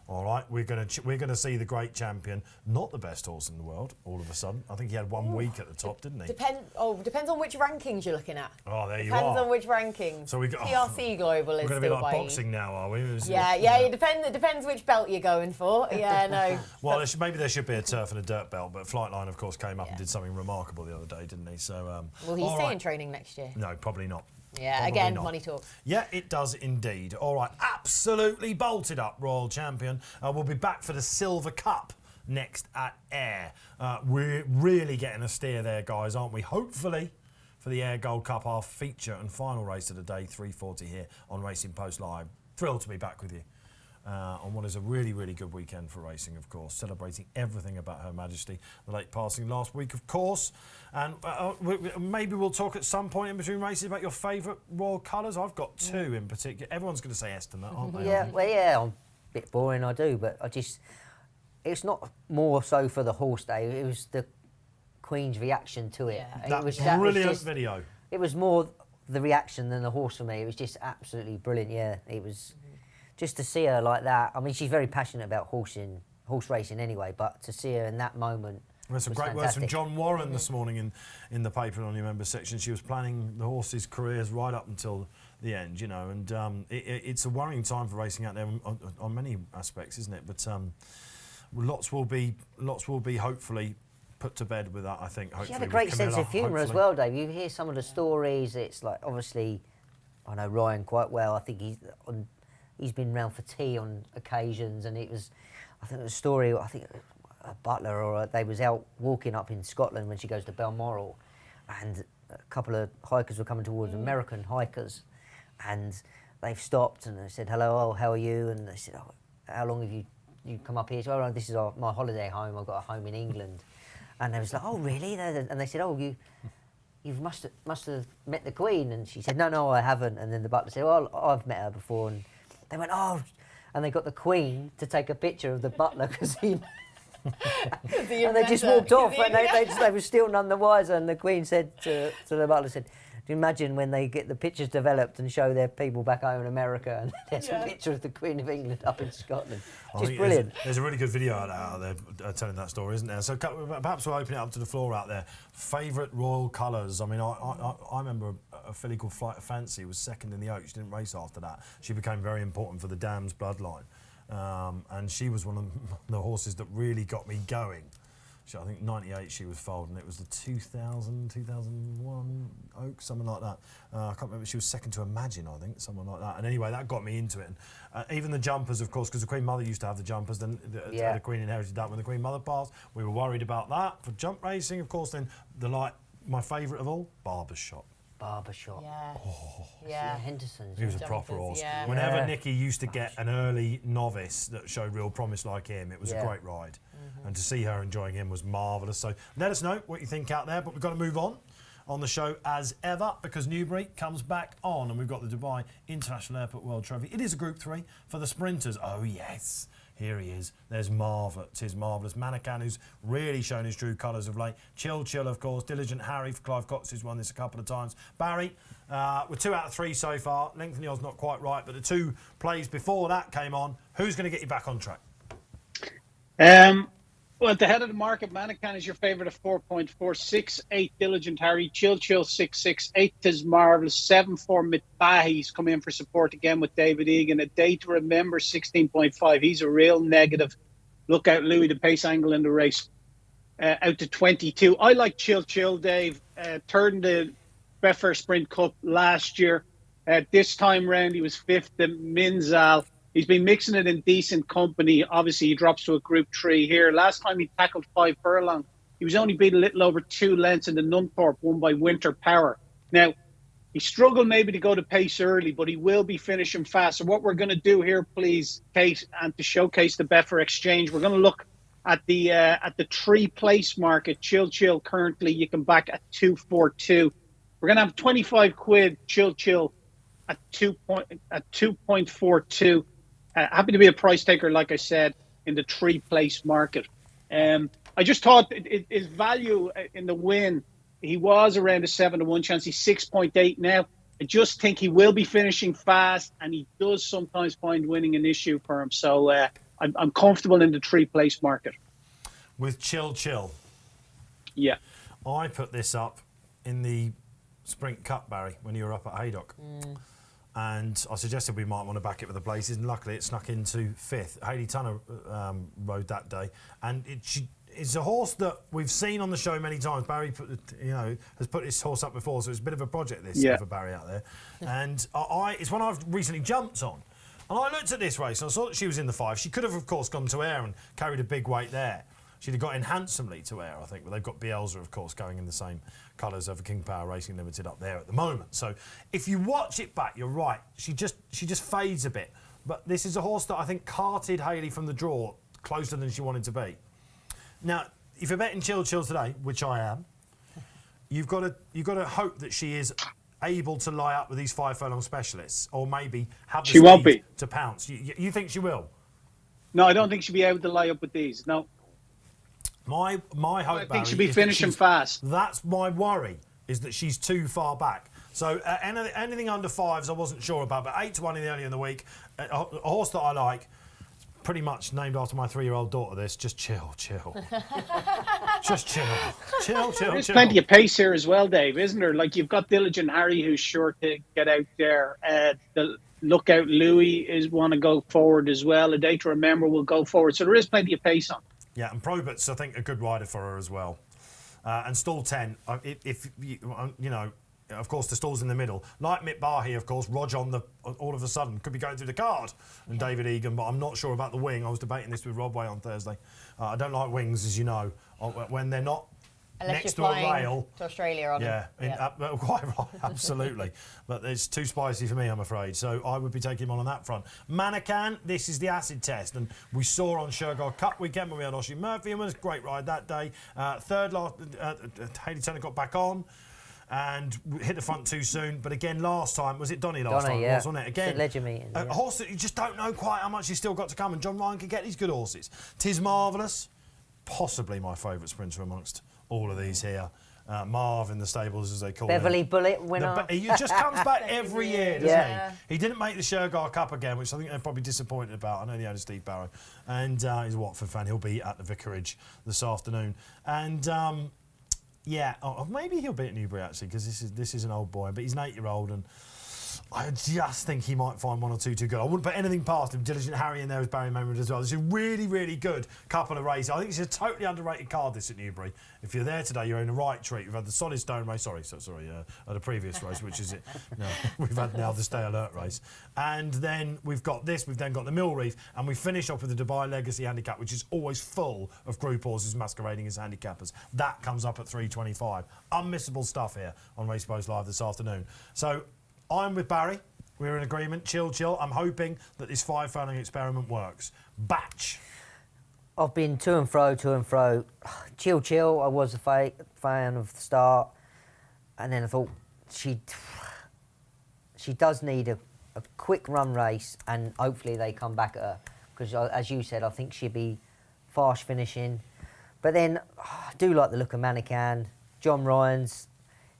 All right, we're gonna see the great champion, not the best horse in the world. All of a sudden, I think he had 1 week at the top, didn't he? Depends on which rankings you're looking at. Oh, there you Depends are. on which rankings. So we got PRC Global is We're going to be still like Baid. boxing now, are we? Yeah. It depends which belt you're going for. Yeah, no. Well, maybe there should be a turf and a dirt belt, but Flightline, of course, came up and did something remarkable the other day, didn't he? So, Will he all stay right. in training next year? No, probably not. Yeah, Probably again, not. money talks. Yeah, it does indeed. All right, absolutely bolted up, Royal Champion. We'll be back for the Silver Cup next at Ayr. We're really getting a steer there, guys, aren't we? Hopefully, for the Ayr Gold Cup, our feature and final race of the day, 3:40 here on Racing Post Live. Thrilled to be back with you. On what is a really, really good weekend for racing, of course, celebrating everything about Her Majesty, the late passing last week, of course. And maybe we'll talk at some point in between races about your favourite royal colours. I've got two in particular. Everyone's going to say Estimate, aren't they? Yeah, well, yeah, I'm a bit boring, I do, but it's not more so for the horse day, it was the Queen's reaction to it. Yeah. It That was brilliant just- video. It was more the reaction than the horse for me. It was just absolutely brilliant, yeah. It was just to see her like that. I mean, she's very passionate about horse racing anyway, but to see her in that moment There's some was great words from fantastic. John Warren this morning in the paper and on your members section. She was planning the horses' careers right up until the end, you know, and it's a worrying time for racing out there on many aspects, isn't it? But lots will be hopefully put to bed with that, I think. She had hopefully, a great with sense Camilla, of humour as hopefully. well, Dave. You hear some of the stories. It's like, obviously, I know Ryan quite well. I think he's been round for tea on occasions, and I think it was a story. I think a butler or they was out walking up in Scotland when she goes to Balmoral, and a couple of hikers were coming towards American hikers, and they've stopped and they said, "Hello, oh, how are you?" And they said, "Oh, how long have you come up here?" So, "Oh, this is my holiday home. I've got a home in England." And they was like, "Oh, really?" And they said, "Oh, you must have met the Queen." And she said, "No, I haven't." And then the butler said, "Well, I've met her before." And they went, "Oh," and they got the Queen to take a picture of the butler because he. And they just walked off, and they were still none the wiser. And the Queen said to the butler, said, "Do you imagine when they get the pictures developed and show their people back home in America, and there's a picture of the Queen of England up in Scotland?" I Just think brilliant. There's a really good video out there telling that story, isn't there? So perhaps we'll open it up to the floor out there. Favourite royal colours? I mean, I remember a filly called Flight of Fancy was second in the Oaks. She didn't race after that. She became very important for the Dams bloodline. And she was one of the horses that really got me going. I think 98 she was foaled, and it was the 2000, 2001 Oaks, something like that. I can't remember. She was second to Imagine, I think, something like that. And anyway, that got me into it. And even the jumpers, of course, because the Queen Mother used to have the jumpers. Then the Queen inherited that when the Queen Mother passed. We were worried about that for jump racing, of course. Then my favourite of all, Barbershop. Barbershop. Yeah. Yeah, Henderson's. He was a Jumpers, proper horse. yeah. Whenever Nicky used to get an early novice that showed real promise like him, it was a great ride. And to see her enjoying him was marvellous. So let us know what you think out there. But we've got to move on the show as ever, because Newbury comes back on, and we've got the Dubai International Airport World Trophy. It is a Group 3 for the sprinters. Oh, yes. Here he is. There's Marvellous. Tis Marvellous. Manican, who's really shown his true colours of late. Chill, of course. Diligent Harry for Clive Cox, who's won this a couple of times. Barry, we're 2 out of 3 so far. Length in the odds not quite right, but the 2 plays before that came on. Who's going to get you back on track? Well, at the head of the market, Mannequin is your favourite at 4.46. 8 Diligent Harry. Chill 6.6. 8 is Marvellous. 7-4 Mitbahi's come in for support again with David Egan. A Day to Remember 16.5. He's a real negative. Look out, Louis, the pace angle in the race. Out to 22. I like Chill, Dave. Third in the Betfair Sprint Cup last year. This time round, he was fifth in Minzal. He's been mixing it in decent company. Obviously, he drops to a Group 3 here. Last time he tackled 5 furlong, he was only beat a little over 2 lengths in the Nunthorpe, won by Winter Power. Now, he struggled maybe to go to pace early, but he will be finishing fast. So what we're going to do here, please, Kate, and to showcase the Betfair Exchange, we're going to look at the 3-place market. Chill currently you can back at 242. We're going to have 25 quid Chill at 2.42. Happy to be a price taker, like I said, in the 3-place market. I just thought his value in the win, he was around a 7-1 chance. He's 6.8 now. I just think he will be finishing fast, and he does sometimes find winning an issue for him. So I'm comfortable in the 3-place market. With Chill. Yeah. I put this up in the Sprint Cup, Barry, when you were up at Haydock. And I suggested we might want to back it with the places, and luckily it snuck into 5th. Hayley Tunner rode that day, and it's a horse that we've seen on the show many times. Barry has put his horse up before, so it's a bit of a project this for Barry out there. And it's one I've recently jumped on. And I looked at this race and I saw that she was in the 5. She could have, of course, gone to Ayr and carried a big weight there. She'd have got in handsomely to Ayr, I think, but they've got Bielsa, of course, going in the same colours over King Power Racing Limited up there at the moment. So if you watch it back, you're right. She just fades a bit. But this is a horse that I think carted Hayley from the draw closer than she wanted to be. Now, if you're betting Chill today, which I am, you've got to hope that she is able to lie up with these 5 furlong specialists, or maybe have the speed to pounce. You think she will? No, I don't think she'll be able to lie up with these. No. My hope, I think she'll be finishing fast. That's my worry, is that she's too far back. So anything under 5s I wasn't sure about, but 8-1 in the early in the week. A horse that I like, pretty much named after my 3-year-old daughter, this. Just chill. Just chill. There's plenty of pace here as well, Dave, isn't there? Like, you've got Diligent Harry, who's sure to get out there. The Lookout Louis is want to go forward as well. A Day to Remember will go forward. So there is plenty of pace on. Yeah, and Probert's, I think, a good rider for her as well. And stall 10, if you know, of course, the stall's in the middle. Like Mick Bahi, of course, Rog all of a sudden could be going through the card, and David Egan, but I'm not sure about the wing. I was debating this with Rob Way on Thursday. I don't like wings, as you know, when they're not Unless next to you're a rail. to Australia on them. Quite right, absolutely. But it's too spicy for me, I'm afraid. So I would be taking him on that front. Mannequin, this is the acid test. And we saw on Shergar Cup weekend when we had Oshie Murphy, and it was a great ride that day. Third last, Hayley Turner got back on and hit the front too soon. But again, last time, was it Donny last time? Yeah. Wasn't it? Again, Ledger meeting, a horse that you just don't know quite how much he's still got to come. And John Ryan can get these good horses. 'Tis Marvellous, possibly my favourite sprinter amongst all of these here. Marv in the stables, as they call Beverly him. Bullet winner. He just comes back every year, doesn't Yeah. he? He didn't make the Shergar Cup again, which I think they're probably disappointed about. I know the owner, Steve Barrow, and he's a Watford fan. He'll be at the Vicarage this afternoon. And maybe he'll be at Newbury, actually, because this is an old boy, but he's an 8-year-old, and I just think he might find 1 or 2 too good. I wouldn't put anything past him. Diligent Harry in there as Barry Maynard as well. This is a really, really good couple of races. I think it's a totally underrated card, this at Newbury. If you're there today, you're in the right treat. We've had the Solid Stone race. At the previous race, which is it? No, we've had now the Stay Alert race. And then we've got this. We've then got the Mill Reef. And we finish off with the Dubai Legacy Handicap, which is always full of group horses masquerading as handicappers. That comes up at 325. Unmissable stuff here on Race Post Live this afternoon. So I'm with Barry. We're in agreement. Chill. I'm hoping that this 5 furlong experiment works. Batch. I've been to and fro. Chill. I was a fan of the start, and then I thought she does need a quick run race, and hopefully they come back at her, because as you said, I think she'd be fast finishing. But then I do like the look of Mannequin. John Ryan's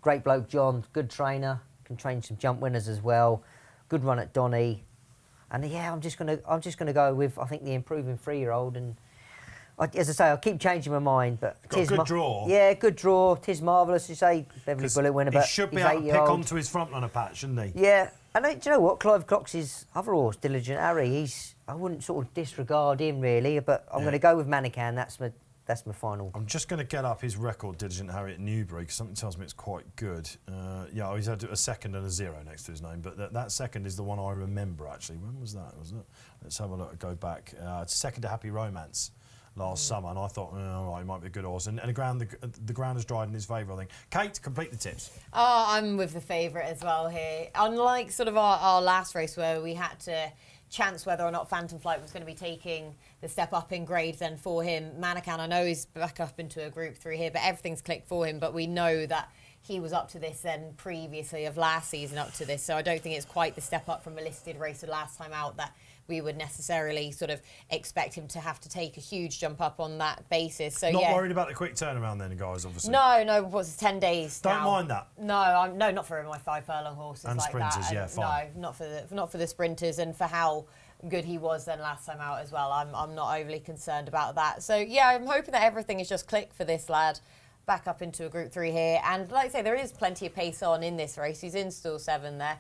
great bloke. John, good trainer. Can train some jump winners as well. Good run at Donny, and I'm just gonna go with, I think, the improving 3-year-old, and As I say, I keep changing my mind, but Got a good draw. Yeah, good draw. 'Tis marvellous. You say Beverly Bullet winner, but he should be he's able to pick 80-year-old. onto his front runner patch, shouldn't he? Yeah, and do you know what? Clive Cox's other horse, Diligent Harry. I wouldn't sort of disregard him really, but I'm going to go with Manican. That's my final. I'm just going to get up his record, Diligent Harry at Newbury, because something tells me it's quite good. Yeah, he's had a second and a 0 next to his name, but that second is the one I remember, actually. When was that? Let's have a look, go back. It's second to Happy Romance last summer, and I thought, all right, he might be a good horse. And the ground has dried in his favour, I think. Kate, complete the tips. Oh, I'm with the favourite as well here. Unlike sort of our last race where we had to chance whether or not Phantom Flight was going to be taking the step up in grade then for him. Manican, I know he's back up into a Group 3 here, but everything's clicked for him. But we know that he was up to this then previously of last season up to this. So I don't think it's quite the step up from a listed race the last time out that we would necessarily sort of expect him to have to take a huge jump up on that basis. So Not worried about the quick turnaround then, guys, obviously. No, what's it, 10 days Don't now? mind that. No, not for my 5 furlong horses And like sprinters, that. yeah, And fine. No, not for the sprinters, and for how good he was then last time out as well. I'm not overly concerned about that. So yeah, I'm hoping that everything is just clicked for this lad. Back up into a Group 3 here, and like I say, there is plenty of pace on in this race. He's in stall 7 there.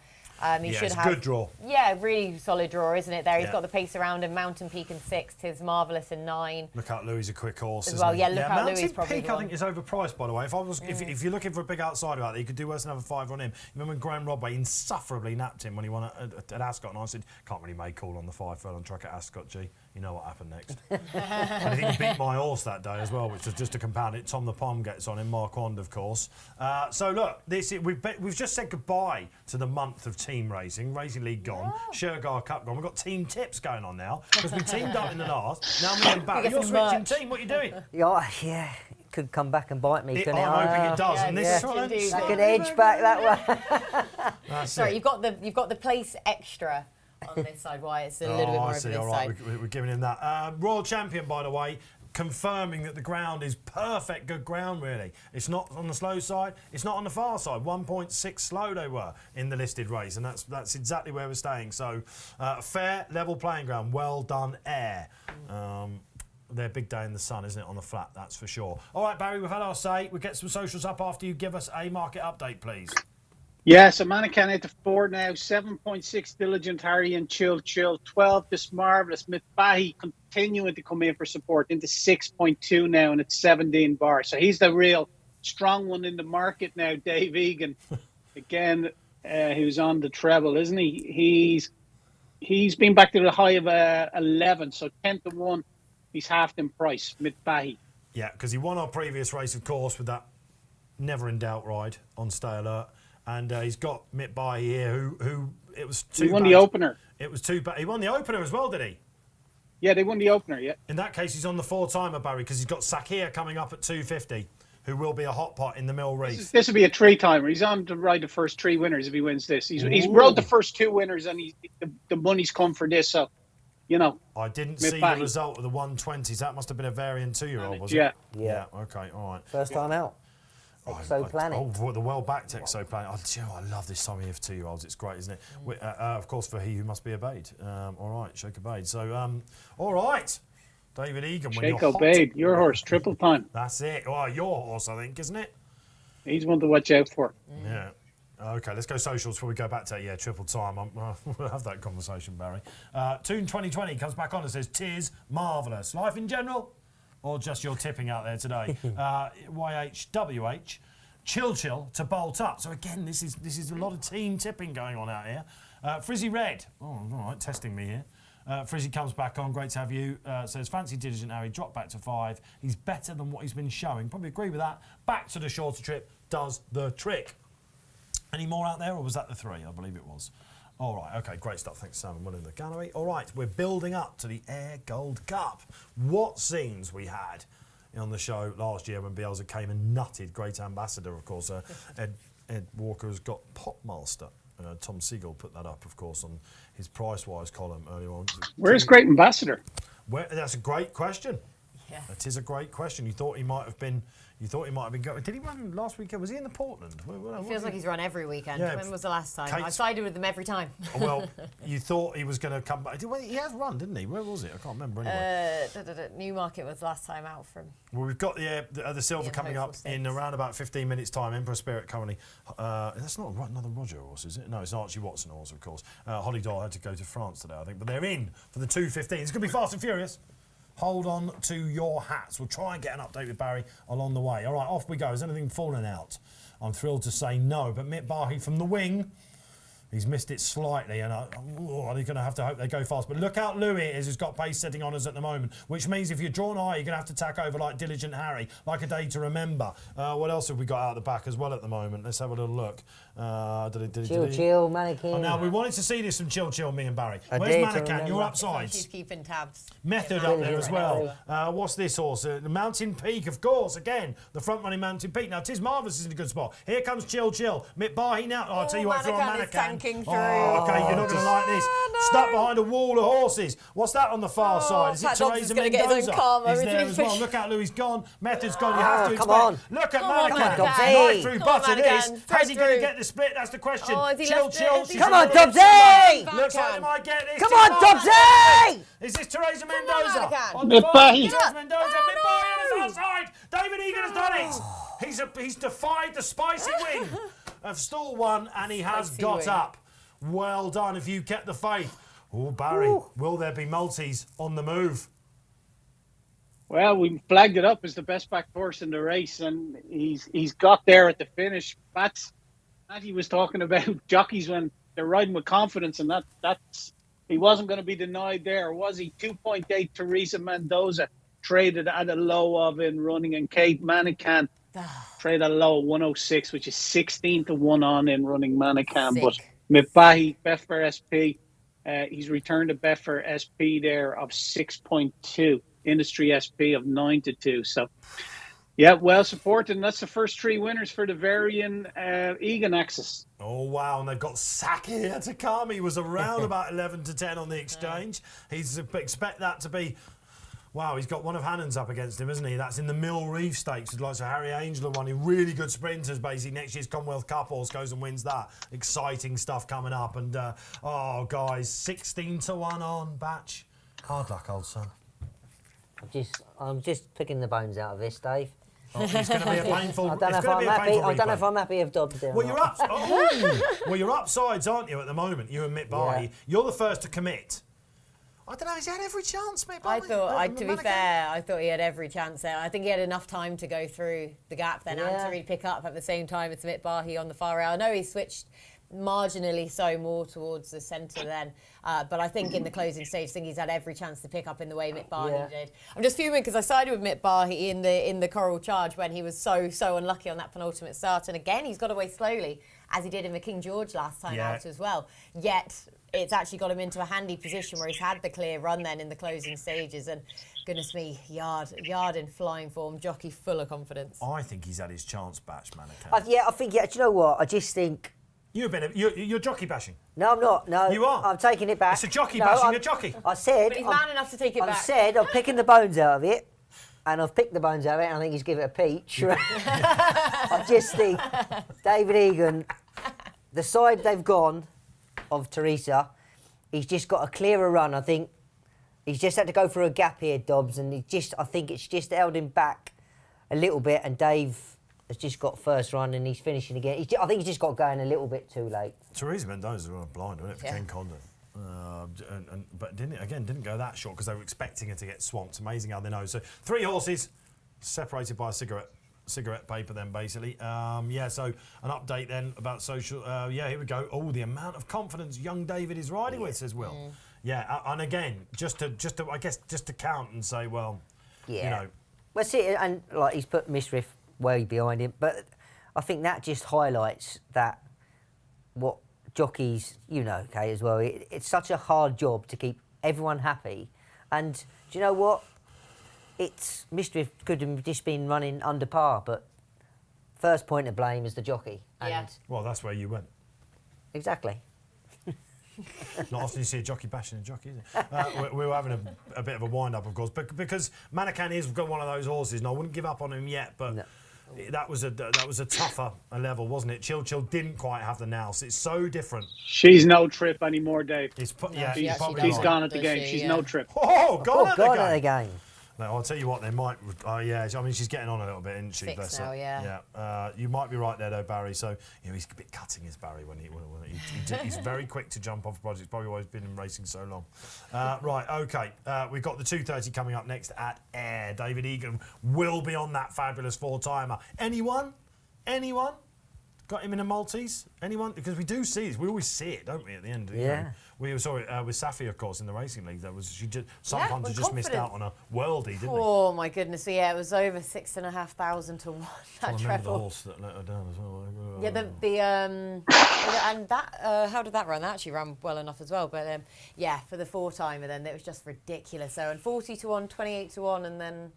He should it's a have good draw. Yeah, really solid draw, isn't it? There, he's Yeah. got the pace around him. Mountain Peak in 6, Tis Marvellous in 9. Lookout Louis a quick horse, As isn't well, he? yeah, Lookout Mountain Louis is probably Peak, the I one. think, is overpriced, by the way. If you're looking for a big outsider out there, you could do worse than have a 5 on him. Remember when Graham Rodway insufferably napped him when he won at Ascot, and I said, can't really make call on the 5 furlong track at Ascot, G. You know what happened next. And I think he beat my horse that day as well, which was just to compound it. Tom the Pom gets on him, Marquand, of course. So look, we've just said goodbye to the month of team racing. Racing League gone, Shergar Cup gone. We've got team tips going on now because we teamed up in the last. Now me and Barry, get you're some switching merch. team. What are you doing? Yeah, it could come back and bite me, couldn't it? I'm hoping it does. Yeah, And this yeah. is what Indeed. I could edge back that way. That's Sorry, it. you've got the place extra on this side. Why it's a little bit more I over see. this All right, side. we're giving him that. Royal Champion, by the way, confirming that the ground is perfect, good ground, really. It's not on the slow side. It's not on the far side. 1.6 slow they were in the listed race, and that's exactly where we're staying. So, fair, level playing ground. Well done, Ayr. Their big day in the sun, isn't it, on the flat, that's for sure. All right, Barry, we've had our say. We'll get some socials up after you give us a market update, please. Yeah, so Manican at the 4 now, 7.6 Diligent Harry and Chill. 12 this Marvellous. Mitbahi continuing to come in for support into 6.2 now, and it's 17 bar. So he's the real strong one in the market now, Dave Egan. Again, who's on the treble, isn't he? He's been back to the high of 11, so 10 to 1. He's halved in price, Mitbahi. Yeah, because he won our previous race, of course, with that never in doubt ride on Stay Alert. And he's got Mitt By here, who it was too He won bad. the opener. It was too bad. He won the opener as well, did he? Yeah, they won the opener, yeah. In that case, he's on the 4-timer, Barry, because he's got Sakia coming up at 250, who will be a hot pot in the Mill Reef. This will be a 3-timer. He's on to ride the first 3 winners if he wins this. He's rode the first 2 winners, and the money's come for this, so, you know. I didn't see the result of the 120s. That must have been a Varian 2-year-old, was it? Yeah. Okay, all right. First time out. Exoplanet. Oh, the well-backed Exoplanet. I love this time of year for 2-year-olds. It's great, isn't it? Of course, for he who must be obeyed. All right, Shake Obeyed. So, all right, David Egan. Shake Obeyed, your horse, triple time. That's it. Oh, your horse, I think, isn't it? He's one to watch out for. Yeah. Okay, let's go socials before we go back to triple time. We'll have that conversation, Barry. Toon 2020 comes back on and says, "Tis marvellous. Life in general, or just your tipping out there today?" YHWH, chill to bolt up. So again, this is a lot of team tipping going on out here. Frizzy Red, all right, testing me here. Frizzy comes back on, great to have you. Says, fancy Diligent Harry, drop back to 5. He's better than what he's been showing. Probably agree with that. Back to the shorter trip, does the trick. Any more out there, or was that the 3? I believe it was. All right, okay, great stuff. Thanks, Sam and Will in the gallery. All right, we're building up to the Ayr Gold Cup. What scenes we had on the show last year when Bielsa came and nutted. Great ambassador, of course. Ed Walker's got Popmaster. Tom Siegel put that up, of course, on his Price-Wise column earlier on. Where's Great Ambassador? That's a great question. Yeah. That is a great question. You thought he might have been going. Did he run last weekend? Was he in the Portland? It feels like he's run every weekend. Yeah, When was the last time? I Kate's- sided with him every time. Well, you thought he was going to come back. Well, he has run, didn't he? Where was it? I can't remember anyway. Newmarket was last time out from. Well, we've got the silver Yeah, coming up hopeful in six. around about 15 minutes' time. Emperor Spirit currently. That's not another Roger horse, is it? No, it's an Archie Watson horse, of course. Holly Doll had to go to France today, I think. But they're in for the 2:15. It's going to be fast and furious. Hold on to your hats. We'll try and get an update with Barry along the way. All right, off we go. Has anything fallen out? I'm thrilled to say no. But Mick Bahi from the wing. He's missed it slightly, and he's going to have to hope they go fast. But look out, Louis is who's got pace setting on us at the moment, which means if you're drawn high, you're going to have to tack over like Diligent Harry, like a day to remember. What else have we got out the back as well at the moment? Let's have a little look. Chill, Mannequin. Oh, now, we wanted to see this from Chill, me and Barry. A Where's day to Mannequin? remember. You're She's upsides. keeping tabs. Method up there as well. What's this horse? The Mountain Peak, of course. Again, the front running Mountain Peak. Now, Tis Marvellous is in a good spot. Here comes Chill. Mick Bahi now. I'll tell you what, if you're on Mannequin is tanking through. Oh, okay, you're not going to like this. no. Stuck behind a wall of horses. What's that on the far side? Is it Pat Dobbs Teresa is gonna get his Mendoza? own karma, Is isn't there he? as well. Look out, Louis gone. Method's gone. You have to come expect. on. Look at Come on, Mannequin. Dobbsy. Knife through Come on, butter this. Mannequin. How's he going to Through. get the split? That's the question. Oh, has he Chill. left it? Has he She's Come a on, little Dobbsy! bit- Looks like they might get this. Come on, Dobbsy! Is this Teresa Mendoza? Mannequin. On the far, Bahi. Teresa Mendoza. Mick Bahi on his outside. David Egan has done it. He's defied the spicy wing of stall one, and he has Spicy got wing. up. Well done if you kept the faith. Oh, Barry, will there be multis on the move? Well, we flagged it up as the best back horse in the race, and he's got there at the finish. Mattie was talking about jockeys when they're riding with confidence, and that's he wasn't going to be denied there, was he? 2.8 Teresa Mendoza traded at a low of in running, and Kate Mannequin traded at a low of 106, which is 16 to 1 on in running Mannequin. Sick. But Mibahi, Betfair SP, he's returned a Betfair SP there of 6.2. Industry SP of 9 to 2. So, yeah, well supported. And that's the first 3 winners for the Varian Egan Axis. Oh, wow, and they've got Saki here to come. He was around about 11 to 10 on the exchange. He's expect that to be... Wow, he's got one of Hannon's up against him, isn't he? That's in the Mill Reef Stakes with lots of Harry Angel one. Really good sprinters, basically. Next year's Commonwealth Cup horse goes and wins that. Exciting stuff coming up. And, guys, 16 to 1 on Batch. Hard luck, old son. I'm just picking the bones out of this, Dave. Oh, it's going to be a painful. I don't know it's if going to I'm be a happy. painful I don't know replay. if I'm happy if Dobbs there. or Well, you're not. well, you're upsides, aren't you, at the moment? You and Mick Bahi. Yeah. You're the first to commit. I don't know. Has he had every chance, Mick Bahi? To be fair, I thought he had every chance there. I think he had enough time to go through the gap then and to really pick up at the same time as Mick Bahi on the far rail. I know he switched marginally so more towards the centre then, but I think in the closing stage, I think he's had every chance to pick up in the way Mick Bahi did. I'm just fuming because I sided with Mick Bahi in the Coral Charge when he was so unlucky on that penultimate start, and again he's got away slowly as he did in the King George last time out as well. Yet it's actually got him into a handy position where he's had the clear run then in the closing stages, and goodness me, yard in flying form, jockey full of confidence. I think he's had his chance, Batch Mannequin. I think, do you know what? I just think... You're jockey bashing. No, I'm not. No. You are? I'm taking it back. It's a jockey No, bashing I'm- a jockey. I said... But he's man enough to take it I've back. said I'm picking the bones out of it, and I've picked the bones out of it, and I think he's given it a peach. I just think David Egan, the side they've gone of Teresa, he's just got a clearer run. I think he's just had to go through a gap here, Dobbs, and I think it's just held him back a little bit, and Dave has just got first run and he's finishing again. I think he's just got going a little bit too late. Teresa Mendoza was blind, wasn't it, for Yeah. Ken Condon? But didn't go that short because they were expecting her to get swamped. Amazing how they know. So 3 horses separated by a cigarette paper then basically. So an update then about social. Here we go. Oh, the amount of confidence young David is riding with, says Will. Yeah, and again, just to count and say, well, you know. Well, see, and like he's put Misriff way behind him, but I think that just highlights that what jockeys, as well. It's such a hard job to keep everyone happy, and do you know what? It's Misriff could have just been running under par, but first point of blame is the jockey. And Yeah. Well, that's where you went. Exactly. Not often you see a jockey bashing a jockey, is it? We were having a bit of a wind-up, of course, but because Manukyan is one of those horses, and I wouldn't give up on him yet, but that was a tougher level, wasn't it? Chill didn't quite have the nous. It's so different. She's no trip anymore, Dave. She's She's gone at the game. She's no trip. Oh, gone at the game. No, I'll tell you what, they might. Yeah, I mean, she's getting on a little bit, isn't she? 6 now, yeah. Yeah. You might be right there, though, Barry. So, he's a bit cutting, is Barry, when he's very quick to jump off projects. Probably why he's been in racing so long. Right, OK. We've got the 2:30 coming up next at Ayr. David Egan will be on that fabulous 4-timer. Anyone? Got him in a Maltese? Anyone? Because we do see this. We always see it, don't we, at the end? Yeah. We saw it with Safi, of course, in the racing league. Sometimes just missed out on a worldie, didn't he? Oh my goodness! So, yeah, it was over 6,500 to 1. That I remember treble. the horse that let her down as well. Yeah, and that how did that run? That actually ran well enough as well. But yeah, for the 4-timer, then it was just ridiculous. So, and 40 to 1, 28 to 1, and then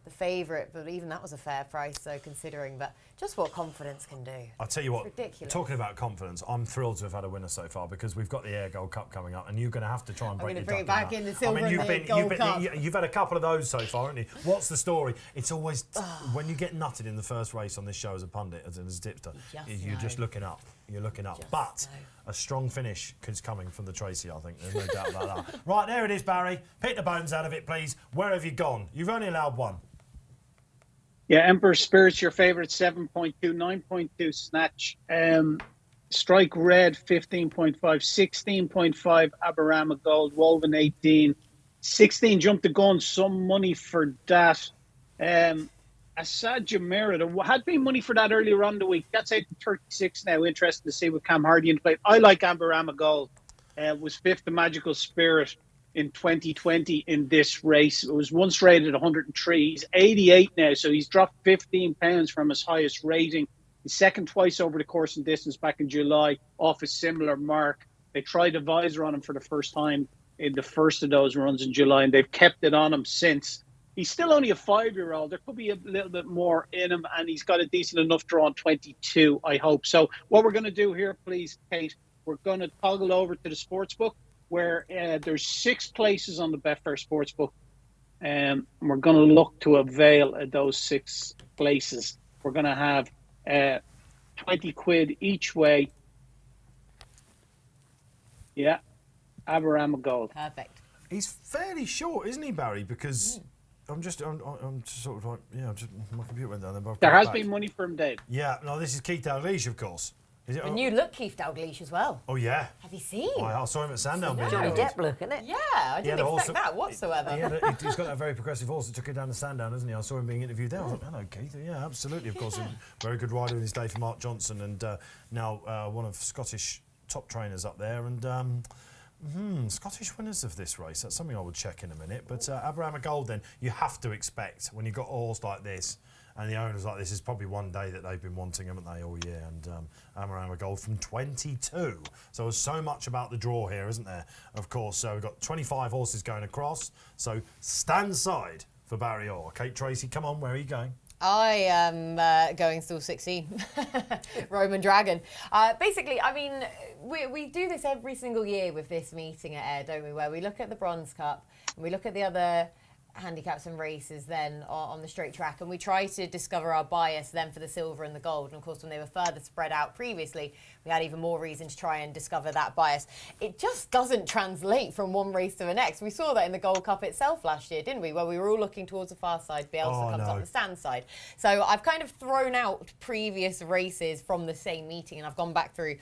the favourite. But even that was a fair price. So considering, but just what confidence can do. I'll tell you what. Ridiculous. Talking about confidence, I'm thrilled to have had a winner so far because we've got the Ayr Gold Cup coming up, and you're going to have to try and break your duck. I'm going to bring it back in the silver and the Gold Cup. You've had a couple of those so far, haven't you? What's the story? It's always when you get nutted in the first race on this show as a pundit, as a tipster, you're just looking up. You're looking up. But a strong finish is coming from the Tracey, I think. There's no doubt about that. Right, there it is, Barry. Pick the bones out of it, please. Where have you gone? You've only allowed one. Yeah, Emperor Spirit's your favourite, 7.2, 9.2 Snatch. Strike Red, 15.5, 16.5 Aberama Gold, Woven 18, 16 Jump the Gun, some money for that. Assad Jamira, there had been money for that earlier on the week. That's out to 36 now. Interesting to see what Cam Hardy in play. I like Aberama Gold. Was fifth to Magical Spirit in 2020 in this race. It was once rated 103. He's 88 now, so he's dropped 15 pounds from his highest rating. He's second twice over the course and distance back in July, off a similar mark. They tried a visor on him for the first time in the first of those runs in July, and they've kept it on him since. He's still only a 5-year-old. There could be a little bit more in him, and he's got a decent enough draw on 22, I hope. So what we're going to do here, please, Kate, we're going to toggle over to the sportsbook, where there's 6 places on the Betfair Sportsbook. And we're going to look to avail of those 6 places. We're going to have 20 quid each way. Yeah, Aberama Gold. Perfect. He's fairly short, isn't he, Barry? Because I'm just sort of like, my computer went down there. There has been money for him, Dave. Yeah, no, this is Keith Dalglish, of course. Is it? A new look, Keith Dalglish as well. Oh, yeah. Have you seen? I saw him at Sandown. Johnny Depp look, isn't it? Yeah, I didn't expect that whatsoever. He's got that very progressive horse that took it down to Sandown, hasn't he? I saw him being interviewed there. I thought, hello, Keith. Yeah, absolutely, of course. Very good rider in his day for Mark Johnson, and now one of Scottish top trainers up there. And Scottish winners of this race. That's something I would check in a minute. But Aberama Gold, then, you have to expect, when you've got a horse like this, and the owners like this, is probably one day that they've been wanting, haven't they, all year? And Aberama Gold from 22. So there's so much about the draw here, isn't there? Of course, so we've got 25 horses going across. So stand side for Barry Orr. Kate Tracey, come on, where are you going? I am going still 16, Roman Dragon. Basically, I mean, we do this every single year with this meeting at Ayr, don't we, where we look at the Bronze Cup and we look at the other handicaps and races then on the straight track, and we try to discover our bias then for the silver and the gold. And of course, when they were further spread out previously, we had even more reason to try and discover that bias. It just doesn't translate from one race to the next. We saw that in the Gold Cup itself last year, didn't we? Where we were all looking towards the far side, Bielsa comes up the stand side. So I've kind of thrown out previous races from the same meeting, and I've gone back through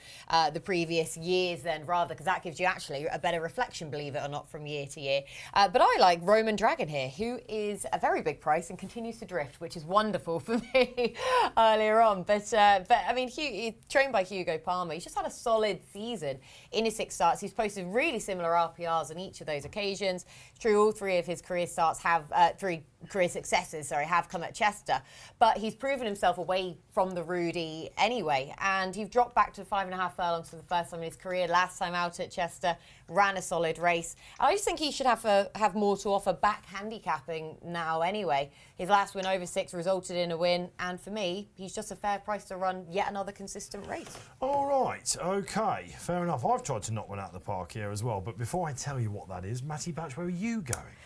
the previous years then rather, because that gives you actually a better reflection, believe it or not, from year to year. But I like Roman Dragon here, who is a very big price and continues to drift, which is wonderful for me earlier on. But I mean, he's trained by Hugo Palmer. He's just had a solid season in his 6 starts. He's posted really similar RPRs on each of those occasions. True, all 3 of his career starts have 3 career successes, have come at Chester, but he's proven himself away from the Rudy anyway, and you've dropped back to 5.5 furlongs for the first time in his career. Last time out at Chester, ran a solid race. I just think he should have more to offer back handicapping now anyway. His last win over 6 resulted in a win, and for me, he's just a fair price to run yet another consistent race. All right, okay, fair enough. I've tried to knock one out of the park here as well, but before I tell you what that is, Mattie Batch, where are you going?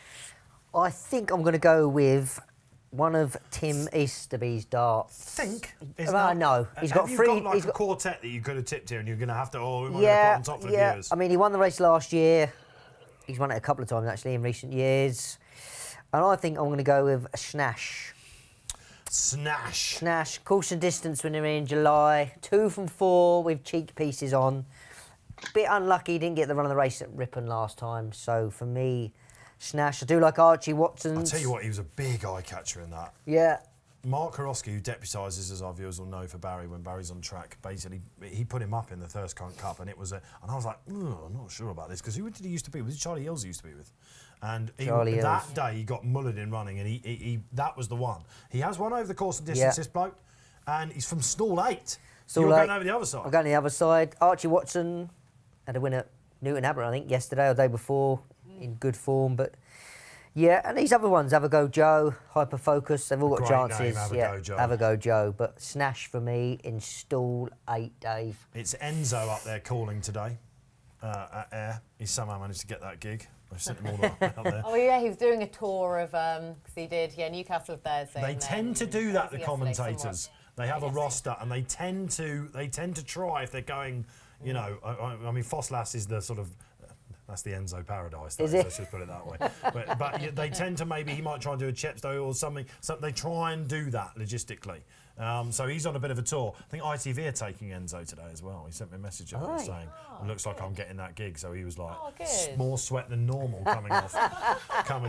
I think I'm going to go with one of Tim Easterby's darts. No, he's got three. You've got like a quartet that you could have tipped here, and you're going to have to. We want to put on top for the viewers. I mean, he won the race last year. He's won it a couple of times actually in recent years, and I think I'm going to go with a Snash. Snash, course and distance winner in July. 2 from 4 with cheek pieces on. Bit unlucky, didn't get the run of the race at Ripon last time. So for me, Snash. I do like Archie Watson's. I'll tell you what, he was a big eye catcher in that. Yeah. Mark Horosky, who deputises, as our viewers will know, for Barry when Barry's on track, basically he put him up in the Thirst Cup, and I was like, I'm not sure about this, because who did he used to be with? Was it Charlie Hills he used to be with? And that day he got mullered in running, and he that was the one. He has won over the course of distance, this bloke, and he's from Stall 8. You're going over the other side. I'm going the other side. Archie Watson had a win at Newton Abbot, I think, yesterday or the day before, in good form, but yeah, and these other ones, Have a Go Joe, Hyper Focus, they've all got chances. Name, Have a Go Joe. Have a Go Joe, but Snash for me in Stall 8, Dave. It's Enzo up there calling today at Ayr. He somehow managed to get that gig. I've sent him all out there. Oh yeah, he was doing a tour of, because he did, Newcastle Thursday. They tend to do that, the commentators. They have a roster, and they tend to try, if they're going, I mean, Fosslas is the sort of, that's the Enzo paradise, let's just put it that way. but they tend to, maybe he might try and do a Chepstow or something. So they try and do that logistically. So he's on a bit of a tour. I think ITV are taking Enzo today as well. He sent me a message saying, it looks like I'm getting that gig. So he was like, more sweat than normal coming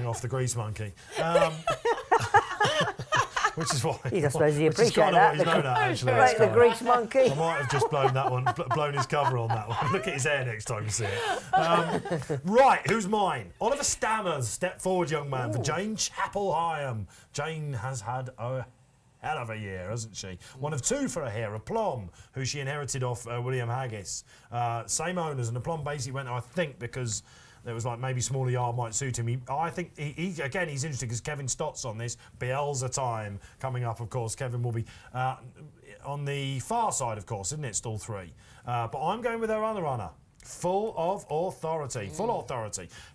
off the grease monkey. Which is why. I suppose he appreciates that. The grease monkey. I might have just blown his cover on that one. Look at his hair next time you see it. Right, who's mine? Oliver Stammers, step forward, young man, for Jane Chapel-Hyam. Jane has had a hell of a year, hasn't she? One of 2 for her here, a Plum, who she inherited off William Haggis. Same owners, and the Plum basically went, I think, because there was like maybe smaller yard might suit him. I think he's interesting because Kevin Stott's on this. Bielsa time coming up, of course. Kevin will be on the far side, of course, isn't it? Stall 3. But I'm going with our other runner, Full Authority,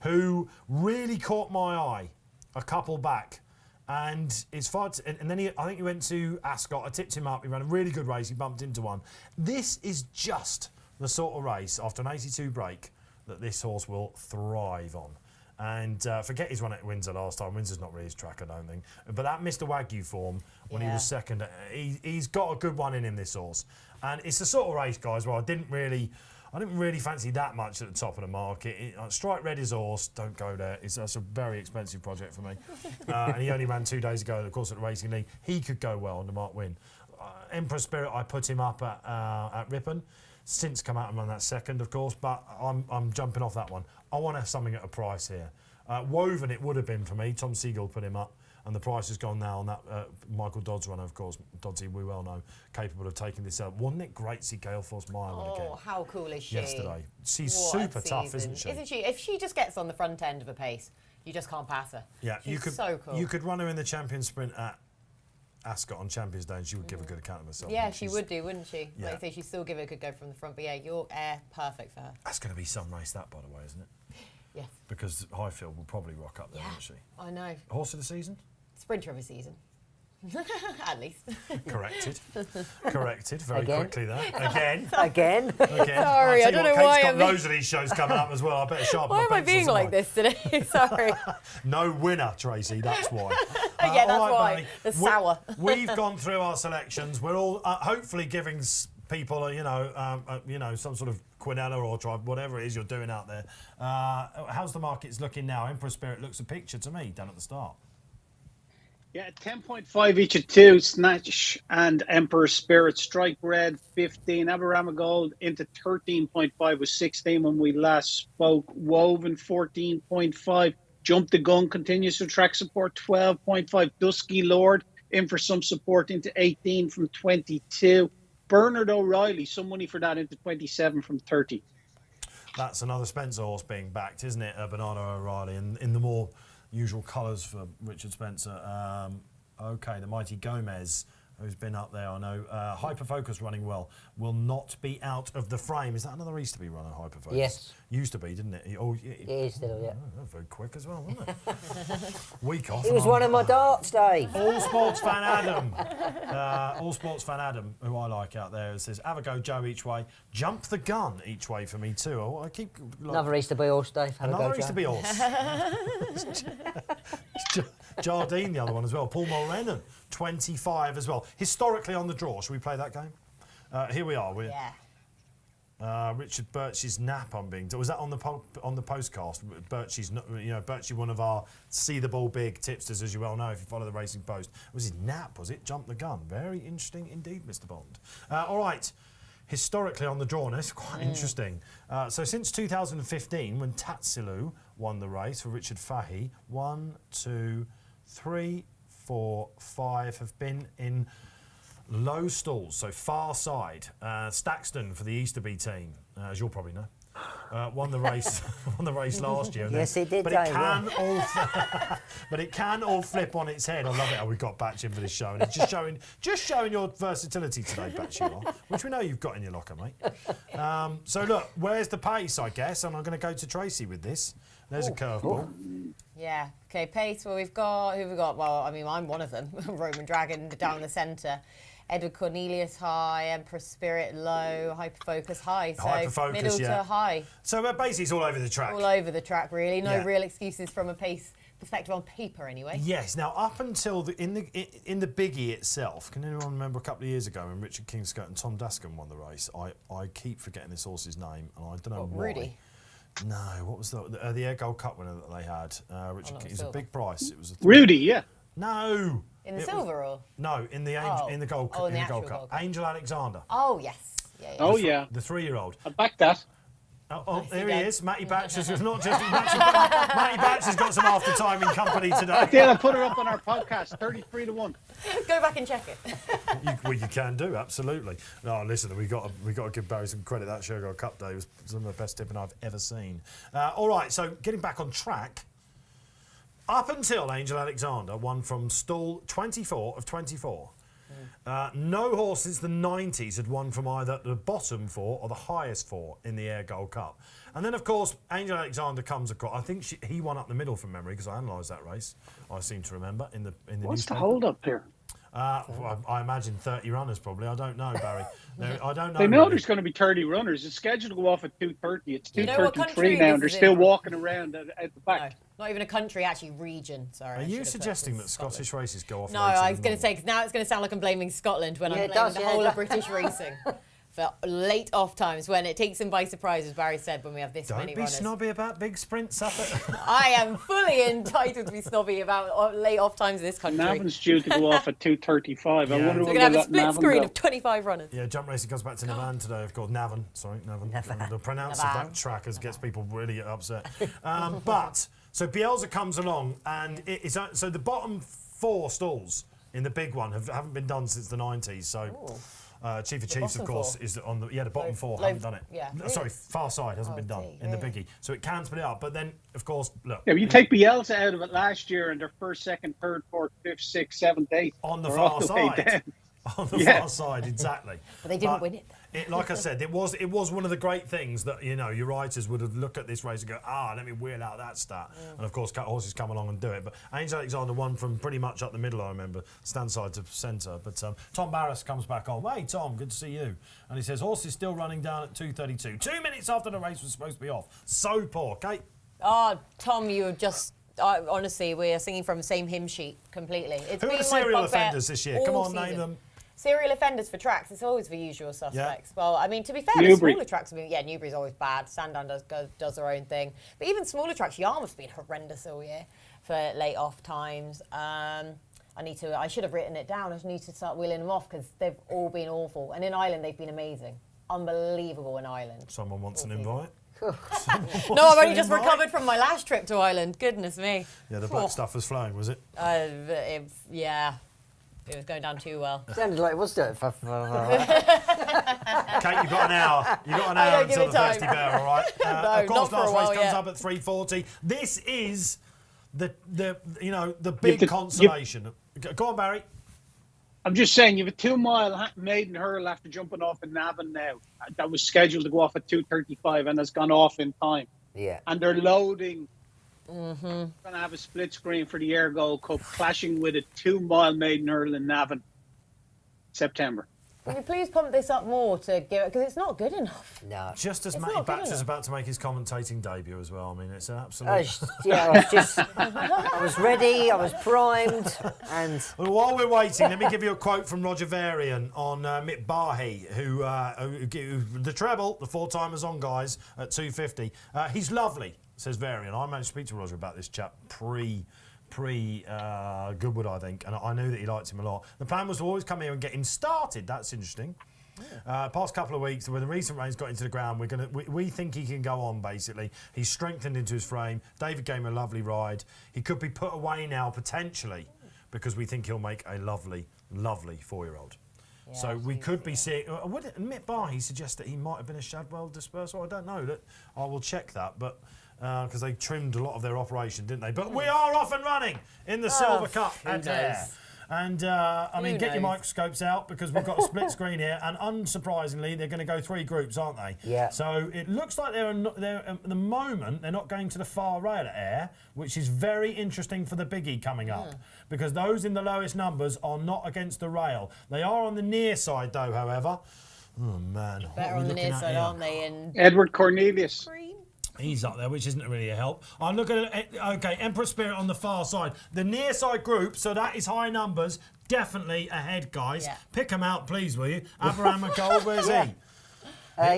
who really caught my eye a couple back. And it's far. And then I think he went to Ascot. I tipped him up. He ran a really good race. He bumped into one. This is just the sort of race after an 82 break that this horse will thrive on. And forget his run at Windsor last time. Windsor's not really his track, I don't think. But that Mr. Wagyu form when he was second, he's got a good one in him, this horse. And it's the sort of race, guys, where I didn't really fancy that much at the top of the market. Strike Red is a horse, don't go there. That's a very expensive project for me. And he only ran 2 days ago, of course, at the Racing League. He could go well under Mark Wynne. Emperor Spirit, I put him up at Ripon. Since come out and run that second, of course, but I'm jumping off that one. I want to have something at a price here. Woven it would have been for me. Tom Siegel put him up, and the price has gone now on that Michael Dodds runner, of course. Doddsy, we well know, capable of taking this out. Wasn't it great to see Gale Force Mile again? Oh, how cool is she? Yesterday. She's super tough, isn't she? Isn't she? If she just gets on the front end of a pace, you just can't pass her. Yeah, She's so cool. You could run her in the champion sprint at Ascot on Champions Day, and she would give a good account of herself. Yeah, she would do, wouldn't she? Yeah. Like I say, she'd still give it a good go from the front. But yeah, York Air, perfect for her. That's going to be some race, that, by the way, isn't it? Yes. Because Highfield will probably rock up there, won't she? I know. Horse of the season? Sprinter of the season. At least. Corrected very quickly there. Again. Sorry, I don't know why. Kate's got loads of these shows coming up as well. I better sharpen my Why am I being like this today? Sorry. No winner, Tracey, that's why. Yeah, that's right, why. Barry. The sour. We've gone through our selections. We're all hopefully giving people, some sort of quinella or tribe, whatever it is you're doing out there. How's the markets looking now? Emperor Spirit looks a picture to me down at the start. Yeah, 10.5 each of 2, Snatch and Emperor Spirit. Strike Red, 15. Aberama Gold into 13.5 with 16 when we last spoke. Woven, 14.5. Jump the Gun continues to track support 12.5. Dusky Lord in for some support into 18 from 22. Bernard O'Reilly, some money for that into 27 from 30. That's another Spencer horse being backed, isn't it? Bernardo O'Reilly, in the more usual colours for Richard Spencer. Okay, the Mighty Gomez, who's been up there, I know. Hyperfocus running well, will not be out of the frame. Is that another Easterby runner, Hyperfocus? Yes. Used to be, didn't it? It is still, yeah. Oh, very quick as well, wasn't it? Week off. It was one of my darts, Dave. All Sports Fan Adam. All Sports Fan Adam, who I like out there, says, have a go, Joe, each way. Jump the Gun each way for me too. I keep... Another Easterby horse, Dave. Have Another a go, Easterby horse. Jardine, the other one as well. Paul Mulrennan, 25 as well. Historically on the draw. Should we play that game? Here we are. Richard Birchie's Nap. Was that on the postcast? Birchie's, Birchie, one of our see the ball big tipsters, as you well know if you follow the Racing Post. Was his Nap? Was it Jump the Gun? Very interesting indeed, Mr. Bond. All right. Historically on the draw, and it's quite interesting. So since 2015, when Tatsilu won the race for Richard Fahey, 1, 2, 3, 4, 5 have been in low stalls, so far side. Staxton for the Easterby team, as you'll probably know. Won the race last year. Yes, it did. But it can all flip on its head. I love it how we got Batch in for this show, and it's just showing your versatility today, Batch, which we know you've got in your locker, mate. So look, where's the pace? I guess, and I'm going to go to Tracey with this. There's a curveball. Yeah. Okay, pace. Well, we've got who we got. Well, I mean, I'm one of them. Roman Dragon down the centre. Edward Cornelius high, Empress Spirit low, Hyperfocus high. So Hyperfocus, middle to high. So basically it's all over the track. All over the track, really. No Yeah. real excuses from a pace perspective on paper, anyway. Yes. Now, up until in the biggie itself, can anyone remember a couple of years ago when Richard Kingscote and Tom Dascombe won the race? I keep forgetting this horse's name, and I don't know why. Rudy? No. What was the Air Gold Cup winner that they had? Richard. It was a big price. It was Rudy, yeah. No. In the silver or? No, in the Gold Oh, in the Gold actual Cup. Gold Cup. Angel Alexander. Oh, yes. Yeah. Oh, yeah. The 3-year-old. I back that. Oh, there he is. Mattie Batchelor's not just Mattie Batchelor's got some after time in company today. Yeah, I put her up on our podcast, 33-1. Go back and check it. You can do, absolutely. No, listen, we got to give Barry some credit. That Shergold Cup day was some of the best tipping I've ever seen. All right, so getting back on track. Up until Angel Alexander won from stall 24 of 24. No horse since the 90s had won from either the bottom 4 or the highest 4 in the Ayr Gold Cup. And then, of course, Angel Alexander comes across. I think he won up the middle from memory because I analysed that race. I seem to remember in the What's the newspaper. hold up here? Well, I imagine 30 runners probably. I don't know, Barry. I don't know. They know really. there's going to be 30 runners. It's scheduled to go off at 2:30. It's Do you know what 2:33 country now, this and they're is still in? walking around at the No, back. not even a country, actually region. Sorry. Are I you should have put suggesting this that Scottish races go off No, later I was than going to normal? say, because now it's going to sound like I'm blaming Scotland when Yeah, I'm it blaming does, the yeah, whole it of does. British racing. For late off times, when it takes them by surprise, as Barry said, when we have this Don't many be runners. snobby about big sprints up at... I am fully entitled to be snobby about late off times in this country. Navan's due to go off at 2:35. I Yeah. wonder So what we're going to have a let split Navan screen go. of 25 runners. Yeah, jump racing comes back to Navan today, of course. Navan. The pronounce of Navan. that track gets people really upset. But, so Bielsa comes along, and so the bottom 4 stalls in the big one haven't been done since the 90s, so... Chief of Chiefs, of bottom course, 4? is on the bottom 4 low- haven't done it. yeah. No, sorry, far side hasn't been done gee, in the really? biggie, so it can split it up. But then, of course, look Yeah, but you take Bielsa out of it last year, and their first, second, third, fourth, fifth, sixth, seventh, eighth. on the are all far the way side. down. On the Yeah. far side, exactly. But they didn't win it. Like I said, it was one of the great things that your writers would have looked at this race and go, let me wheel out that stat. And of course, horses come along and do it. But Angel Alexander won from pretty much up the middle. I remember stand side to centre. But Tom Barras comes back on. Hey Tom, good to see you. And he says horse is still running down at 2:32, 2 minutes after the race was supposed to be off. So poor, Kate. Oh, Tom, you're just... honestly, we are singing from the same hymn sheet completely. It's Who are been the my serial bugbear offenders this year? Come all on, name season. them. Serial offenders for tracks, it's always the usual suspects. Well, I mean, to be fair, Newbury. the smaller tracks have been... Yeah, Newbury's always bad. Sandown does their own thing. But even smaller tracks, Yarmouth's been horrendous all year for late off times. I should have written it down. I just need to start wheeling them off because they've all been awful. And in Ireland, they've been amazing. Unbelievable in Ireland. Someone wants an All season. invite. No, I've only just recovered from my last trip to Ireland. Goodness me. Yeah, the black stuff was flowing, was it? Yeah. It was going down too well. Sounded like it was doing. Kate, you've got an hour. You've got an hour until the Thirsty Bear, all right? No, of course, not for a last while race comes yet. up at 3:40. This is the big consolation. Go on, Barry. I'm just saying, you have a 2 mile maiden hurl after jumping off in Navan now. That was scheduled to go off at 2:35 and has gone off in time. Yeah. And they're loading. Going to have a split screen for the Ayr Gold Cup, clashing with a 2 mile maiden hurl in Navan, September. Can you please pump this up more to give it, because it's not good enough. No. Just as It's Matty not good Batchelor's enough. about to make his commentating debut as well. I mean, it's an absolute... I was ready, I was primed, and... Well, while we're waiting, let me give you a quote from Roger Varian on Mick Bahi, who the treble, the 4-timers on guys at 250. He's lovely, says Varian. I managed to speak to Roger about this chap pre-Goodwood, I think, and I knew that he liked him a lot. The plan was to always come here and get him started. That's interesting. Past couple of weeks, when the recent rains got into the ground, we think he can go on, basically. He's strengthened into his frame. David gave him a lovely ride. He could be put away now, potentially, because we think he'll make a lovely, lovely 4-year-old. Yeah, So we could be seeing... Would it admit Bahi suggest that he might have been a Shadwell dispersal? I don't know. I will check that, but... Because they trimmed a lot of their operation, didn't they? But we are off and running in the Silver Cup at Ayr. And, I mean, get your microscopes out, because we've got a split screen here. And unsurprisingly, they're going to go 3 groups, aren't they? Yeah. So it looks like they're at the moment, they're not going to the far rail at Ayr, which is very interesting for the biggie coming up. Because those in the lowest numbers are not against the rail. They are on the near side, though, however. Oh, man. Better on the near side, aren't they? And Edward Cornelius. He's up there, which isn't really a help. I'm looking at, okay, Emperor Spirit on the far side. The near side group, so that is high numbers, definitely ahead, guys. Yeah. Pick them out, please, will you? Abraham Gold, where's he?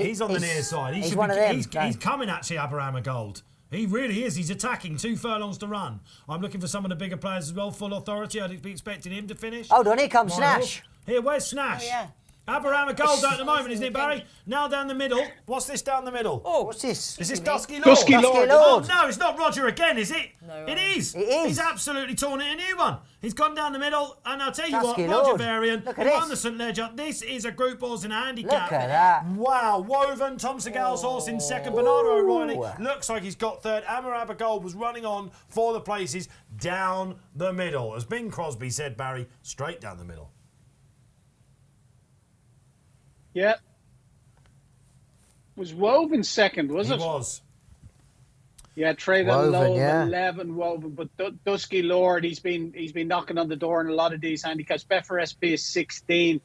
He's on the near side. He's one of them. He's coming, actually, Abraham Gold. He really is. He's attacking. 2 furlongs to run. I'm looking for some of the bigger players as well. Full Authority. I'd be expecting him to finish. Hold on, here comes Mile. Snash. Here, where's Snash? Oh, yeah. Abraham Gold at the moment, isn't it, Barry? Now down the middle. What's this down the middle? Oh, what's this? Is this Dusky Lord? Dusky Lord. Oh, no, it's not Roger again, is it? No, it is. It is. He's absolutely torn it a new one. He's gone down the middle, and I'll tell you Dusky what, Roger Lord. Varian, Look who at won this. the St Ledger, this is a Group Horse in a handicap. Look at that. Wow, Woven, Tom Segal's horse in second, Bernardo O'Reilly. Looks like he's got third. Amaraba Gold was running on for the places down the middle. As Bing Crosby said, Barry, straight down the middle. Yeah. Was Woven second, was He it? was. Yeah, traded Woven, low yeah. 11 Woven, but Dusky Lord, he's been knocking on the door in a lot of these handicaps. Betfair SP is 16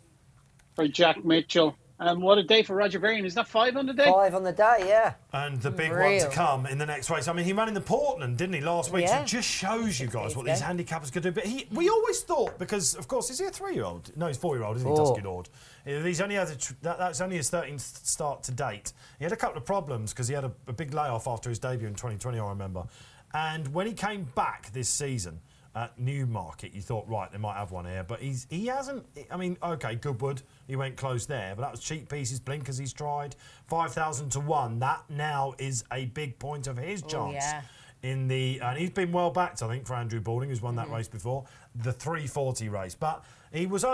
for Jack Mitchell. And what a day for Roger Varian. Is that 5 on the day? 5 on the day, yeah. And the big one Real. to come in the next race. I mean, he ran in the Portland, didn't he, last week? So Yeah. it just shows you guys what Days these ago. handicappers could do. But we always thought, because, of course, is he a 3-year-old? No, he's 4-year-old, isn't he, 4. Dusky Lord? He's only had that's only his 13th start to date. He had a couple of problems because he had a big layoff after his debut in 2020, I remember. And when he came back this season at Newmarket, you thought, right, they might have one here. But he hasn't. I mean, OK, Goodwood, he went close there. But that was cheap pieces, blinkers he's tried. 5,000 to 1. That now is a big point of his chance. yeah. And he's been well backed, I think, for Andrew Balding, who's won that race before, the 340 race. But he was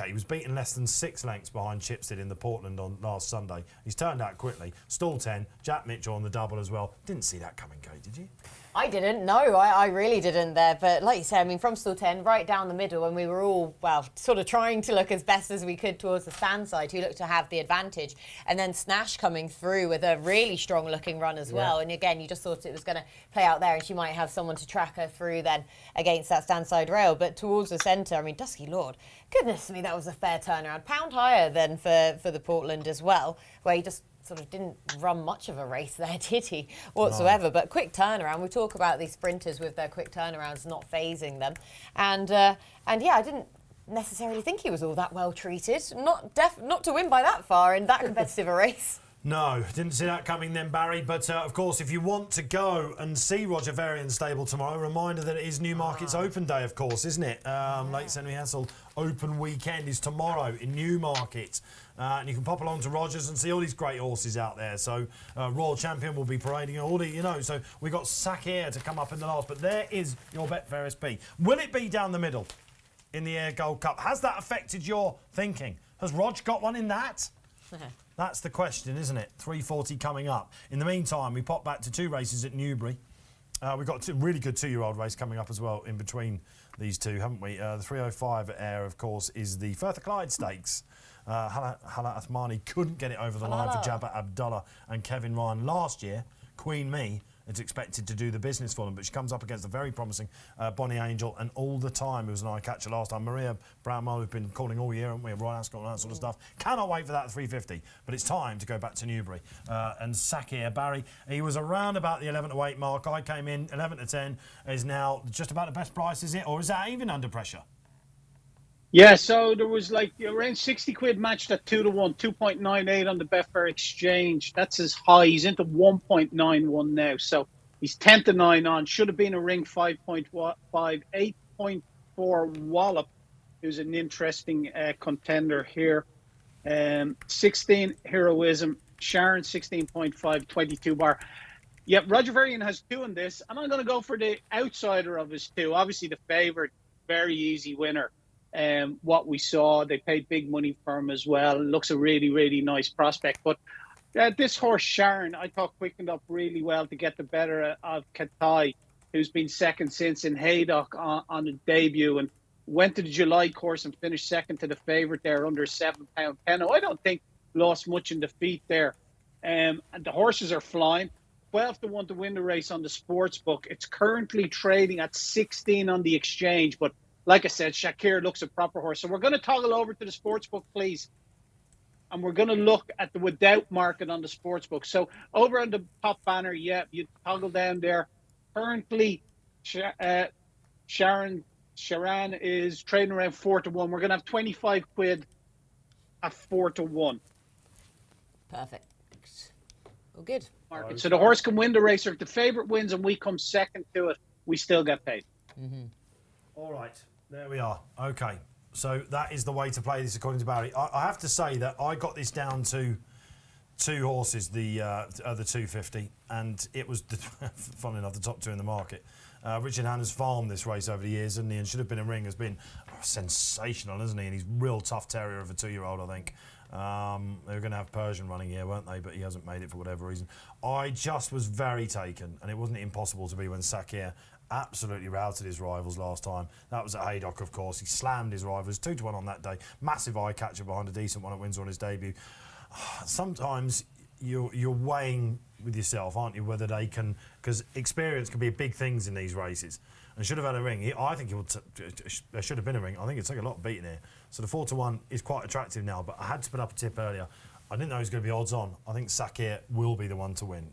he was beaten less than 6 lengths behind Chipstead in the Portland on last Sunday. He's turned out quickly. Stall 10, Jack Mitchell on the double as well. Didn't see that coming, Kate, did you? I didn't, no, I really didn't there. But like you said, I mean, from stall 10, right down the middle, and we were all, well, sort of trying to look as best as we could towards the stand side, who looked to have the advantage. And then Snash coming through with a really strong looking run as well. And again, you just thought it was going to play out there and she might have someone to track her through then against that stand side rail. But towards the centre, I mean, Dusky Lord, goodness me, that was a fair turnaround. Pound higher than for the Portland as well, where he just sort of didn't run much of a race there, did he, whatsoever? No. But quick turnaround. We talk about these sprinters with their quick turnarounds not phasing them. And yeah, I didn't necessarily think he was all that well treated. Not to win by that far in that competitive a race. No, didn't see that coming then, Barry. But of course, if you want to go and see Roger Varian's stable tomorrow, a reminder that it is Newmarket's Open Day, of course, isn't it? Lake St. Hassel Open Weekend is tomorrow in Newmarket. And you can pop along to Rogers and see all these great horses out there. So Royal Champion will be parading all the, so we've got Sac-Air to come up in the last. But there is your Betfair SP. Will it be down the middle in the Ayr Gold Cup? Has that affected your thinking? Has Rog got one in that? That's the question, isn't it? 3:40 coming up. In the meantime, we pop back to 2 races at Newbury. We've got a really good 2-year-old race coming up as well in between these two, haven't we? The 3:05 at Ayr, of course, is the Firth of Clyde Stakes. Hala Athmani couldn't get it over the line for Jabba Abdullah and Kevin Ryan last year. Queen Me is expected to do the business for them, but she comes up against a very promising Bonnie Angel, and all the time it was an eye-catcher last time. Maria Brownwell, who've been calling all year, haven't we? Royal Ascot and all that sort of stuff. Cannot wait for that at 3:50, but it's time to go back to Newbury. And Sac-Air, Barry, he was around about the 11 to 8 mark. I came in 11 to 10, is now just about the best price, is it? Or is that even under pressure? Yeah, so there was like around 60 quid matched at 2 to 1, 2.98 on the Betfair Exchange. That's his high. He's into 1.91 now. So he's 10 to 9 on. Should have been a ring 5.5, 8.4 Wallop, who's an interesting contender here. 16 Heroism, Sharon 16.5, 22 bar. Yep, Roger Varian has 2 in this, and I'm going to go for the outsider of his 2. Obviously the favourite, very easy winner. What we saw, they paid big money for him as well. Looks a really, really nice prospect. But this horse, Sharon, I thought quickened up really well to get the better of Katai, who's been second since in Haydock on the debut, and went to the July course and finished second to the favourite there under £7 Penno. I don't think lost much in defeat there. And the horses are flying. 12 to 1 to win the race on the sports book. It's currently trading at 16 on the exchange, but like I said, Shakir looks a proper horse. So we're going to toggle over to the sportsbook, please. And we're going to look at the without market on the sportsbook. So over on the top banner, yeah, you toggle down there. Currently, Sharon is trading around 4 to 1. We're going to have 25 quid at 4 to 1. Perfect. All good. Market. So the horse can win the race, or if the favourite wins and we come second to it, we still get paid. Mm-hmm. All right. There we are. Okay, so that is the way to play this, according to Barry. I have to say that I got this down to 2 horses, the 250, and it was, funnily enough, the top 2 in the market. Richard Hanna's farmed this race over the years, hasn't he? And Should Have Been a Ring has been sensational, isn't he? And he's real tough terrier of a 2-year-old, I think. They were going to have Persian running here, weren't they? But he hasn't made it for whatever reason. I just was very taken, and it wasn't impossible to be when Sac-Air absolutely routed his rivals last time. That was at Haydock, of course. He slammed his rivals 2 to 1 on that day. Massive eye catcher behind a decent one at Windsor on his debut. Sometimes you're weighing with yourself, aren't you, whether they can, because experience can be big things in these races. And Should Have Had a Ring. I think there should have been a ring. I think it'd take a lot of beating here. So the 4 to 1 is quite attractive now, but I had to put up a tip earlier. I didn't know he was going to be odds on. I think Sac-Air will be the one to win.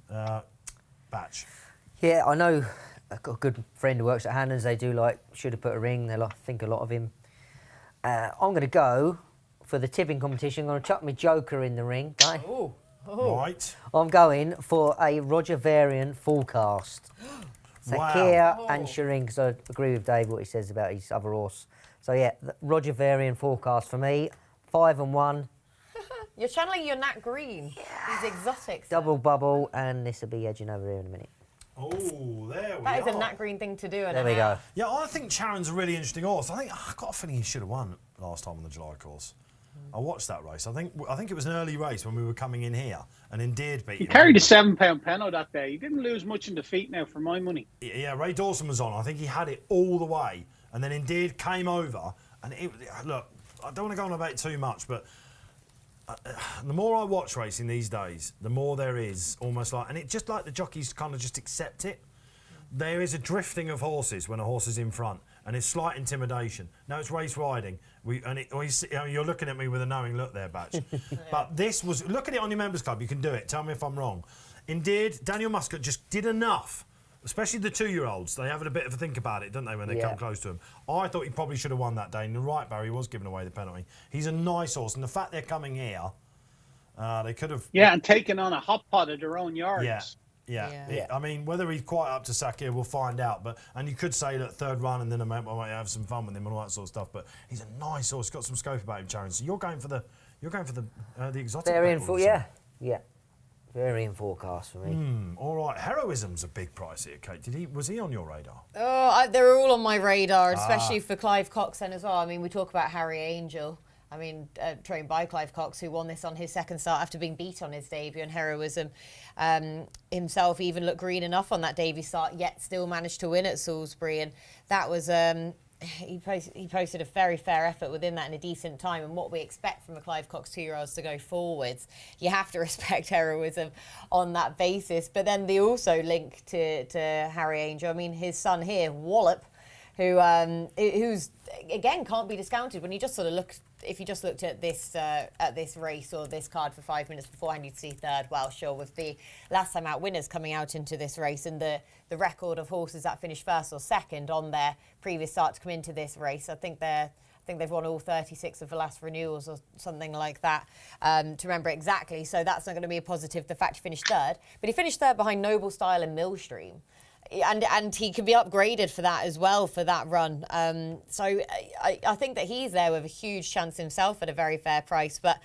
Batch. Yeah, I know. I've got a good friend who works at Hannon's. They do Should Have Put a Ring. They think a lot of him. I'm going to go for the tipping competition. I'm going to chuck my joker in the ring. Okay? Oh. Right. I'm going for a Roger Varian forecast. Sac-Air and Shireen, because I agree with Dave what he says about his other horse. So yeah, Roger Varian forecast for me, 5 and 1. You're channeling your Nat Green. These exotics. Double bubble, and this will be edging over here in a minute. Oh, there we are. That is a Nat Green thing to do. There we go. Yeah, I think Charon's a really interesting horse. I've got a feeling he should have won last time on the July course. I watched that race. I think it was an early race when we were coming in here, and Endeared beat him. He carried a £7 Penno that day. He didn't lose much in defeat now, for my money. Yeah, Ray Dawson was on. I think he had it all the way, and then Endeared came over. And look, I don't want to go on about it too much, but the more I watch racing these days, the more there is almost like, and it just like the jockeys kind of just accept it. There is a drifting of horses when a horse is in front, and it's slight intimidation. Now it's race riding. You're looking at me with a knowing look there, Batch. But this was, look at it on your members club. You can do it. Tell me if I'm wrong. Indeed, Daniel Muscat just did enough, especially the 2-year-olds. They have a bit of a think about it, don't they, when they come close to him. I thought he probably should have won that day. And you're right, Barry was giving away the penalty. He's a nice horse, and the fact they're coming here, They could have. Yeah, and taking on a hot pot at their own yards. Yeah. I mean, whether he's quite up to sack here, we'll find out. And you could say that third run, and then I might have some fun with him and all that sort of stuff. But he's a nice horse, got some scope about him, Sharon. So you're going for the exotic. Very bet, yeah. Very in forecast for me. All right, Heroism's a big price here, Kate. Was he on your radar? Oh, they're all on my radar, especially for Clive Cox then as well. I mean, we talk about Harry Angel. I mean, trained by Clive Cox, who won this on his second start after being beat on his debut. And Heroism himself even looked green enough on that debut start, yet still managed to win at Salisbury. And that was... He posted a very fair effort within that in a decent time, and what we expect from a Clive Cox 2-year-olds to go forwards, you have to respect Heroism on that basis. But then they also link to Harry Angel. I mean, his son here, Wallop, who's again can't be discounted when you just sort of look. If you just looked at this race or this card for 5 minutes beforehand, you'd see third. Well, sure, with the last time out winners coming out into this race and the record of horses that finished first or second on their previous start to come into this race, I think they've won all 36 of the last renewals or something like that, to remember exactly. So that's not going to be a positive, the fact he finished third. But he finished third behind Noble Style and Millstream. And he can be upgraded for that as well, for that run. So I think that he's there with a huge chance himself at a very fair price. But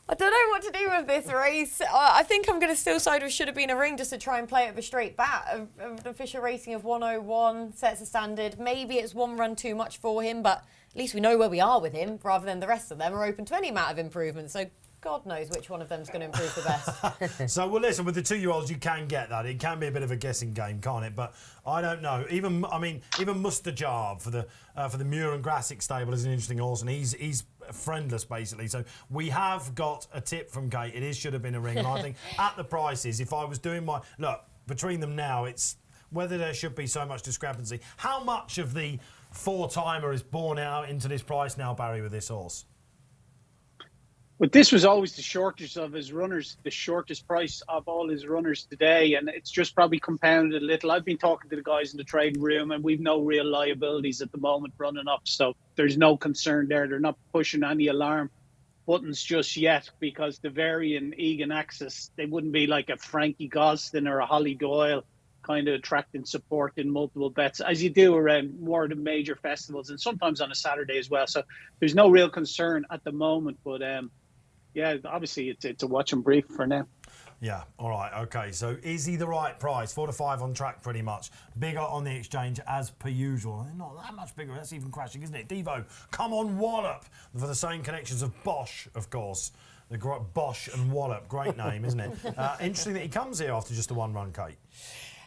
I don't know what to do with this race. I think I'm going to still side with Should Have Been a Ring just to try and play it with a straight bat. An official rating of 101 sets a standard. Maybe it's one run too much for him, but at least we know where we are with him, rather than the rest of them are open to any amount of improvement. So God knows which one of them is going to improve the best. So, well, listen, with the 2-year-olds, you can get that. It can be a bit of a guessing game, can't it? But I don't know. Even Mustajab for the Muir and Grassic stable is an interesting horse, and he's friendless, basically. So we have got a tip from Kate. It Should Have Been a Ring. And I think at the prices, if I was doing my... Look, between them now, it's whether there should be so much discrepancy. How much of the 4-timer is borne out into this price now, Barry, with this horse? But this was always the shortest of his runners, the shortest price of all his runners today, and it's just probably compounded a little. I've been talking to the guys in the trading room, and we've no real liabilities at the moment running up, so there's no concern there. They're not pushing any alarm buttons just yet, because the varying Egan Axis, they wouldn't be like a Frankie Gostin or a Holly Doyle kind of attracting support in multiple bets, as you do around more of the major festivals, and sometimes on a Saturday as well. So there's no real concern at the moment, but yeah, obviously it's a watch and brief for now. Yeah, all right, okay. So is he the right price? 4 to 5 on track, pretty much. Bigger on the exchange as per usual. Not that much bigger. That's even crashing, isn't it? Devo, come on, Wallop, for the same connections of Bosch, of course. The Bosch and Wallop, great name, isn't it? Interesting that he comes here after just a 1-run, Kate.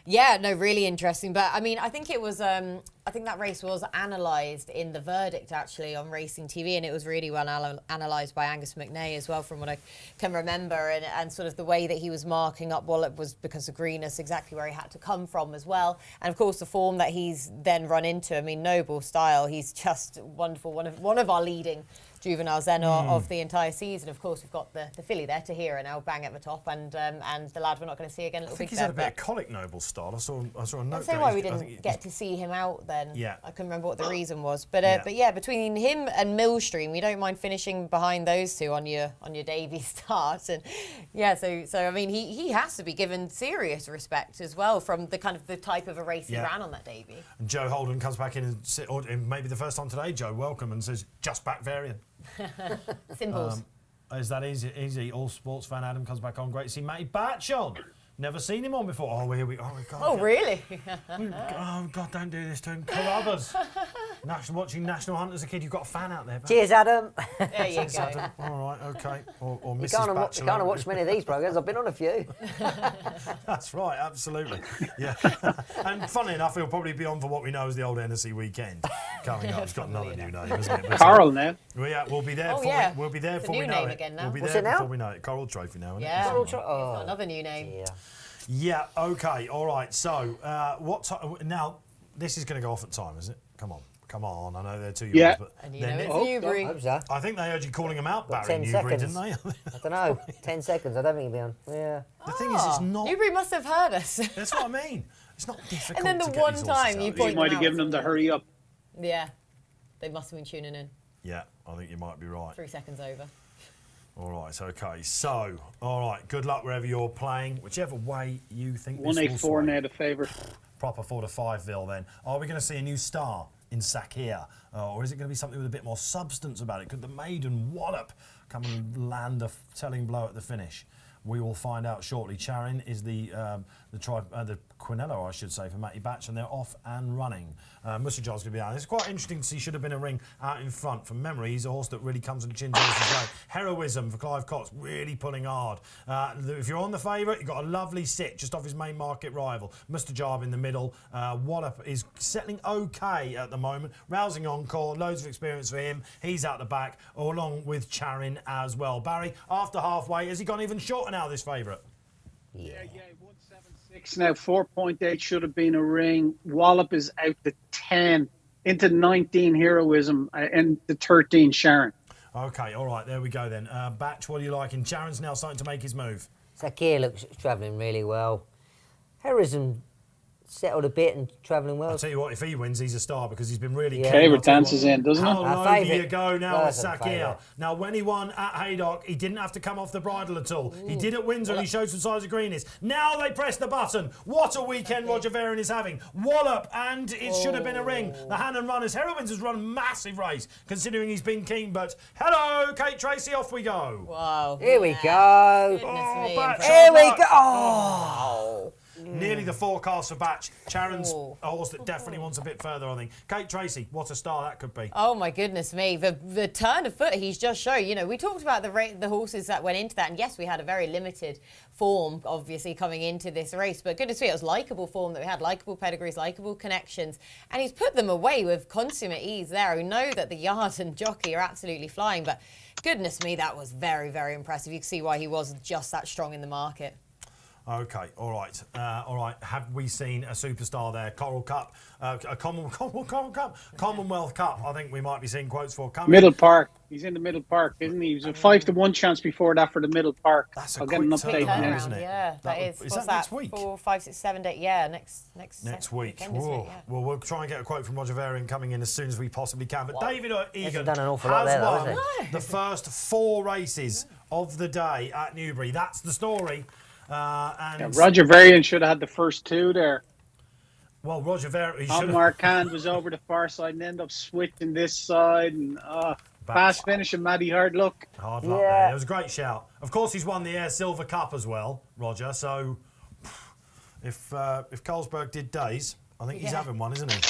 Yeah, no, really interesting. But I mean, I think it was, I think that race was analysed in the verdict actually on Racing TV, and it was really well analysed by Angus McNay as well, from what I can remember. And sort of the way that he was marking up Wallop was because of greenness, exactly where he had to come from as well. And of course, the form that he's then run into. I mean, Noble Style, he's just wonderful. One of our leading juveniles then of the entire season. Of course, we've got the filly there, Tahira, now bang at the top, and the lad we're not going to see again. I think he's had a bit of colic, Noble Style. I saw a note. I'd say why we didn't get to see him out then. Yeah. I couldn't remember what the reason was. But yeah, between him and Millstream, we don't mind finishing behind those two on your debut start. And yeah, so I mean, he has to be given serious respect as well from the type of a race he ran on that debut. And Joe Holden comes back in and maybe the first time today, Joe, welcome, and says, just back variant. Symbols. Is that easy? All sports fan Adam comes back on. Great to see Mattie Batchelor. Never seen him on before. Oh, here we go. Oh, really? Oh, God, don't do this to him. Carruthers. Watching National Hunt as a kid, you've got a fan out there. Cheers, Adam. There you go. Adam. All right, okay. Or Mrs. You Batchelor. can't watch many of these programmes. I've been on a few. That's right, absolutely. Yeah. And funny enough, he'll probably be on for what we know as the old NSC weekend coming up. It's got another new name, isn't it? But Carl now. We'll be there. We'll be there before we know it. Again now. We'll be What's there it now? before we know it. Coral Trophy now. Isn't Yeah. it? Got another new name. Yeah. Yeah. Okay. All right. So, what time? Now, this is going to go off at time, is it? Come on. I know they're 2 years Yeah. but And you know it's I Newbury. hope so. I think they heard you calling them out, Barry 10 Newbury, seconds. didn't they? I don't know. 10 seconds. I don't think he'll be on. Yeah. The thing is, it's not. Newbury must have heard us. That's what I mean. It's not difficult. And then the to get one these time horses you out. point You might them have given out. them the hurry up. Yeah. They must have been tuning in. Yeah, I think you might be right. 3 seconds over. All right, okay. So, all right, good luck wherever you're playing, whichever way you think this will 184 sway. now the favourite. Proper 4 to 5-ville then. Are we going to see a new star in Sakir? Or is it going to be something with a bit more substance about it? Could the maiden Wallop come and land a telling blow at the finish? We will find out shortly. Charin is the Quinello, I should say, for Mattie Batch, and they're off and running. Mustajab's going to be out. It's quite interesting to see. Should have been a ring out in front. From memory, he's a horse that really comes and chins horses' way. Heroism for Clive Cox, really pulling hard. If you're on the favourite, you've got a lovely sit just off his main market rival. Mustajab in the middle. Wallop is settling okay at the moment. Rousing encore, loads of experience for him. He's out the back, along with Charin as well. Barry, after halfway, has he gone even shorter now, this favourite? Yeah, 176 now. 4.8 should have been a ring. Wallop is out to 10, into 19 Heroism, and the 13 Sharon. Okay, all right, there we go then. Batch, what do you like? And Charon's now starting to make his move. Sakir looks travelling really well. Heroism settled a bit and travelling well. I'll tell you what, if he wins, he's a star because he's been really... Yeah. Favourite dances in, doesn't it? How low do you go now with Doesn't Sakir? favourite. Now, when he won at Haydock, he didn't have to come off the bridle at all. He did at Windsor, and he showed some signs of greenness. Now they press the button. What a weekend Roger Varian is having. Wallop, and it should have been a ring. The Hannon runners. Heroines has run a massive race, considering he's been keen, but hello, Kate Tracey, off we go. Wow. Here we go. Goodness me, Batch, Here we luck. go. Oh. Nearly the forecast for Batch. Charon's a horse that definitely wants a bit further, I think. Kate Tracey, what a star that could be. Oh my goodness me, the turn of foot he's just shown. You know, we talked about the horses that went into that, and yes, we had a very limited form, obviously, coming into this race, but goodness me, it was likeable form that we had, likeable pedigrees, likeable connections, and he's put them away with consummate ease there. We know that the yard and jockey are absolutely flying, but goodness me, that was very, very impressive. You can see why he was just that strong in the market. Okay, all right. Have we seen a superstar there? Coral Cup, a Commonwealth Cup. I think we might be seeing quotes for coming. Middle Park. He's in the Middle Park, isn't he? He was a 5 to 1 chance before that for the Middle Park. That's a I'll quick get an turnaround, update now. isn't it? Yeah, that is. Is What's that next week? 4, 5, 6, 7, 8. Yeah, next Next week. weekend, isn't it? Whoa. Yeah. Well, we'll try and get a quote from Roger Varian coming in as soon as we possibly can. But David Egan Hasn't done an awful lot has there, though, won has the first 4 races of the day at Newbury. That's the story. And Roger Varian should have had the first 2 there. well, Roger Varian. Tom Marquand was over the far side and ended up switching this side. And fast finish and Matty hard luck. Hard luck there. It was a great shout. Of course, he's won the Ayr Silver Cup as well, Roger. So if Carlsberg did days, I think he's having one, isn't he?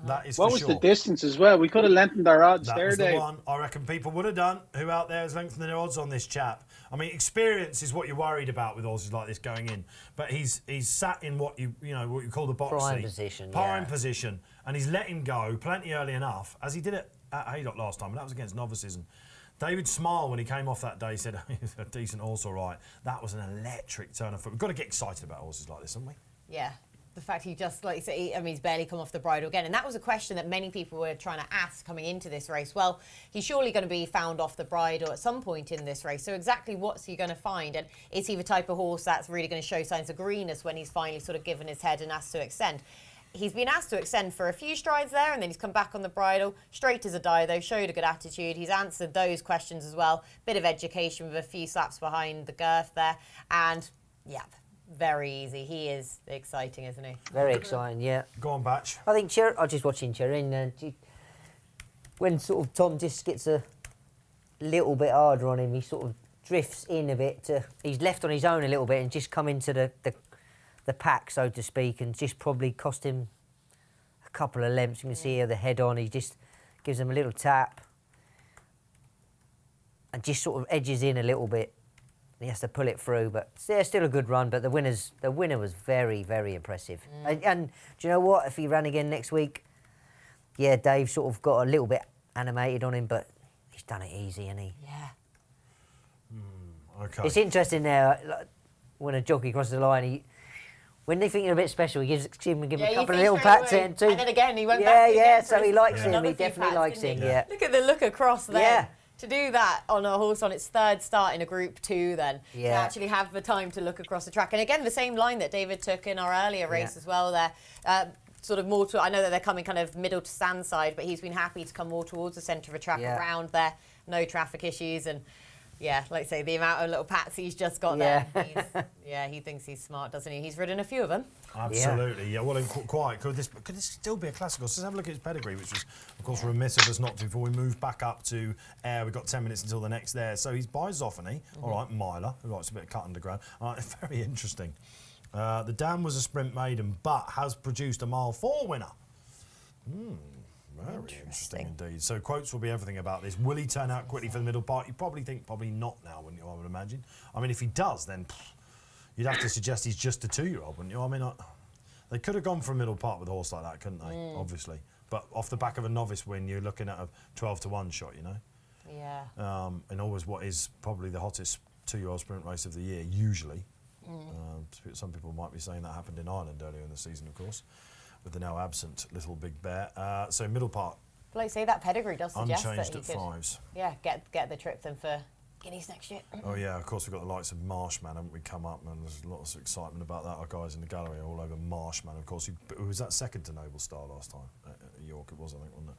That is What for was sure. the distance as well? We could have lengthened our odds That there, was the Dave. one I reckon people would have done. Who out there has lengthened their odds on this chap? I mean, experience is what you're worried about with horses like this going in. But he's sat in what you call the box Prime seat. position, Prime yeah. position, and he's let him go plenty early enough, as he did it at Haydock last time, and that was against novices. And David smiled when he came off that day. He said, "He's a decent horse, all right." That was an electric turn of foot. We've got to get excited about horses like this, haven't we? Yeah. The fact he just, like you say, he's barely come off the bridle again. And that was a question that many people were trying to ask coming into this race. Well, he's surely going to be found off the bridle at some point in this race. So exactly what's he going to find? And is he the type of horse that's really going to show signs of greenness when he's finally sort of given his head and asked to extend? He's been asked to extend for a few strides there, and then he's come back on the bridle, straight as a die, though, showed a good attitude. He's answered those questions as well. Bit of education with a few slaps behind the girth there. And, yeah, very easy. He is exciting, isn't he? Very exciting, yeah. Go on, Batch. I think I was just watching Charin. When sort of Tom just gets a little bit harder on him, he sort of drifts in a bit. He's left on his own a little bit and just come into the pack, so to speak, and just probably cost him a couple of lengths. You can see here the head on. He just gives him a little tap and just sort of edges in a little bit. He has to pull it through, but yeah, still a good run. But the winner was very, very impressive. And do you know what? If he ran again next week, yeah, Dave sort of got a little bit animated on him, but he's done it easy, hasn't he? Yeah. Okay. It's interesting now, like, when a jockey crosses the line, when they think you're a bit special, he gives him a couple of little pats in too. And then again, he went yeah, back yeah, again so for he likes him. another He few definitely pats, likes didn't him, he? yeah. Look at the look across there. Yeah. To do that on a horse on its 3rd start in a Group 2 then, to Yeah. actually have the time to look across the track. And again, the same line that David took in our earlier race Yeah. as well there. Sort of more to, I know that they're coming kind of middle to stand side, but he's been happy to come more towards the centre of the track Yeah. around there. No traffic issues and Yeah, like I say, the amount of little pats he's just got there. He thinks he's smart, doesn't he? He's ridden a few of them. Absolutely, yeah. Well, quite. Could this still be a classical? Let's have a look at his pedigree, which was, of course, remiss of us not to before we move back up to Ayr. We've got 10 minutes until the next there. So he's by Zoffany. All right, miler, who likes a bit of cut underground. Very interesting. The dam was a sprint maiden, but has produced a mile 4 winner. Very interesting indeed. So quotes will be everything about this. Will he turn out quickly for the middle part? You probably think probably not now, wouldn't you? I would imagine. I mean, if he does, then you'd have to suggest he's just a 2-year-old, wouldn't you? I mean, they could have gone for a middle part with a horse like that, couldn't they? Obviously, but off the back of a novice win, you're looking at a 12-1 shot, you know. Yeah. And always what is probably the hottest 2-year-old sprint race of the year, usually. Some people might be saying that happened in Ireland earlier in the season, of course, with the now absent Little Big Bear. So middle part. Like I say, that pedigree does suggest Unchanged that he at could, 5s. yeah, get the trip then for Guineas next year. Oh yeah, of course we've got the likes of Marshman, haven't we, come up, and there's lots of excitement about that. Our guys in the gallery are all over Marshman, of course. Who was that second to Noble Star last time? At York it was, I think, wasn't it?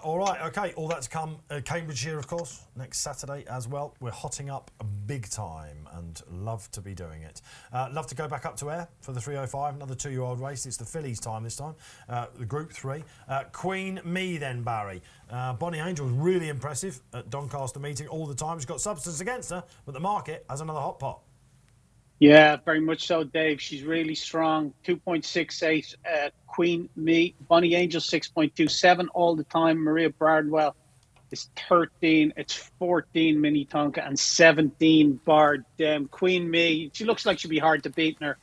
All right, okay, all that's come. Cambridgeshire, of course, next Saturday as well. We're hotting up big time and love to be doing it. Love to go back up to Ayr for the 305, another 2-year-old race. It's the fillies' time this time, the Group 3. Queen Me then, Barry. Bonnie Angel was really impressive at Doncaster meeting all the time. She's got substance against her, but the market has another hot pot. Yeah, very much so, Dave. She's really strong. 2.68. Queen Me. Bonnie Angel 6.27 all the time. Maria Bardwell is 13. It's 14 Mini Tonka and 17 Bard. Queen Me. She looks like she'd be hard to beat in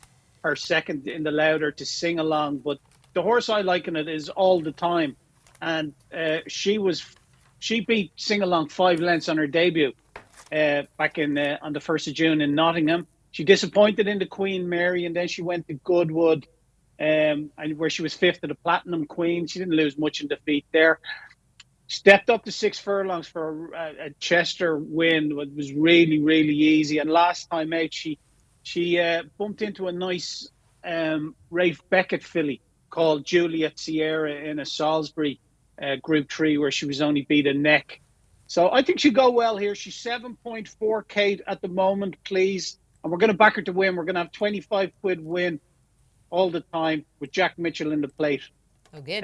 her second in the louder to sing along. But the horse I like in it is All the Time, and she beat Sing Along 5 lengths on her debut back in on the 1st of June in Nottingham. She disappointed in the Queen Mary, and then she went to Goodwood, and where she was 5th to the Platinum Queen. She didn't lose much in defeat there. Stepped up to 6 furlongs for a Chester win. It was really, really easy. And last time out, she bumped into a nice Rafe Beckett filly called Juliet Sierra in a Salisbury Group 3, where she was only beat a neck. So I think she'll go well here. She's 7.4K at the moment, please. And we're going to back her to win. We're going to have 25 quid win all the time with Jack Mitchell in the plate. Oh, good.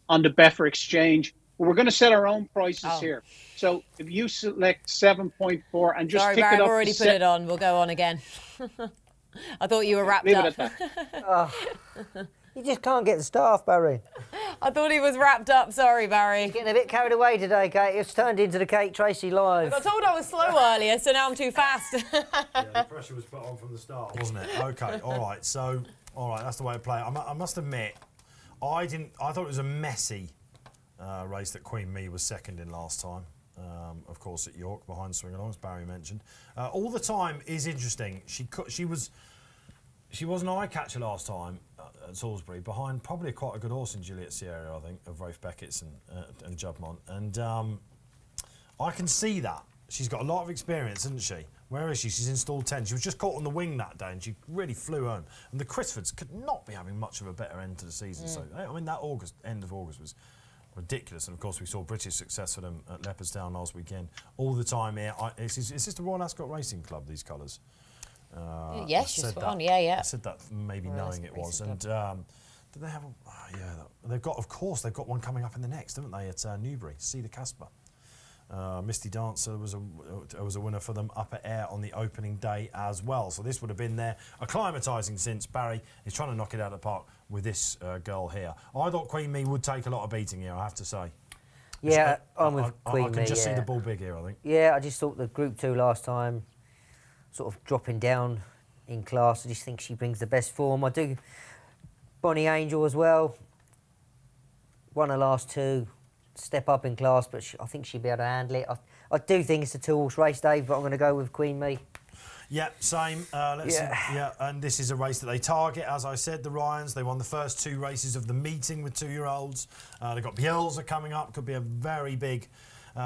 On the Betfair Exchange. But we're going to set our own prices here. So if you select 7.4 and just Sorry, tick Barry, it up. I've already put it on. We'll go on again. I thought you were wrapped Leave up. it at that. You just can't get the staff, Barry. I thought he was wrapped up. Sorry, Barry. Getting a bit carried away today, Kate. It's turned into the Kate Tracey live. I got told I was slow earlier, so now I'm too fast. Yeah, the pressure was put on from the start, wasn't it? Okay, all right. So, all right, that's the way to play it. I must admit, I thought it was a messy race that Queen Me was second in last time. Of course, at York, behind Swing Along, as Barry mentioned. All the Time is interesting. She was an eye catcher last time at Salisbury, behind probably quite a good horse in Juliet Sierra, I think, of Rafe Beckett's and Jubmont. And I can see that. She's got a lot of experience, isn't she? Where is she? She's in stall 10. She was just caught on the wing that day and she really flew home. And the Crisfords could not be having much of a better end to the season. So, I mean, that end of August was ridiculous. And, of course, we saw British success for them at Leopardstown last weekend. All the time here. Is this the Royal Ascot Racing Club, these colours? Yes, you're spot on. Yeah. I said that maybe knowing it was. And did they have they've got one coming up in the next, haven't they, at Newbury, Cedar Casper. Misty Dancer was a winner for them up at Ayr on the opening day as well. So this would have been their acclimatising since. Barry is trying to knock it out of the park with this girl here. I thought Queen Me would take a lot of beating here, I have to say. Yeah, I'm with Queen Me. I can just see the ball big here, I think. Yeah, I just thought the Group 2 last time, sort of dropping down in class. I just think she brings the best form. I do. Bonnie Angel as well. Won her last 2. Step up in class, but I think she'll be able to handle it. I do think it's a 2-horse race, Dave, but I'm going to go with Queen Me. Yeah, same. And this is a race that they target, as I said, the Ryans. They won the first 2 races of the meeting with 2-year-olds. They've got Bielsa coming up. Could be a very big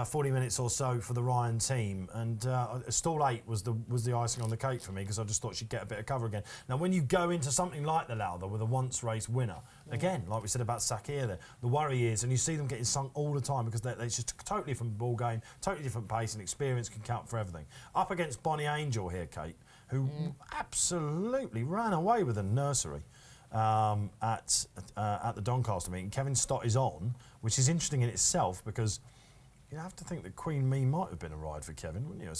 40 minutes or so for the Ryan team, and stall 8 was the icing on the cake for me, because I just thought she'd get a bit of cover again. Now, when you go into something like the Lowther with a once race winner, again, like we said about Sakir there, the worry is, and you see them getting sunk all the time because it's just a totally different ball game, totally different pace, and experience can count for everything. Up against Bonnie Angel here, Kate, who absolutely ran away with a nursery. At the Doncaster meeting. Kevin Stott is on, which is interesting in itself, because you have to think that Queen Me might have been a ride for Kevin, wouldn't you?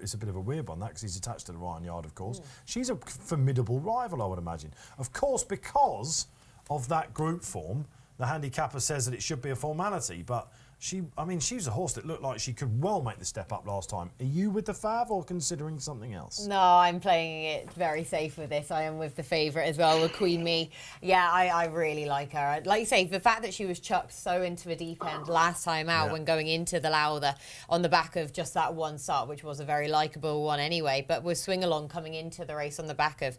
It's a bit of a weird one, that, because he's attached to the Ryan Yard, of course. She's a formidable rival, I would imagine. Of course, because of that group form, the handicapper says that it should be a formality, but she's a horse that looked like she could well make the step up last time. Are you with the Fav or considering something else? No, I'm playing it very safe with this. I am with the favourite as well, with Queen Me. Yeah, I really like her. Like you say, the fact that she was chucked so into the deep end last time out when going into the Lowther on the back of just that one start, which was a very likeable one anyway, but with Swing Along coming into the race on the back of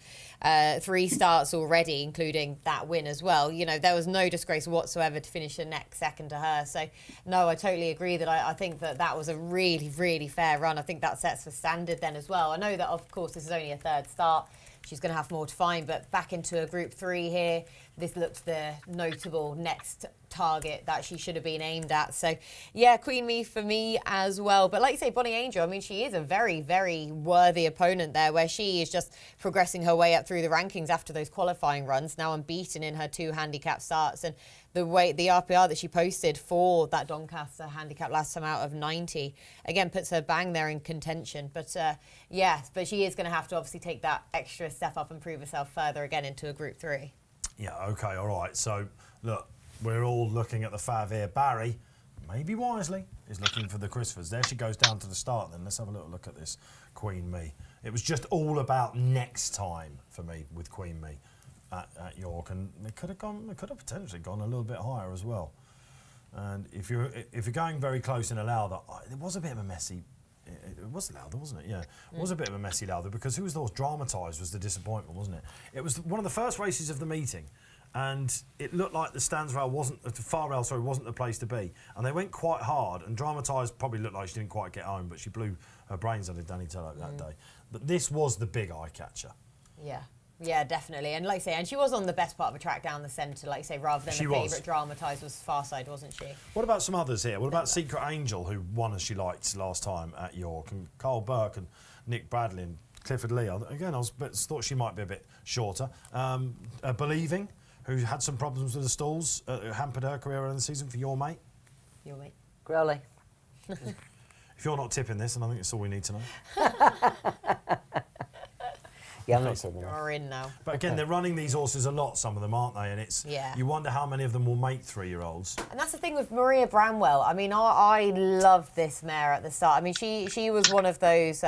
3 starts already, including that win as well, you know, there was no disgrace whatsoever to finish the next second to her. So, no, I totally agree that I think that was a really, really fair run. I think that sets the standard then as well. I know that, of course, this is only a 3rd start. She's going to have more to find, but back into a Group 3 here, this looks the notable next target that she should have been aimed at. So, yeah, Queen Me for me as well. But like you say, Bonnie Angel, I mean, she is a very, very worthy opponent there, where she is just progressing her way up through the rankings after those qualifying runs, now unbeaten in her 2 handicap starts. And the RPR that she posted for that Doncaster handicap last time out of 90, again, puts her bang there in contention. But, but she is going to have to obviously take that extra step up and prove herself further again into a Group 3. Yeah, OK, all right. So, look, we're all looking at the Fav here. Barry, maybe wisely, is looking for the Christophers. There she goes down to the start then. Let's have a little look at this Queen Me. It was just all about next time for me with Queen Me at York, and they could have potentially gone a little bit higher as well. And if you're going very close in a Lowther, it was a bit of a messy. It was Lowther, wasn't it? Yeah, it was a bit of a messy Lowther, because who was those dramatised was the disappointment, wasn't it? It was one of the first races of the meeting, and it looked like the stands rail wasn't the place to be, and they went quite hard, and dramatised probably looked like she didn't quite get home, but she blew her brains out of Danny Tulloch that day. But this was the big eye catcher. Yeah. Yeah, definitely. And like I say, and she was on the best part of the track down the centre, like I say, rather than the favourite dramatised was far side, wasn't she? What about some others here? What about Secret Angel, who won as she liked last time at York, and Carl Burke and Nick Bradley and Clifford Lee? Again, I thought she might be a bit shorter. Believing, who had some problems with the stalls, hampered her career in the season for your mate. Your mate. Growley. If you're not tipping this, and I think it's all we need to know. Yeah, I'm not saying that. You're in now. But again, they're running these horses a lot, some of them, aren't they? And you wonder how many of them will make 3-year-olds. And that's the thing with Maria Bramwell. I mean, I loved this mare at the start. I mean, she was one of those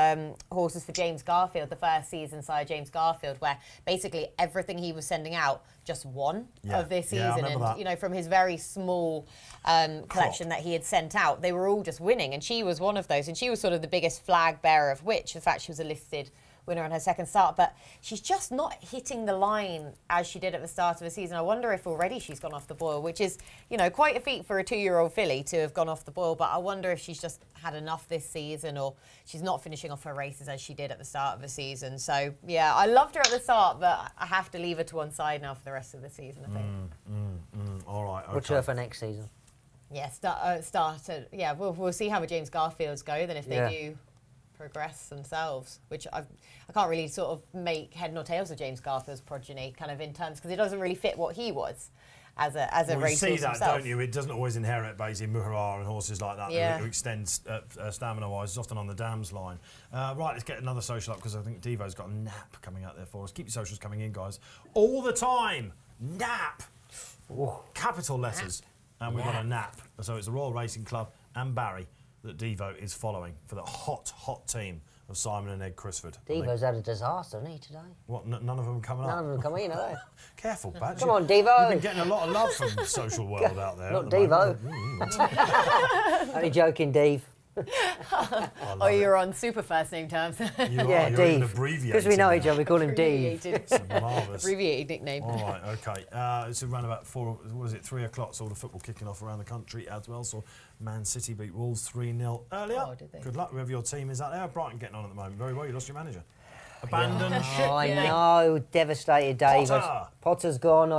horses for James Garfield, the first season side James Garfield, where basically everything he was sending out just won of this season. Yeah, and that. You know, from his very small collection that he had sent out, they were all just winning, and she was one of those. And she was sort of the biggest flag bearer of which, in fact, she was a listed winner on her 2nd start, but she's just not hitting the line as she did at the start of the season. I wonder if already she's gone off the boil, which is, you know, quite a feat for a 2-year-old filly to have gone off the boil, but I wonder if she's just had enough this season, or she's not finishing off her races as she did at the start of the season. So, yeah, I loved her at the start, but I have to leave her to one side now for the rest of the season, I think. All right, okay. Watch her for next season. Yeah, we'll see how the James Garfields go then, if they do progress themselves, which I can't really sort of make head nor tails of James Garfield's progeny, kind of in terms, because it doesn't really fit what he was as a racehorse himself. You see that, don't you? It doesn't always inherit basically Muhara and horses like that who extend stamina-wise. It's often on the dams line. Right, let's get another social up, because I think Devo's got a nap coming out there for us. Keep your socials coming in, guys. All the time. Nap. Whoa. Capital letters. And we've got a nap. So it's the Royal Racing Club and Barry that Devo is following for the hot team of Simon and Ed Crisford. Devo's had a disaster, hasn't he, today? What, none of them coming up? None of them come in, are they? Careful, Batchelor. Come on, Devo. You've been getting a lot of love from the social world out there. Not Devo. Only joking, Dave. Oh, you're on super first name terms. You Yeah, are, you're even Dave. abbreviating. Because we know each other, we call him Dave. Abbreviated, Marvellous. abbreviated nickname. All right, okay. It's around about 3 o'clock, so all the football kicking off around the country as well. So Man City beat Wolves 3-0 earlier. Oh, did they? Good luck, whoever your team is out there. Brighton getting on at the moment. Very well, you lost your manager. Abandoned ship. Oh, I know, devastated, Dave. Potter. Potter's gone.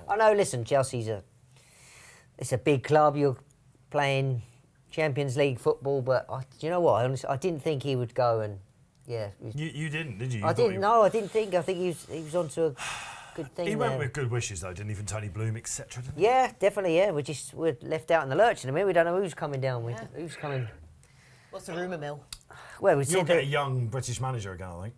I know. Listen, Chelsea's it's a big club. You're playing Champions League football, but do you know what? Honestly, I didn't think he would go, and You didn't, did you? I didn't. No, I didn't think. I think he was onto a good thing. He went there. with good wishes, though, didn't he? From Tony Bloom, etc. Yeah, definitely. Yeah, we're left out in the lurch in a minute. We don't know who's coming down. Yeah. Who's coming? What's the rumour mill? Well, we You'll said get a that. young British manager again, I think.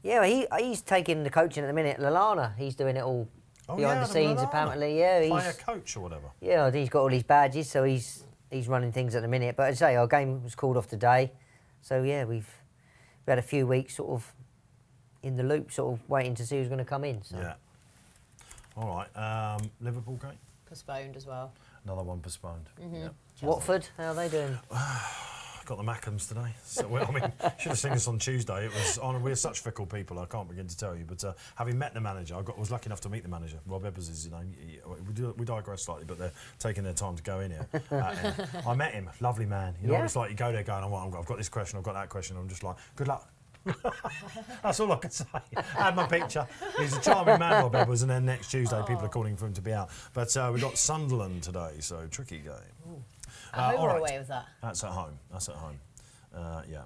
Yeah, he's taking the coaching at the minute. Lalana, he's doing it all Oh, behind yeah, the scenes. Lallana. Apparently, yeah, Player coach or whatever. Yeah, he's got all these badges, so he's running things at the minute. But as I say, our game was called off today, so yeah, we've had a few weeks sort of in the loop, sort of waiting to see who's going to come in. So. Yeah. All right. Liverpool game. Postponed as well. Another one postponed. Yeah. Watford, how are they doing? Got the Mackhams today. So, well, I mean, should have seen this on Tuesday. It was we're such fickle people. I can't begin to tell you. But having met the manager, was lucky enough to meet the manager. Rob Ebbers is his name. We digress slightly, but they're taking their time to go in here. I met him. Lovely man. You know what it's like? You go there going, I've got this question, I've got that question. I'm just like, good luck. That's all I can say. I had my picture. He's a charming man, Rob Ebbers, and then next Tuesday people are calling for him to be out. But we've got Sunderland today, so tricky game. At home all or right. away was that? That's at home. Yeah.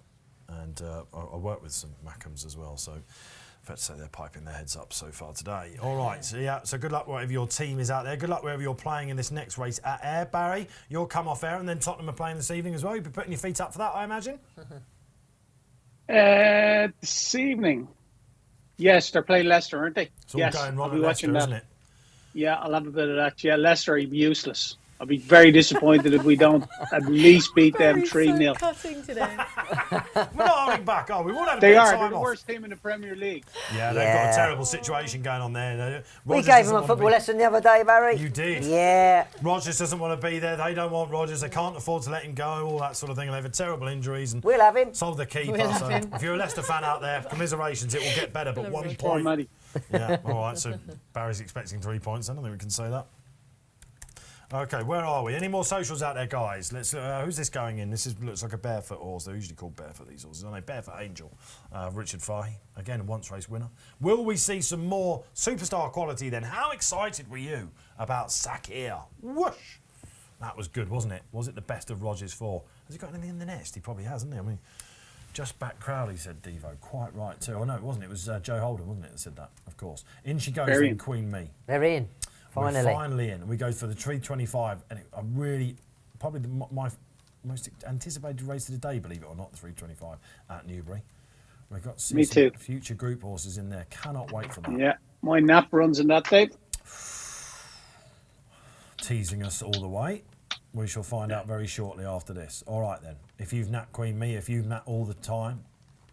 And I work with some Mackhams as well, so fair to say they're piping their heads up so far today. All right, so good luck wherever your team is out there. Good luck wherever you're playing in this next race at Ayr. Barry, you'll come off Ayr, and then Tottenham are playing this evening as well. You'll be putting your feet up for that, I imagine? This evening. Yes, they're playing Leicester, aren't they? It's all yes, going wrong I'll be at watching Leicester, that. isn't it? Yeah, I'll have a bit of that. Yeah, Leicester are useless. I'll be very disappointed if we don't at least beat them 3-0. Cutting today. We're not holding back, are we? We'll have a They bit of are. time They're the off. worst team in the Premier League. Yeah, they've got a terrible situation going on there. We Rodgers gave doesn't him a wanna football be- lesson the other day, Barry. You did. Yeah. Rodgers doesn't want to be there. They don't want Rodgers. They can't afford to let him go. All that sort of thing. And they've had terrible injuries and We'll have him. sold their keeper. We'll have So him. if you're a Leicester fan out there, commiserations. It will get better, but 1 Poor point. Mattie. Yeah. All right. So Barry's expecting 3 points. I don't think we can say that. Okay, where are we? Any more socials out there, guys? Let's. Who's this going in? Looks like a barefoot horse. They're usually called barefoot, these horses, aren't they? Barefoot Angel. Richard Fahey, again, a once race winner. Will we see some more superstar quality then? How excited were you about Sakir? Whoosh! That was good, wasn't it? Was it the best of Rogers 4? Has he got anything in the nest? He probably has, hasn't he? I mean, just back Crowley, said Devo. Quite right, too. Oh, no, it wasn't. It was Joe Holden, wasn't it, that said that, of course. In she goes, Very then in. Queen Me. They're in. Finally. We're finally in. We go for the 325, and I'm really probably my most anticipated race of the day, believe it or not, the 325 at Newbury. We've got Me too. future group horses in there. Cannot wait for that. Yeah, my nap runs in that, Dave. Teasing us all the way. We shall find out very shortly after this. All right then. If you've napped Queen Me, if you've napped all the time,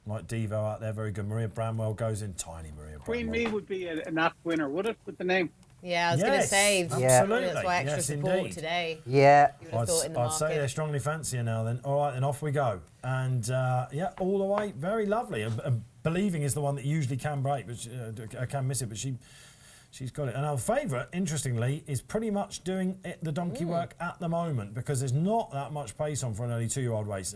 like Devo out there, very good. Maria Bramwell goes in. Tiny Maria Bramwell. Queen Me would be a nap winner, would it, with the name? Yeah, I was going to Yes, say. absolutely. That's why extra Yes, support indeed. today. Yeah. You would have thought in the I'd say market. they're strongly fancier now then. All right, then off we go. And yeah, all the way, very lovely. Believing is the one that usually can break, but can miss it, but she's got it. And our favourite, interestingly, is pretty much doing the donkey work at the moment because there's not that much pace on for an early 2-year-old race.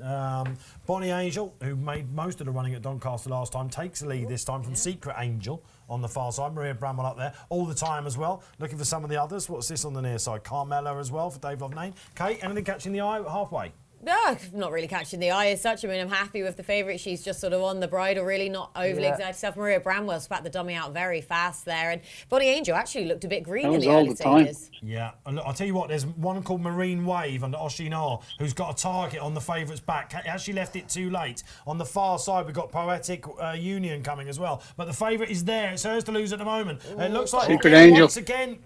Bonnie Angel, who made most of the running at Doncaster last time, takes the lead this time from Secret Angel on the far side. Maria Bramwell up there all the time as well. Looking for some of the others. What's this on the near side? Carmela as well for Dave Lovenane. Kate, anything catching the eye halfway? No, not really catching the eye as such. I mean, I'm happy with the favourite. She's just sort of on the bridle, really not overly exerted herself. Maria Bramwell spat the dummy out very fast there. And Bonnie Angel actually looked a bit green That in was the all early the time. stages. Yeah, and look, I'll tell you what, there's one called Marine Wave under Oshinar who's got a target on the favourite's back. Has she left it too late? On the far side, we've got Poetic Union coming as well. But the favourite is there. It's hers to lose at the moment. It looks like Secret Angel. once again,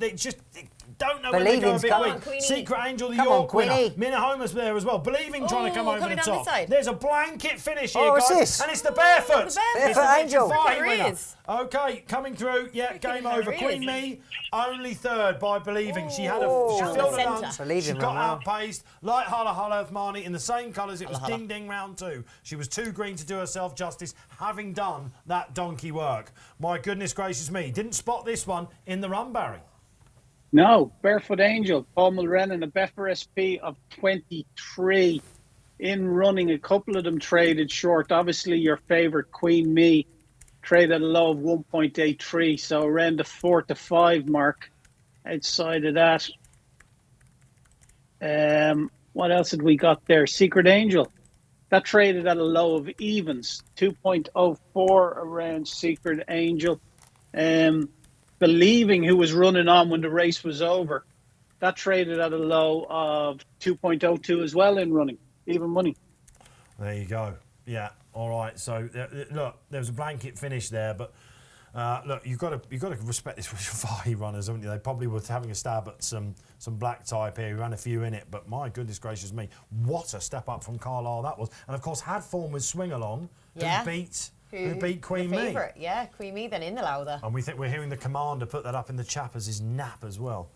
don't know when they go a Believing's bit coming. weak. Queenie. Secret Angel, the Come on, York winner. Queenie. Minna Homer's there as well. Believing trying to come over coming the down top. this side. There's a blanket finish here, Oh, what's guys. this? And it's the Barefoot. The Barefoot. It's the Barefoot Richard Angel. Fahey There he winner. is. Okay, coming through. Yeah, game there over. he Queen is. Me, only third by Believing. She had Oh. she Down filled the a centre. lunch. She Believing got right now. outpaced. Like Hala Hala of Marnie in the same colours. It was Hala Hala. ding ding round 2. She was too green to do herself justice, having done that donkey work. My goodness gracious me. Didn't spot this one in the run, Barry. No, Barefoot Angel, Paul Mulrennan, a Betfair SP of 23 in running. A couple of them traded short. Obviously, your favourite Queen Me traded a low of 1.83, so around the 4 to 5 mark. Outside of that, what else had we got there? Secret Angel, that traded at a low of evens, 2.04 around Secret Angel. Believing, who was running on when the race was over, that traded at a low of 2.02 as well in running, even money. There you go. Yeah. All right. So look, there was a blanket finish there, but look, you've got to respect this with your Fahey runners, haven't you? They probably were having a stab at some black type here. We ran a few in it, but my goodness gracious me, what a step up from Carlisle that was. And of course, had form with Swing Along, Yeah. who beat Queen the Me. favourite, yeah, Queen Me then in the Lowther. And we're hearing the commander put that up in the chap as his nap as well.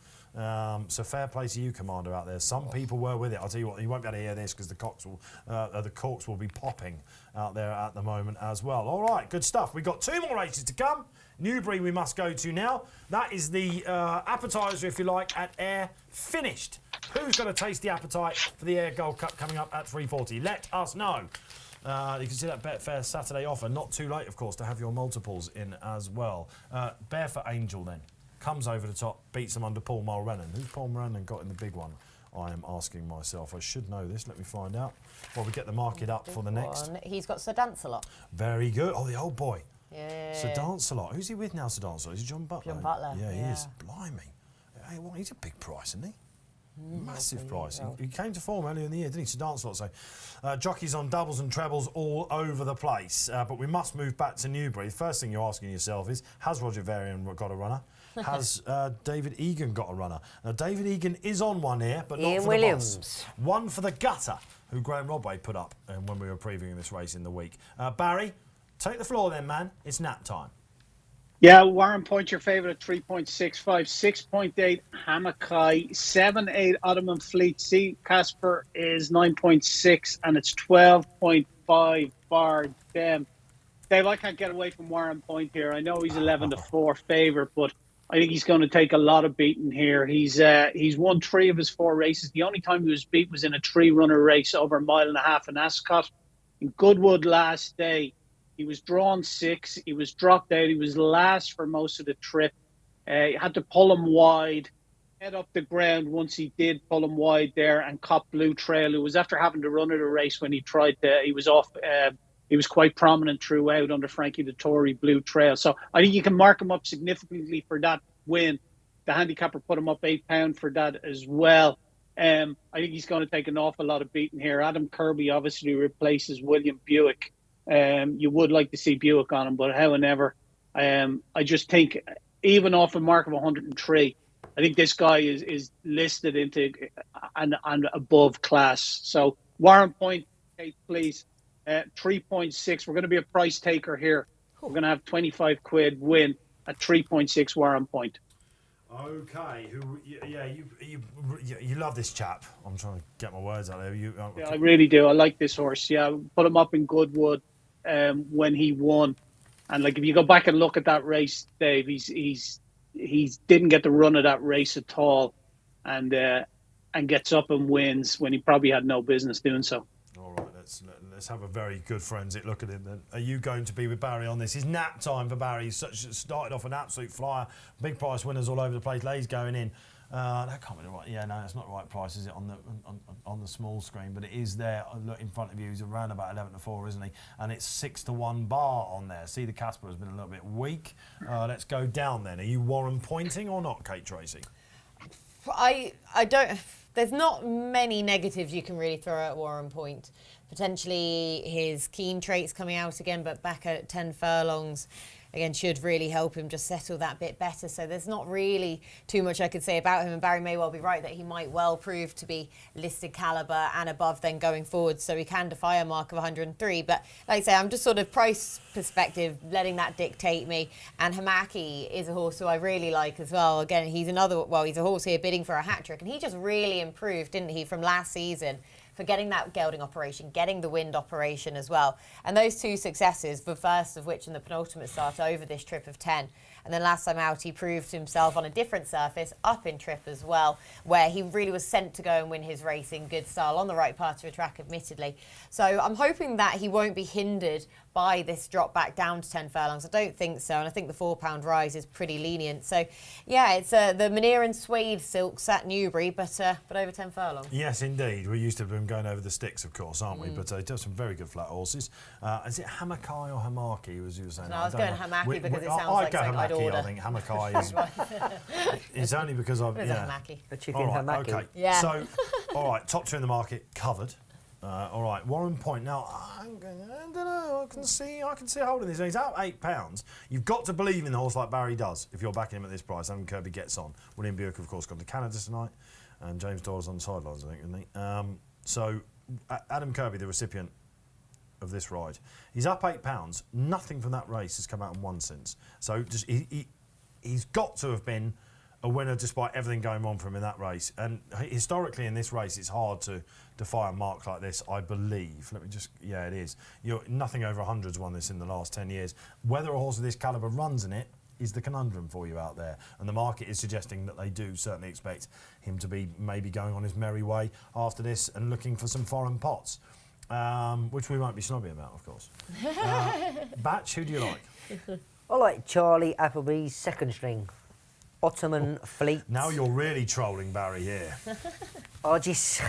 So fair play to you, commander, out there. Some people were with it. I'll tell you what, you won't be able to hear this because the corks will be popping out there at the moment as well. All right, good stuff. We've got 2 more races to come. Newbury we must go to now. That is the appetiser, if you like, at Ayr finished. Who's got to taste the appetite for the Ayr Gold Cup coming up at 3:40? Let us know. You can see that Betfair Saturday offer. Not too late, of course, to have your multiples in as well. Barefoot Angel then comes over the top, beats them under Paul Mulrennan. Who's Paul Mulrennan got in the big one? I am asking myself. I should know this. Let me find out. Well, we get the market up for the next. He's got Sir Dance-A-Lot. Very good. Oh, the old boy. Yeah. Sir Dance-A-Lot. Who's he with now, Sir Dance-A-Lot? Is he John Butler? John Butler, Yeah, he yeah. is. Blimey. Hey, well, he's a big price, isn't he? Massive price. He came to form earlier in the year, didn't he? Sir Dance-A-Lot. So jockeys on doubles and trebles all over the place. But we must move back to Newbury. The first thing you're asking yourself is, has Roger Varian got a runner? Has David Egan got a runner? Now, David Egan is on one here, but not Ian for Williams. the boss. One for the gutter, who Graham Rodway put up when we were previewing this race in the week. Barry, take the floor then, man. It's nap time. Yeah, Warren Point, your favourite at 3.65, 6.8 Hamakai, 7.8 Ottoman Fleet. C Casper is 9.6 and it's 12.5 Bar Dem. Dave, I can't get away from Warren Point here. I know he's 11 to 4 favourite, but I think he's going to take a lot of beating here. He's won 3 of his 4 races. The only time he was beat was in a 3-runner race over 1.5 miles in Ascot. In Goodwood last day, he was drawn 6. He was dropped out. He was last for most of the trip. He had to pull him wide, head up the ground once he did pull him wide there and cop Blue Trail. It was after having to run at a race when he tried to, he was off. He was quite prominent throughout under Frankie Dettori, Blue Trail. So I think you can mark him up significantly for that win. The handicapper put him up £8 for that as well. I think he's going to take an awful lot of beating here. Adam Kirby obviously replaces William Buick. You would like to see Buick on him, but however, I just think even off a mark of 103, I think this guy is listed into an above class. So Warren Point, please, 3.6. We're going to be a price taker here. We're going to have 25 quid win at 3.6 Warren Point. Okay, you love this chap. I'm trying to get my words out there. Yeah, I really do. I like this horse. Yeah, put him up in Goodwood when he won, and like if you go back and look at that race, Dave, he's didn't get the run of that race at all, and gets up and wins when he probably had no business doing so. All right, let's have a very good forensic look at him then. Are you going to be with Barry on this? It's nap time for Barry. He's started off an absolute flyer. Big price winners all over the place. Lay's going in. That can't be the right. Yeah, no, it's not the right price, is it, on the small screen? But it is there. Look in front of you. He's around about 11 to 4, isn't he? And it's 6 to 1 bar on there. See, the Casper has been a little bit weak. Let's go down then. Are you Warren pointing or not, Kate Tracey? I don't. There's not many negatives you can really throw at Warren Point. Potentially his keen traits coming out again, but back at 10 furlongs, again, should really help him just settle that bit better. So there's not really too much I could say about him. And Barry may well be right that he might well prove to be listed caliber and above then going forward. So he can defy a mark of 103. But like I say, I'm just sort of price perspective, letting that dictate me. And Hamaki is a horse who I really like as well. Again, he's a horse here bidding for a hat-trick. And he just really improved, didn't he, from last season, for getting that gelding operation, getting the wind operation as well. And those 2 successes, the first of which in the penultimate start over this trip of 10. And then last time out, he proved himself on a different surface, up in trip as well, where he really was sent to go and win his race in good style, on the right part of the track, admittedly. So I'm hoping that he won't be hindered by this drop back down to 10 furlongs. I don't think so, and I think the £4 rise is pretty lenient. So, yeah, it's the Maneer and Suede Silks at Newbury, but over 10 furlongs. Yes, indeed. We used to have been going over the sticks, of course, aren't we? But he does some very good flat horses. Is it Hamakai or Hamaki, as you were saying? No, I was going Hamaki because it sounds like something I'd order. I think Hamakai is... It's only because I've... It's a Hamaki. A chicken All right, Hamaki. okay. Yeah. So, all right, top 2 in the market covered. All right, Warren Point. Now, I don't know. I can see holding this. He's out £8. You've got to believe in the horse like Barry does if you're backing him at this price. Adam Kirby gets on. William Buick, of course, gone to Canada tonight, and James Doyle's on the sidelines, I think, isn't he? So, Adam Kirby, the recipient of this ride, he's up £8. Nothing from that race has come out and won since. So, just he's got to have been a winner despite everything going on for him in that race. And historically in this race, it's hard to defy a mark like this, I believe. It is. Nothing over 100's won this in the last 10 years. Whether a horse of this calibre runs in it is the conundrum for you out there. And the market is suggesting that they do certainly expect him to be maybe going on his merry way after this and looking for some foreign pots, which we won't be snobby about, of course. Batch, who do you like? I like Charlie Appleby's second string, Ottoman Fleet. Now you're really trolling Barry here. I just,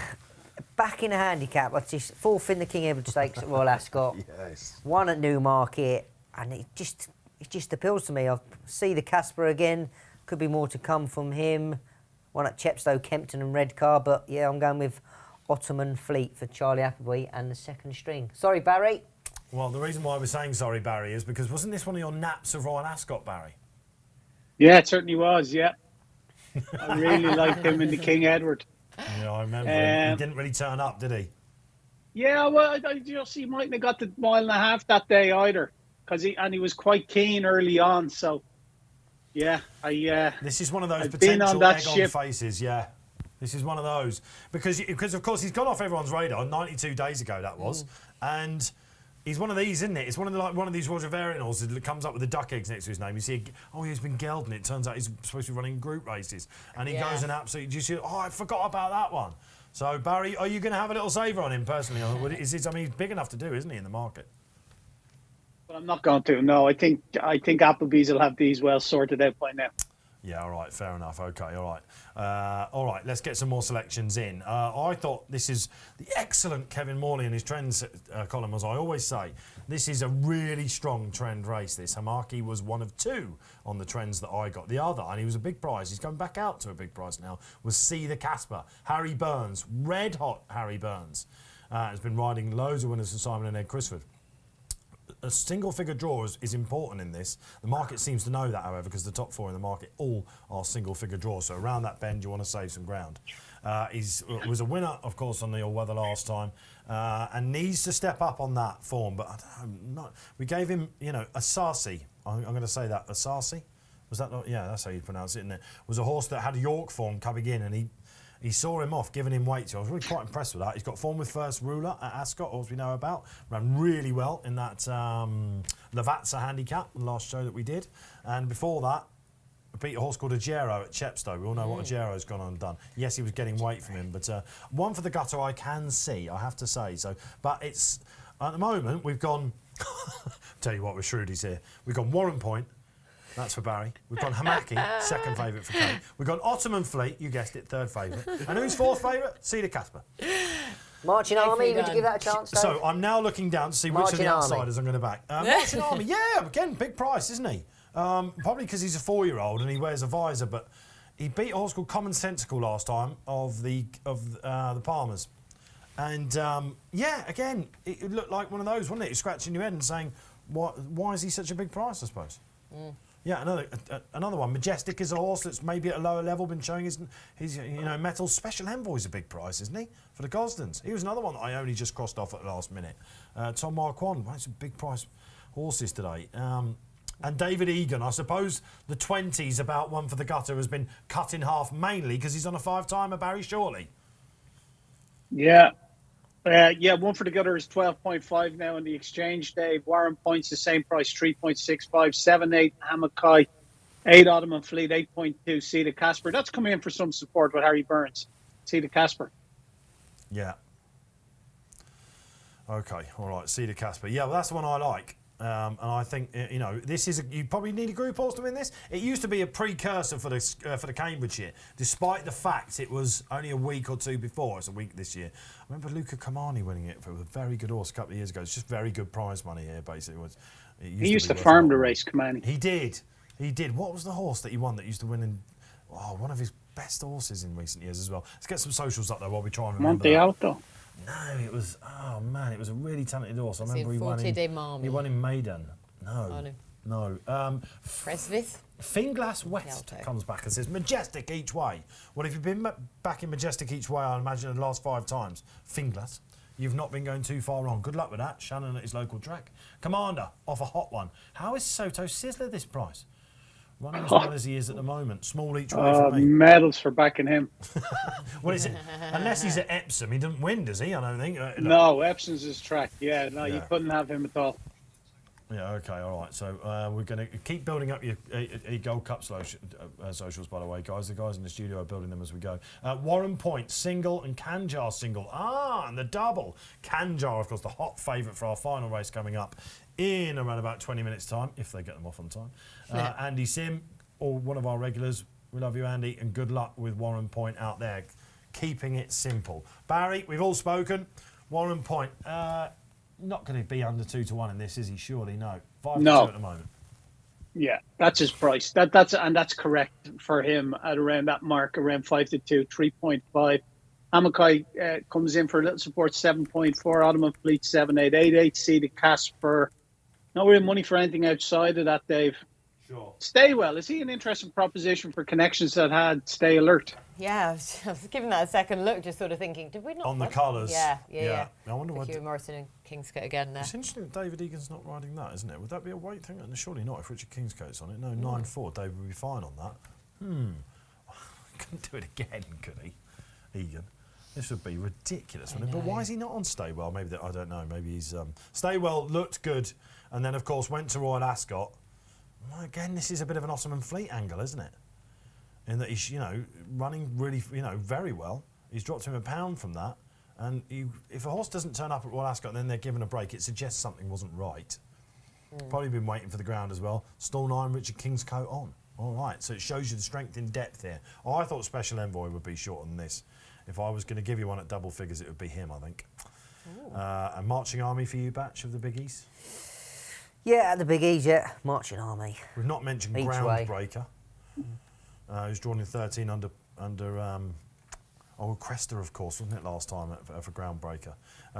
back in a handicap, I just, 4th in the King Edward Stakes at Royal Ascot, Yes. 1 at Newmarket, and it just appeals to me. I see the Casper again, could be more to come from him. 1 at Chepstow, Kempton and Redcar, but yeah, I'm going with Ottoman Fleet for Charlie Appleby and the second string. Sorry, Barry. Well, the reason why I was saying sorry, Barry, is because wasn't this one of your naps of Royal Ascot, Barry? Yeah, it certainly was, yeah. I really liked him in the King Edward. Yeah, I remember him. He didn't really turn up, did he? Yeah, well, he mightn't have got the 1.5 miles that day either, he was quite keen early on. So, yeah, This is one of those I've been potential on that egg-on ship. faces, yeah. This is one of those because of course he's gone off everyone's radar 92 days ago. That was, and he's one of these, isn't it? It's one of these Roger Varian horses that comes up with the duck eggs next to his name. You see, he's been gelding. It turns out he's supposed to be running group races, and he goes and absolutely. You see, I forgot about that one. So Barry, are you going to have a little saver on him personally? Or he's big enough to do, isn't he, in the market? But I'm not going to. No, I think Applebee's will have these well sorted out by now. Yeah, all right, fair enough. Okay, all right, let's get some more selections in. I thought this is the excellent Kevin Morley in his trends column, as I always say. This is a really strong trend race, this. Hamaki was one of 2 on the trends that I got. The other, and he was a big prize, he's going back out to a big prize now, was See the Casper. Harry Burns, red hot Harry Burns. Has been riding loads of winners for Simon and Ed Crisford. A single figure draw is important in this. The market seems to know that, however, because the top 4 in the market all are single figure draws. So around that bend, you want to save some ground. He was a winner, of course, on the all-weather last time, and needs to step up on that form. But I don't know, we gave him, a Sarsi. I'm going to say that. A Sarsi? Was that not? Yeah, that's how you pronounce it, isn't it? Was a horse that had York form coming in, and he saw him off, giving him weight. So I was really quite impressed with that. He's got form with First Ruler at Ascot, as we know about. Ran really well in that Lavazza handicap, the last show that we did. And before that, beat a horse called Agero at Chepstow. We all know what Agero's gone on and done. Yes, he was getting weight from him, but one for the gutter I can see, I have to say. So, but it's, at the moment, we've gone, tell you what, we're shrewdies here. We've gone Warren Point. That's for Barry. We've got Hamaki, second favourite for Kate. We've got Ottoman Fleet, you guessed it, third favourite. And who's 4th favourite? Cedar Casper. Marching Army, would you give that a chance, Dave? So I'm now looking down to see which of the outsiders I'm going to back. Marching Army, yeah, again, big price, isn't he? Probably because he's a 4-year-old and he wears a visor, but he beat a horse called Commonsensical last time of the Palmers. And, yeah, again, it looked like one of those, wasn't it? You're scratching your head and saying, why is he such a big price, I suppose? Yeah, another one. Majestic is a horse that's maybe at a lower level, been showing his mettle. Special Envoy's a big price, isn't he, for the Gosdens? He was another one that I only just crossed off at the last minute. Tom Marquand, well, some big price horses today. And David Egan, I suppose the 20s about one for the gutter has been cut in half mainly because he's on a 5-timer, Barry Shortley. Yeah. One for the gutter is 12.5 now in the exchange, Dave. Warren Point's the same price, 3.65. 7-8 Hamakai, 8 Ottoman Fleet, 8.2 Cedar Casper. That's coming in for some support with Harry Burns. Cedar Casper. Yeah. Okay, all right, Cedar Casper. Yeah, well, that's the one I like. And I think, this is you probably need a group horse to win this. It used to be a precursor for the Cambridgeshire, despite the fact it was only a week or two before. It's a week this year. I remember Luca Kamani winning it for a very good horse a couple of years ago. It's just very good prize money here, basically. He used to farm the race, Kamani. He did. What was the horse that he won that used to win in one of his best horses in recent years as well? Let's get some socials up there while we try and remember Monte Alto. No, it was it was a really talented horse. I remember he won in Maiden. No. Presvith. Finglass West comes back and says Majestic each way. Well, if you've been back in Majestic each way, I imagine the last 5 times, Finglass, you've not been going too far wrong. Good luck with that. Shannon at his local track. Commander off a hot one. How is Soto Sizzler this price? Running as well as he is at the moment. Small each way for me. Medals for backing him. What is it? Unless he's at Epsom, he doesn't win, does he? I don't think. No, Epsom's his track. Yeah, no, you couldn't have him at all. Yeah, okay, all right. So we're going to keep building up your Gold Cup socials, by the way, guys. The guys in the studio are building them as we go. Warren Point, single, and Kanjar single. And the double. Kanjar, of course, the hot favourite for our final race coming up in around about 20 minutes' time, if they get them off on time. Andy Sim, or one of our regulars. We love you, Andy, and good luck with Warren Point out there. Keeping it simple. Barry, we've all spoken. Warren Point, not going to be under 2-1 in this, is he? Surely no. 5-2 at the moment. Yeah, that's his price. That's correct for him at around that mark, around 5-2, 3.5. Amakai comes in for a little support, 7.4. Ottoman Fleet, 7.8. 8.8 Cedar Casper. No real money for anything outside of that, Dave. Sure. Stay well. Is he an interesting proposition for connections that had Stay Alert? Yeah, I was giving that a second look, just sort of thinking, did we not... On the colours. Yeah. I wonder what... Hugh Morrison and Kingscote again there. It's interesting that David Egan's not riding that, isn't it? Would that be a weight thing? Surely not if Richard Kingscote's on it. No, 9.4. David would be fine on that. Couldn't do it again, could he? Egan. This would be ridiculous, wouldn't it? But why is he not on Staywell? Maybe I don't know. Maybe he's... Staywell looked good and then, of course, went to Royal Ascot. Well, again, this is a bit of an Ottoman Fleet angle, isn't it? In that he's, running really, very well. He's dropped him £1 from that. And if a horse doesn't turn up at Royal Ascot and then they're given a break, it suggests something wasn't right. Probably been waiting for the ground as well. Stall 9, Richard Kingscote on. All right, so it shows you the strength in depth here. I thought Special Envoy would be shorter than this. If I was going to give you one at double figures, it would be him, I think. A Marching Army for you, Batch, of the Biggies? Yeah, the Big E's, Marching Army. We've not mentioned Groundbreaker. Who's drawn in 13 under Cresta, of course, wasn't it, last time for Groundbreaker.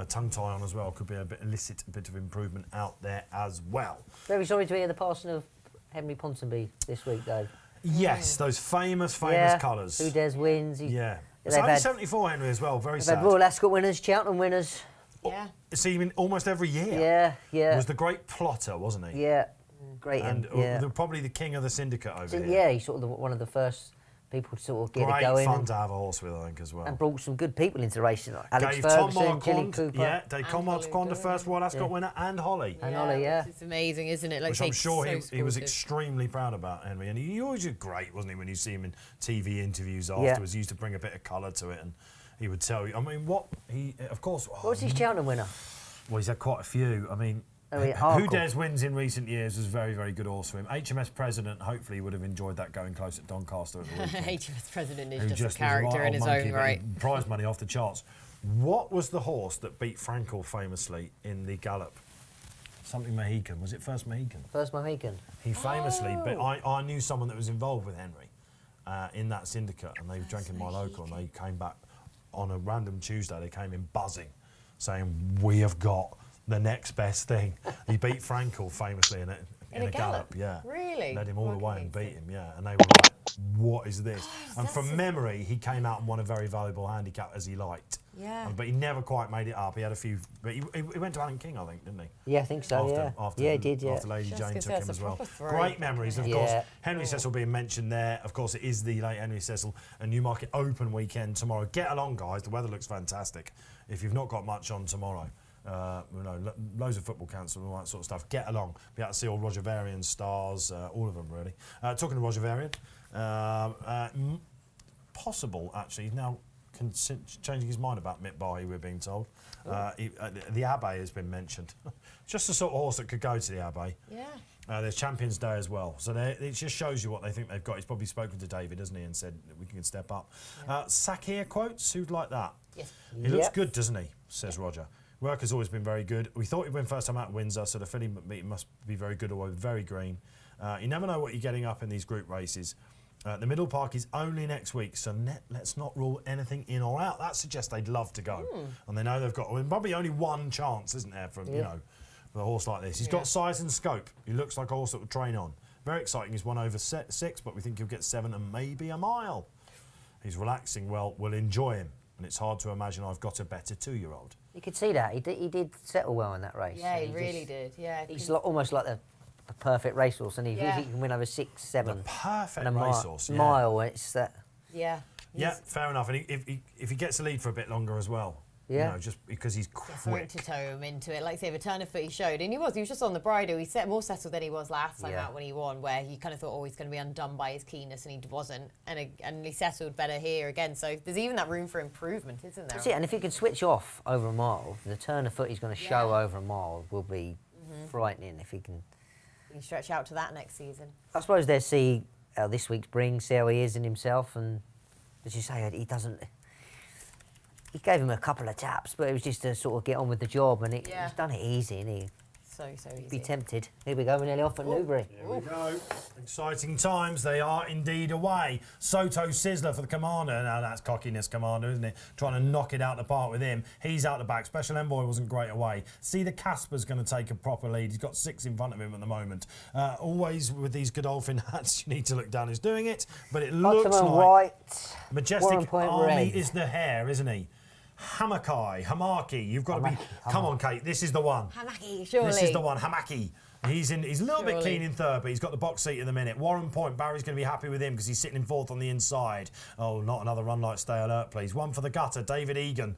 Tongue tie on as well, could be a bit illicit, a bit of improvement out there as well. Very sorry to hear the passing of Henry Ponsonby this week, though. Yes, those famous colours. Who Dares wins. It's only 74, Henry, as well, very sad. They've had Royal Ascot winners, Cheltenham winners. Yeah. It's even almost every year. Yeah. Was the great plotter, wasn't he? Yeah, great. And probably the king of the syndicate over here. Yeah, he's sort of one of the first people to sort of get great it going. Great fun to have a horse with, I think, as well. And brought some good people into the racing, like Alex Dave Ferguson, Gilly Cooper. Yeah, Dave Marquand, the first Royal Ascot winner, and Holly. And Holly, It's amazing, isn't it? Like, which I'm sure he was extremely proud about, Henry. And he always did great, wasn't he, when you see him in TV interviews afterwards. He used to bring a bit of colour to it, and he would tell you. I mean, what was his Cheltenham winner? Well, he's had quite a few. I mean, Who Dares wins in recent years was a very, very good horse for him. HMS President, hopefully, would have enjoyed that going close at Doncaster at the weekend. HMS President is just a character in his own right. Prize money off the charts. What was the horse that beat Frankel famously in the Gallop? Something Mohican. Was it First Mohican? First Mohican. He famously, but I knew someone that was involved with Henry in that syndicate, and they drank in my local, and they came back on a random Tuesday. They came in buzzing, saying, "We have got the next best thing." He beat Frankel famously, and in a gallop. Yeah. Really? Led him all the way Okay, and so- beat him, yeah. And they were like, what is this? And from memory, he came out and won a very valuable handicap as he liked. Yeah. But he never quite made it up. He had a few, but he went to Alan King, I think, didn't he? Yeah, I think so. After, Yeah, he did. Yeah. After Lady Just Jane gonna took say, him it's as a well. proper throw. Great memories, of Yeah. course. Henry Cecil being mentioned there. Of course, it is the late Henry Cecil and Newmarket Open weekend tomorrow. Get along, guys. The weather looks fantastic. If you've not got much on tomorrow, loads of football cancelled and all that sort of stuff. Get along. Be able to see all Roger Varian's stars, all of them really. Talking to Roger Varian, possible actually. He's now changing his mind about Mick Bahi, we're being told. The Abbey has been mentioned. Just the sort of horse that could go to the Abbey. Yeah. There's Champions Day as well. So it just shows you what they think they've got. He's probably spoken to David, hasn't he, and said that we can step up. Sakir quotes, who'd like that? Yes. He looks good, doesn't he, says Roger. Work has always been very good. We thought he'd win first time out at Windsor, so the filly meeting must be very good or very green. You never know what you're getting up in these group races. The Middle Park is only next week, so let's not rule anything in or out. That suggests they'd love to go. And they know they've got probably only one chance, isn't there, for a horse like this. He's got size and scope. He looks like a horse that would train on. Very exciting. He's won over 6, but we think he'll get 7 and maybe a mile. He's relaxing well. We'll enjoy him. And it's hard to imagine I've got a better 2-year-old. You could see that. He did settle well in that race. Yeah, he really did. Yeah. He's almost like the perfect racehorse, and he can win over 6, 7. The perfect and a racehorse, mile. It's that. Yeah. Yeah, fair enough. And if he gets a lead for a bit longer as well, just because he's Something quick. to tow him into it. Like I say, the turn of foot he showed, and he was just on the bridle. He set more settled than he was last time out when he won, where he kind of thought, he's going to be undone by his keenness, and he wasn't. And he settled better here again. So there's even that room for improvement, isn't there? That's it. And if he can switch off over a mile, the turn of foot he's going to show over a mile will be frightening if he can. You can stretch out to that next season. I suppose they'll see how this week's brings, see how he is in himself, and as you say, he doesn't. He gave him a couple of taps, but it was just to sort of get on with the job, and he's done it easy, and he So easy. be tempted. Here we go, we're nearly off at Newbury. Here we go. Exciting times. They are indeed away. Soto Sizzler for the Commander. Now that's cockiness, Commander, isn't it? Trying to knock it out the park with him. He's out the back. Special Envoy wasn't great away. See, the Casper's going to take a proper lead. He's got 6 in front of him at the moment. Always with these Godolphin hats, you need to look down who's doing it. But it looks Ottoman like White, Majestic Warren Point Army Red. is the hare, isn't he? Hamaki. You've got to be. Come on, Kate. This is the one. Hamaki, surely. This is the one, Hamaki. He's a little bit Surely. keen in third, but he's got the box seat at the minute. Warren Point, Barry's going to be happy with him because he's sitting in fourth on the inside. Oh, not another run like Stay Alert, please. One for the gutter, David Egan.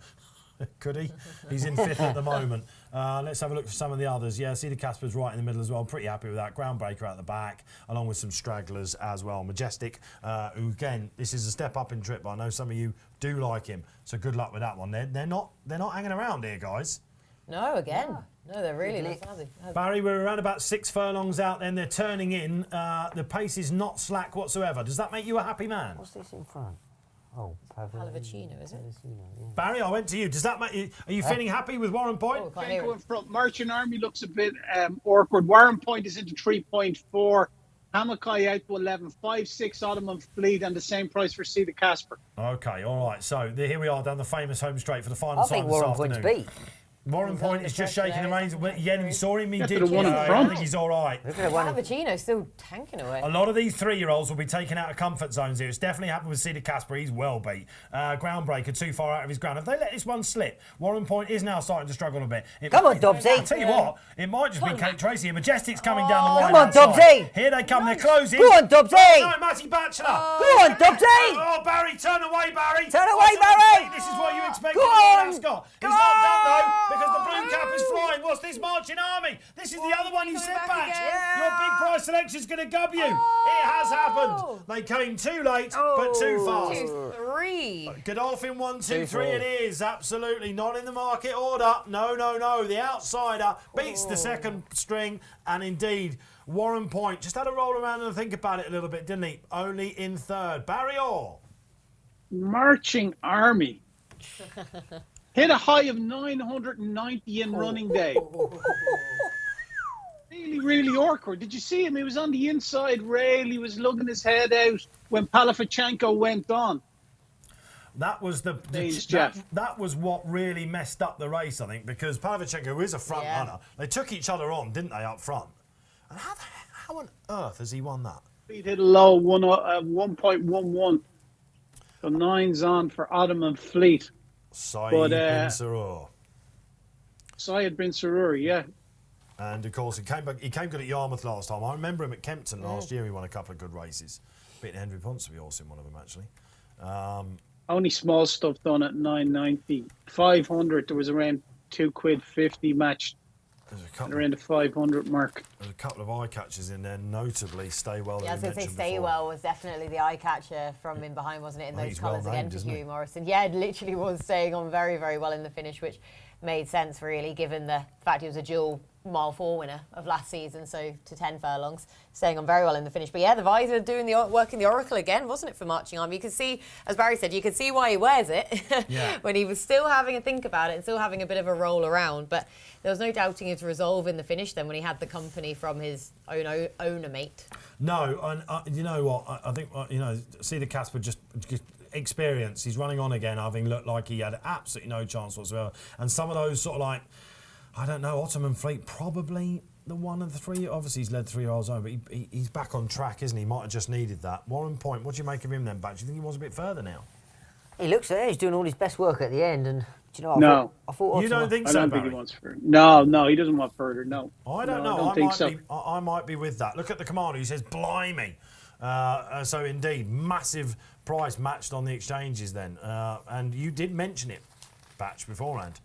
Could he? He's in fifth at the moment. Let's have a look for some of the others. Yeah, see the Casper's right in the middle as well. Pretty happy with that. Groundbreaker at the back, along with some stragglers as well. Majestic, who again, this is a step up in trip, but I know some of you do like him. So good luck with that one. They're not hanging around here, guys. No, again. No, they're really not. Barry, we're around about 6 furlongs out, then they're turning in. The pace is not slack whatsoever. Does that make you a happy man? What's this in front? Oh, Palavicino, is it? Barry, I went to you. Does that make you? Are you feeling happy with Warren Point? Oh, can't hear Go it. in front. Merchant Army looks a bit awkward. Warren Point is into 3.4. Hamakai out to 11. 5-6 Ottoman Fleet and the same price for Cedar Casper. Okay, all right. So here we are down the famous home straight for the final I time think this Warren afternoon. Point's beat. Warren He's Point under is just pressure shaking the there. reins. Yeah, you saw him. He Yeah, did. to the one in I front. think he's all right. Palavicino's still tanking away. A lot of these 3-year-olds will be taken out of comfort zones here. It's definitely happened with Cedar Casper. He's well beat. Groundbreaker too far out of his ground. If they let this one slip, Warren Point is now starting to struggle a bit. Come on, Dobbsy. I'll tell you what, it might just be Kate Tracey and Majestic's coming down the Come right. on, Dobbsy. Here they come. They're closing. Go on, Dobbsy. No, Mattie Batchelor. Go on, Dobbsy. Oh, Barry, turn away, Barry. Turn away, Barry. This is what you expect Go from on. an ascot. He's not done, though, because the blue cap is flying. What's this marching army? This is the other one you coming said, back Batch. again. Your big price selection's going to gub you. It has happened. They came too late, but too fast. 2-3. Godolphin 1, 2, 3 2-4. it is. Absolutely not in the market order. No. The outsider beats the second string. And indeed, Warren Point just had to roll around and think about it a little bit, didn't he? Only in third. Barry Orr. Marching Army hit a high of 990 in running day. Really awkward. Did you see him? He was on the inside rail. He was lugging his head out when Palafichenko went on. That was Please, Jeff. that was what really messed up the race, I think, because Pavlichenko is a front runner. They took each other on, didn't they, up front? And How on earth has he won that? He hit a low 1.11. So 9's on for Ottoman Fleet. Saeed But, bin Sarur. Syed bin Sarur, yeah. And of course, he came good at Yarmouth last time. I remember him at Kempton last year. He won a couple of good races, beating Henry Ponsonby also in one of them actually. Only small stuff done at 9.90. 500. There was around £2.50 matched. There's a couple. Around the 500 mark. There's a couple of eye catchers in there, notably Stay Well. Yeah, I was going to say Stay Well was definitely the eye catcher from in behind, wasn't it, in Well, those he's well colours again named, for isn't he? Hughie Morrison. Yeah, it literally was staying on very, very well in the finish, which made sense really, given the fact he was a dual mile 4 winner of last season, so to 10 furlongs, staying on very well in the finish. But yeah, the visor doing the work in the Oracle again, wasn't it, for Marching Arm? You could see, as Barry said, you could see why he wears it when he was still having a think about it and still having a bit of a roll around. But there was no doubting his resolve in the finish then when he had the company from his own owner mate. No, and you know what? I think see the Casper just experience. He's running on again, having looked like he had absolutely no chance whatsoever. And some of those sort of like, I don't know, Ottoman Fleet, probably the one of the three. Obviously, he's led 3 years on, but he's back on track, isn't he? Might have just needed that. Warren Point, what do you make of him then, Batch? Do you think he was a bit further now? He looks there. He's doing all his best work at the end, and do you know? I thought You don't think I so, don't Barry? think he wants further. No, he doesn't want further. No. I don't know. I don't think so. I might be with that. Look at the commander. He says, "Blimey!" So indeed, massive price matched on the exchanges then. And you did mention it, Batch, beforehand.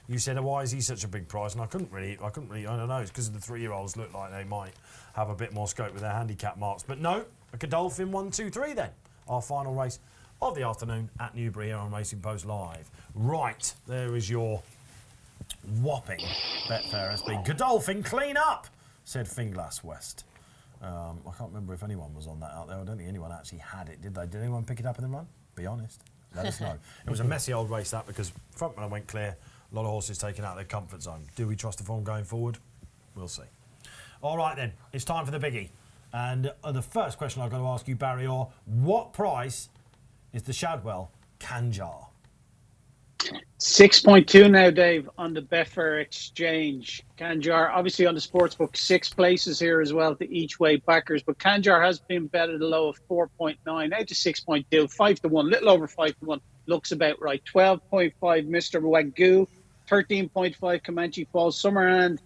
You said, "Why is he such a big price?" And I couldn't really. I don't know. It's because the 3-year-olds look like they might have a bit more scope with their handicap marks. But no, a Godolphin 1, 2, 3 then. Our final race of the afternoon at Newbury here on Racing Post Live. Right, there is your whopping Betfair SB. Godolphin, clean up, said Finglass West. I can't remember if anyone was on that out there. I don't think anyone actually had it, did they? Did anyone pick it up in the run? Be honest. Let us know. It was a messy old race, that, because front runner went clear. A lot of horses taken out of their comfort zone. Do we trust the form going forward? We'll see. All right, then. It's time for the biggie. And the first question I've got to ask you, Barry Orr, what price is the Shadwell Kanjar? 6.2 now, Dave, on the Betfair Exchange. Kanjar, obviously on the sportsbook, 6 places here as well to each way backers. But Kanjar has been bet at a low of 4.9, out to 6.2, 5 to 1, little over 5 to 1. Looks about right. 12.5 Mr. Wagyu, 13.5 Comanche Falls. Summerhand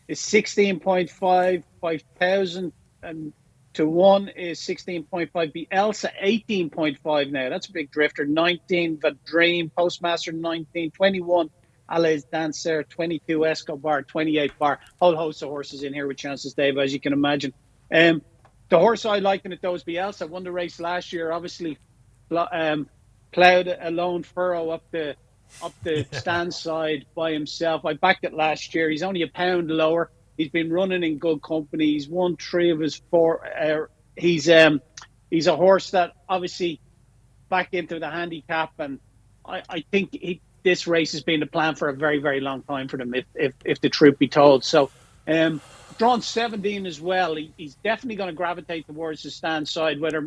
is 16.5, 5,000 and to 1 is 16.5. The Elsa 18.5 now. That's a big drifter. 19 the Dream, Postmaster 19, 21 Alays Dancer, 22 Escobar, 28 Bar. Whole host of horses in here with chances, Dave, as you can imagine. The horse I like in it though is Bielsa. Won the race last year. Obviously, ploughed a lone furrow up the stand side by himself. I backed it last year. He's only a pound lower. He's been running in good company. He's won 3 of his 4. He's a horse that obviously back into the handicap, and I think this race has been the plan for a very, very long time for them, if the truth be told. So, drawn 17 as well. He's definitely going to gravitate towards the stand side. Whether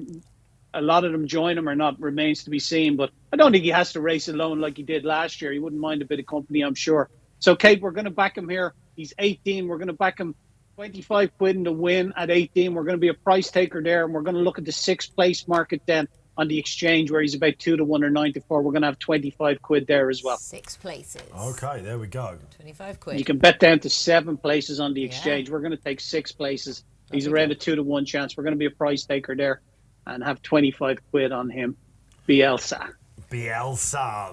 a lot of them join him or not remains to be seen. But I don't think he has to race alone like he did last year. He wouldn't mind a bit of company, I'm sure. So, Kate, we're going to back him here. He's 18. We're going to back him 25 quid in the win at 18. We're going to be a price taker there, and we're going to look at the 6th place market then on the exchange where he's about 2 to 1 or 9 to 4. We're going to have 25 quid there as well. 6 places. Okay, there we go. 25 quid. You can bet down to 7 places on the exchange. We're going to take 6 places. He's around a 2 to 1 chance. We're going to be a price taker there and have 25 quid on him. Bielsa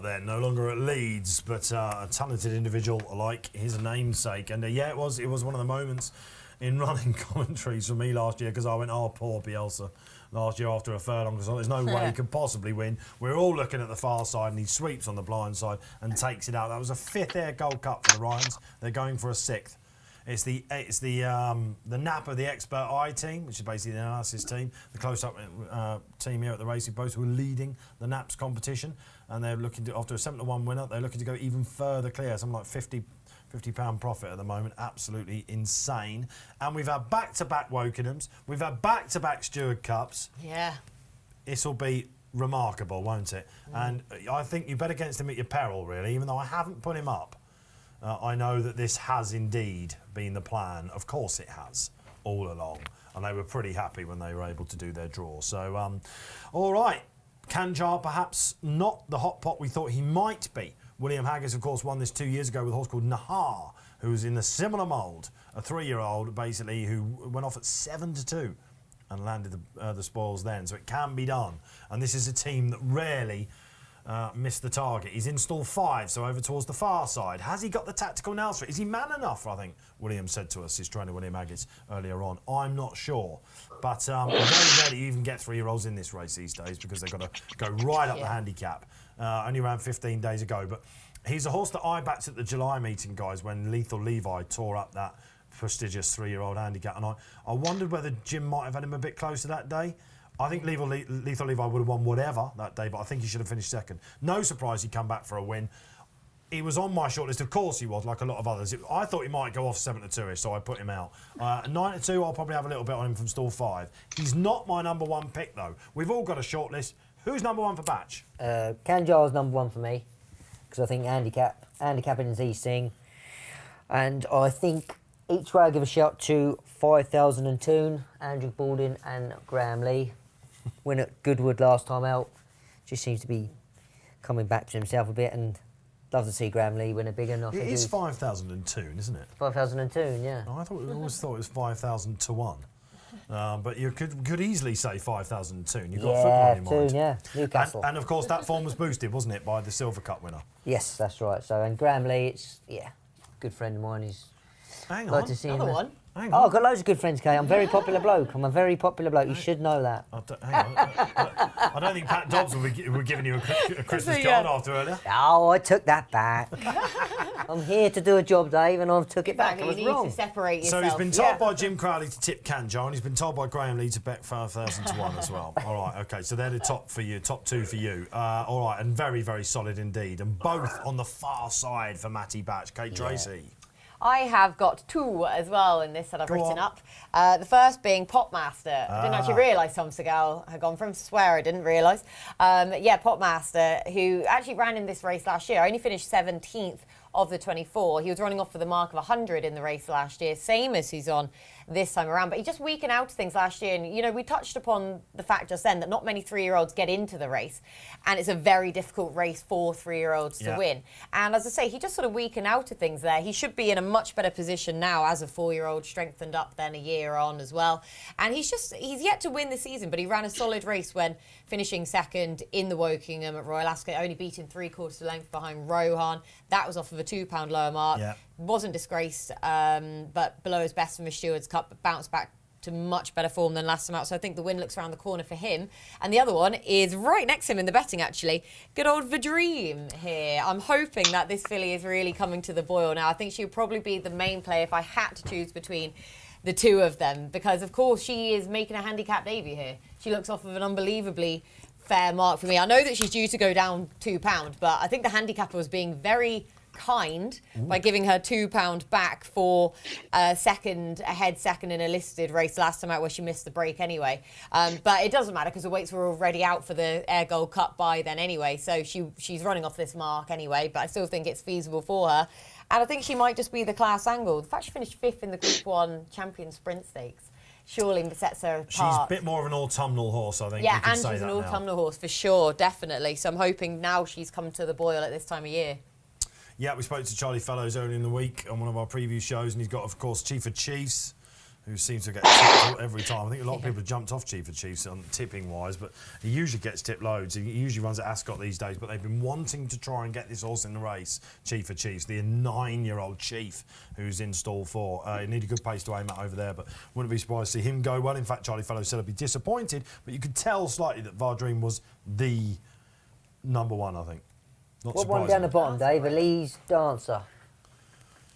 then, no longer at Leeds, but a talented individual like his namesake. And it was one of the moments in running commentaries for me last year, because I went, oh, poor Bielsa, last year after a furlong, because there's no way he could possibly win. We're all looking at the far side, and he sweeps on the blind side and takes it out. That was a 5th Ayr Gold Cup for the Ryans. They're going for a 6th. It's the nap of the expert eye team, which is basically the analysis team, the close-up team here at the Racing Post, who are leading the naps competition, and they're looking to, after a 7 to 1 winner, they're looking to go even further clear. Something like £50 profit at the moment, absolutely insane. And we've had back-to-back Wokenhams, we've had back-to-back Steward Cups. Yeah. This will be remarkable, won't it? And I think you bet against him at your peril, really, even though I haven't put him up. I know that this has indeed been the plan. Of course it has, all along. and they were pretty happy when they were able to do their draw. So, all right, Kanjar perhaps not the hot pot we thought he might be. William Haggis, of course, won this 2 years ago with a horse called Nahar, who's in a similar mould, a 3-year-old basically who went off at 7-2 and landed the spoils then. So it can be done. And this is a team that rarely missed the target. He's in stall 5, so over towards the far side. Has he got the tactical nails for it? Is he man enough, I think William said to us, his trainer William Haggis, earlier on. I'm not sure. But very rarely you even get 3-year-olds in this race these days because they've got to go right up the handicap. Only around 15 days ago. But he's a horse that I backed at the July meeting, guys, when Lethal Levi tore up that prestigious 3-year-old handicap. And I wondered whether Jim might have had him a bit closer that day. I think Lethal Levi would have won whatever that day, but I think he should have finished second. No surprise he come back for a win. He was on my shortlist, of course he was, like a lot of others. I thought he might go off 7-2-ish, so I put him out. 9-2, I'll probably have a little bit on him from stall 5. He's not my number 1 pick, though. We've all got a shortlist. Who's number 1 for Batch? Kanjar's number 1 for me, because I think handicapping is his thing. And I think each way I give a shout to 5000 and Toon, Andrew Baldwin and Graham Lee. Win at Goodwood last time out. Just seems to be coming back to himself a bit, and love to see Graham Lee win a big one. It is 5000 and Toon, isn't it? 5000 and Toon, yeah. Oh, I always thought it was 5000 to 1. But you could easily say 5000 and Toon. You've got football in your mind. Toon, yeah. Newcastle. And of course that form was boosted, wasn't it, by the Silver Cup winner? Yes, that's right. So, and Graham Lee, it's, good friend of mine. He's Hang like on. to see Another him. one. Hang Oh, on. I've got loads of good friends, Kay. I'm a very popular bloke. You should know that. Hang on. I don't think Pat Dobbs were giving you a Christmas card after earlier. Oh, I took that back. I'm here to do a job, Dave, and I've took it back. I You was need wrong. to separate So yourself. he's been told by Jim Crowley to tip Kanjar, and he's been told by Graham Lee to bet 5000 to 1 as well. All right, okay, so they're the top 2 for you. All right, and very, very solid indeed. And both on the far side for Mattie Batch. Kate Tracey. I have got 2 as well in this that I've Go written on. up. The first being Popmaster. I didn't actually realise Tom Segal had gone from swear. I didn't realise. Popmaster, who actually ran in this race last year, only finished 17th of the 24. He was running off for the mark of 100 in the race last year, same as he's on this time around. But he just weakened out things last year. And, you know, we touched upon the fact just then that not many 3-year-olds get into the race. And it's a very difficult race for 3-year-olds to win. And as I say, he just sort of weakened out of things there. He should be in a much better position now as a 4-year-old, strengthened up then a year on as well. And he's yet to win the season, but he ran a solid race when finishing second in the Wokingham at Royal Ascot, only beaten 3/4 length behind Rohan. That was off of a £2 lower mark. Yeah. Wasn't disgraced, but below his best from the Stewards Cup, but bounced back to much better form than last time out. So I think the win looks around the corner for him. And the other one is right next to him in the betting, actually. Good old Vadream here. I'm hoping that this filly is really coming to the boil now. I think she would probably be the main play if I had to choose between the two of them, because of course she is making a handicap debut here. She looks off of an unbelievably fair mark for me. I know that she's due to go down £2, but I think the handicapper was being very kind by giving her £2 back for second in a listed race last time out, where she missed the break anyway. But it doesn't matter because the weights were already out for the Ayr Gold Cup by then anyway, so she's running off this mark anyway, but I still think it's feasible for her. And I think she might just be the class angle. The fact she finished 5th in the Group 1 Champion Sprint Stakes surely sets her apart. She's a bit more of an autumnal horse, I think. Yeah, we can and say she's an that now. autumnal horse for sure, definitely. So I'm hoping now she's come to the boil at this time of year. Yeah, we spoke to Charlie Fellows earlier in the week on one of our preview shows, and he's got, of course, Chief of Chiefs, who seems to get tipped every time. I think a lot of people have jumped off Chief of Chiefs on tipping-wise, but he usually gets tipped loads. He usually runs at Ascot these days, but they've been wanting to try and get this horse in the race, Chief of Chiefs, the 9-year-old Chief, who's in stall 4. He need a good pace to aim at over there, but wouldn't be surprised to see him go well. In fact, Charlie Fellows said he'd be disappointed, but you could tell slightly that Vadream was the number 1, I think. Not What one down the bottom, Dave? Elise Dancer.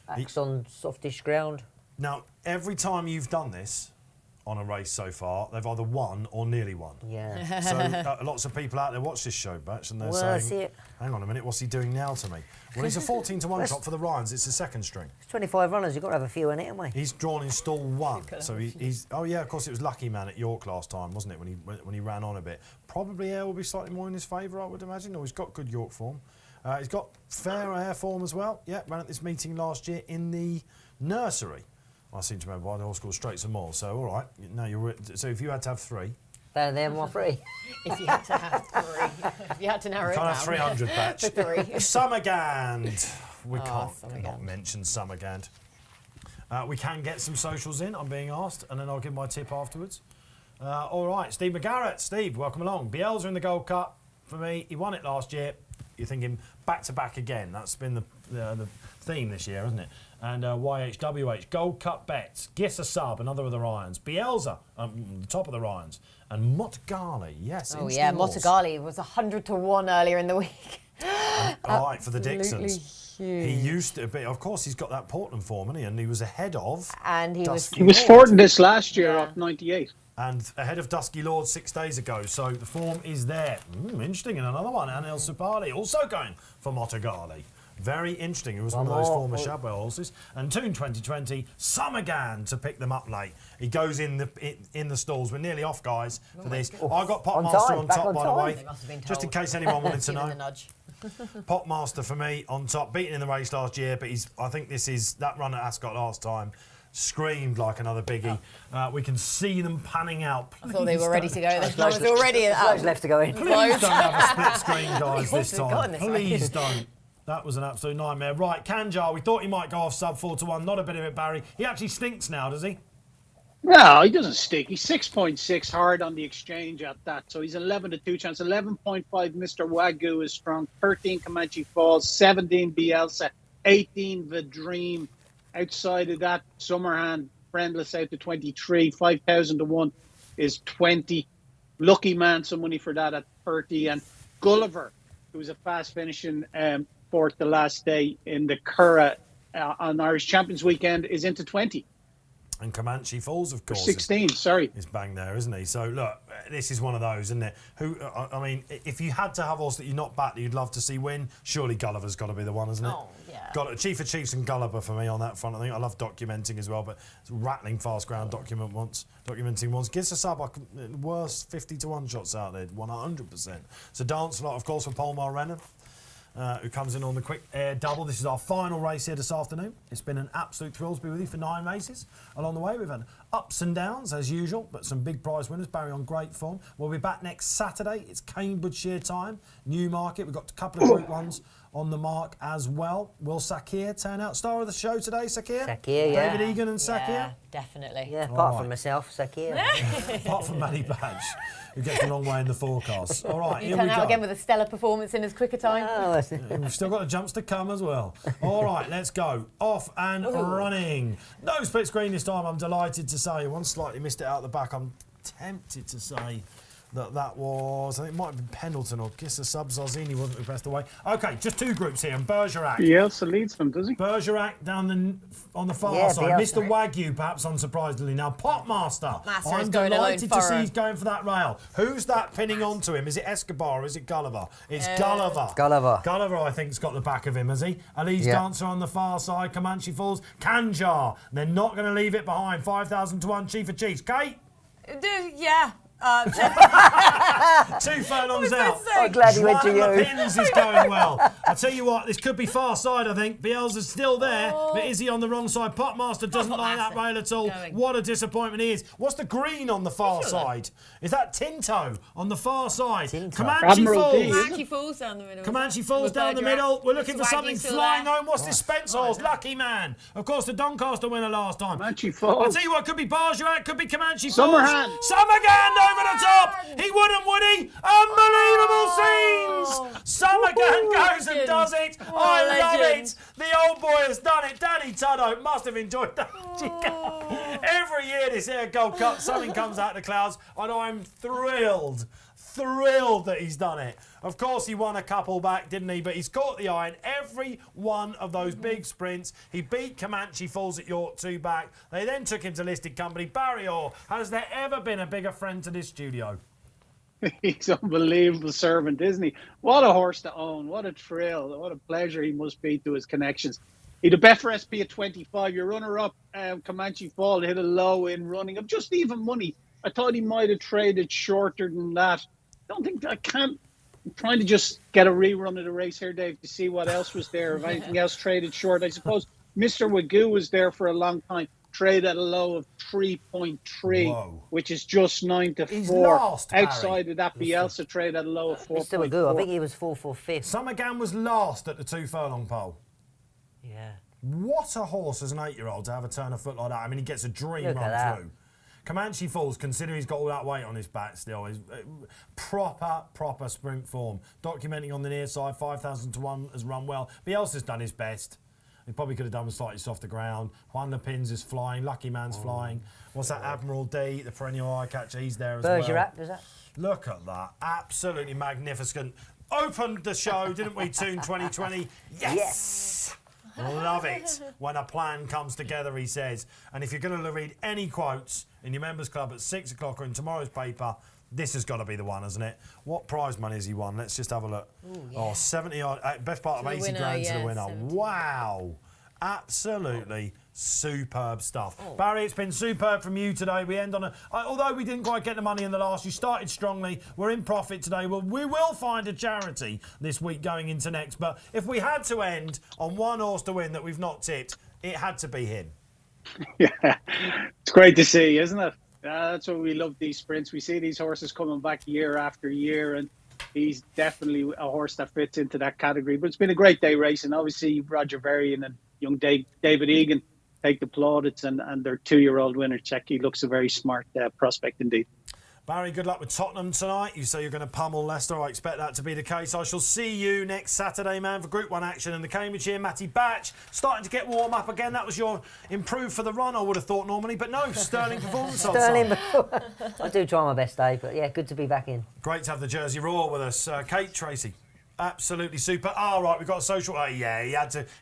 Acts on softish ground. Now, every time you've done this on a race so far, they've either won or nearly won. Yeah. So lots of people out there watch this show, Batch, and they're Well, I saying, see it. hang on a minute, what's he doing now to me? Well, he's a 14 to 1 shot for the Ryans. It's the second string. It's 25 runners. You've got to have a few in it, haven't we? He's drawn in stall 1. So he's... Oh, yeah, of course, it was Lucky Man at York last time, wasn't it, when he ran on a bit. Probably Ayr will be slightly more in his favour, I would imagine. Or he's got good York form. He's got fair Ayr form as well. Yeah, ran at this meeting last year in the nursery I seem to remember why the horse called Straight some more. So all right, now so if you had to have 3, They're more free. If you had to have 3, if you had to narrow it can't down. have 300 batch. For 3. Summergand. We can't Summergand. not mention Summergand. We can get some socials in, I'm being asked, and then I'll give my tip afterwards. All right, Steve McGarrett. Steve, welcome along. Bielsa in the Gold Cup for me. He won it last year. You're thinking back-to-back again. That's been the theme this year, hasn't it? And YHWH, Gold Cup bets. Giss a sub, another of the Ryans. Bielsa, the top of the Ryans. And Motgali, yes. Oh, yeah, Motgali was 100 to 1 earlier in the week. All right, for the Dixons. Huge. He used to be, of course, he's got that Portland form, hasn't he? And he was ahead of. And he was fourth in this last year off 98. And ahead of Dusky Lord 6 days ago. So the form is there. Interesting. And another one, Anil Supali, also going for Motgali. Very interesting. It was one of those former Shadwell horses. And Toon 2020, Summergand to pick them up late. He goes in the stalls. We're nearly off, guys, for this. I got Potmaster on top, by the way, just in case anyone wanted to know. Potmaster for me on top, beaten in the race last year, but I think that run at Ascot last time screamed like another biggie. We can see them panning out. I thought they were ready to go. I was already left to go in. Please don't have a split screen, guys, this must have gone time. this way. Please don't. That was an absolute nightmare. Right, Kanjar, we thought he might go off sub 4 to 1. Not a bit of it, Barry. He actually stinks now, does he? No, he doesn't stink. He's 6.6 hard on the exchange at that. So he's 11 to 2 chance. 11.5 Mr. Wagyu is strong. 13 Comanche Falls. 17 Bielsa. 18 The Dream. Outside of that, Summerhand, Friendless out to 23. 5,000 to 1 is 20. Lucky Man, some money for that at 30. And Gulliver, who was a fast finishing fourth the last day in the Curragh on Irish Champions Weekend, is into 20. And Comanche Falls, of course. 16, sorry. Is bang there, isn't he? So, look, this is one of those, isn't it? I mean, if you had to have a horse that you're not back that you'd love to see win, surely Gulliver's got to be the one, isn't it? Oh, yeah. Got Chief of Chiefs and Gulliver for me on that front. I think I love documenting as well, but it's rattling fast ground documenting once. Gives us up, worst 50 to 1 shots out there, 100%. So Dance a lot, of course, for Polmar Rennan. Who comes in on the quick air double. This is our final race here this afternoon. It's been an absolute thrill to be with you for 9 races. Along the way, we've had ups and downs, as usual, but some big prize winners. Barry on great form. We'll be back next Saturday. It's Cambridgeshire time, Newmarket. We've got a couple of Group 1s on the mark as well. Will Sakir turn out? Star of the show today, Sakir? Sakir, yeah. David Egan and Sakir? Yeah, definitely. Yeah, apart from myself, Sakir. Apart from Mattie Badge, who gets a long way in the forecast. All right, You here turn we out go. again with a stellar performance in as quick a time. Oh, We've still got the jumps to come as well. All right, let's go. Off and running. No split screen this time, I'm delighted to say. One slightly missed it out the back. I'm tempted to say that was, I think it might have been Pendleton or Kissa Sub. Zarzini wasn't the best away. Okay, just 2 groups here. And Bergerac. Bielsa leads them, does he? Bergerac down on the far Yeah, side. Bielsa. Mr. Wagyu, perhaps unsurprisingly. Now, Potmaster. Potmaster I'm is going alone delighted to see furrow. he's going for that rail. Who's that pinning onto him? Is it Escobar or is it Gulliver? It's Gulliver. Gulliver. Gulliver, I think, has got the back of him, has he? Elise Yeah. Dancer on the far side. Comanche Falls. Kanjar. They're not going to leave it behind. 5,000 to 1. Chief of Chiefs. Kate? Yeah. 2 furlongs out. I'm glad he went to One of the you. pins is going well. I tell you what, this could be far side, I think. Bielsa's still there, but is he on the wrong side? Potmaster doesn't like that rail at all. Going. What a disappointment he is. What's the green on the far side? Is that Tinto on the far side? Tinto. Comanche Admiralty. Falls. Comanche Falls down the middle. Comanche Falls down the middle. We're looking for something flying home. What's this Spence horse? Lucky Man. Of course, the Doncaster winner last time. Comanche I Falls. tell you what, could be Bergerac, could be Comanche Falls. Summerhand. Summergand over the top. He wouldn't, would he? Unbelievable scenes. Summergand goes and does it. I love it. The old boy has done it. Danny Tudhope must have enjoyed that. Every year this here Gold Cup, something comes out of the clouds, and I'm thrilled that he's done it. Of course, he won a couple back, didn't he? But he's caught the eye in every one of those big sprints. He beat Comanche Falls at York 2 back. They then took him to listed company. Barry Orr, has there ever been a bigger friend to this studio? He's unbelievable servant, isn't he? What a horse to own. What a thrill. What a pleasure he must be to his connections. He had a Betfair SP at 25. Your runner-up, Comanche Fall, hit a low in running of just even money. I thought he might have traded shorter than that. I'm trying to just get a rerun of the race here, Dave, to see what else was there. If anything else traded short, I suppose Mr. Wagyu was there for a long time. trade at a low of 3.3, Whoa. which is just 9 to He's 4. last, Barry. Outside of that, Bielsa trade at a low of 4.4. He's still a good. I think he was 4-4-5. Summergan was last at the 2 furlong pole. Yeah. What a horse as an 8-year-old to have a turn of foot like that. I mean, he gets a dream Look at run that. through. Comanche Falls, considering he's got all that weight on his back still, is proper sprint form. Documenting on the near side, 5,000 to 1 has run well. Bielsa's done his best. He probably could have done with slightly softer ground. Juan Lepins is flying. Lucky Man's flying. What's that? Admiral D, the perennial eye catcher, he's there as Bergerac, well. does that? Look at that. Absolutely magnificent. Opened the show, didn't we, Toon 2020? Yes! Love it when a plan comes together, he says. And if you're going to read any quotes in your members club at 6 o'clock or in tomorrow's paper, this has got to be the one, hasn't it? What prize money has he won? Let's just have a look. Ooh, yeah. Oh, 70 odd, best part To of the 80 winner, grand to the yeah, winner. 70. Wow. Absolutely superb stuff. Barry, it's been superb from you today. We end on although we didn't quite get the money in the last, you started strongly. We're in profit today. Well, we will find a charity this week going into next. But if we had to end on one horse to win that we've not tipped, it had to be him. Yeah, it's great to see, isn't it? That's what we love, these sprints. We see these horses coming back year after year, and he's definitely a horse that fits into that category. But it's been a great day racing. Obviously, Roger Varian and young David Egan take the plaudits, and their 2-year-old winner, Checky, looks a very smart prospect indeed. Barry, good luck with Tottenham tonight. You say you're going to pummel Leicester. I expect that to be the case. I shall see you next Saturday, man, for Group 1 action in the Cambridgeshire. Matty Batch starting to get warm up again. That was your improved for the run, I would have thought normally, but no, sterling performance. Sterling. I do try my best, Dave, but yeah, good to be back in. Great to have the Jersey Roar with us. Kate, Tracey. Absolutely super. Right, we've got a social. Yeah,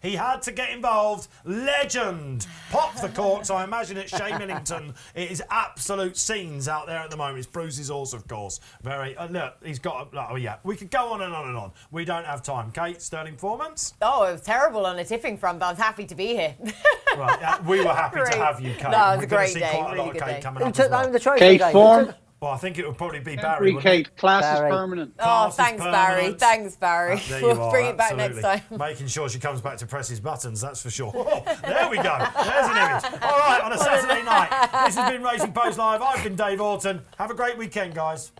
he had to get involved. Legend. Pop the corks. I imagine at Shea Millington it is absolute scenes out there at the moment. It's Bruce's horse, of course. Very. Look, he's got. Oh yeah, we could go on and on and on. We don't have time. Kate, sterling performance. Oh, it was terrible on a tipping front, but I was happy to be here. Right, we were happy to have you, Kate. No, it was We're a going great to see day, quite a lot really of good Kate day. coming Who up took as well. home the trophy, Kate Dave? form. Well, I think it would probably be Barry. Every wouldn't it? Kate, class Barry. is permanent. Oh, Class is thanks, Barry. permanent. Thanks, Barry. There you We'll are, bring it back absolutely. next time. Making sure she comes back to press his buttons, that's for sure. Oh, there we go. There's an image. All right, on a Saturday night. This has been Racing Post Live. I've been Dave Orton. Have a great weekend, guys.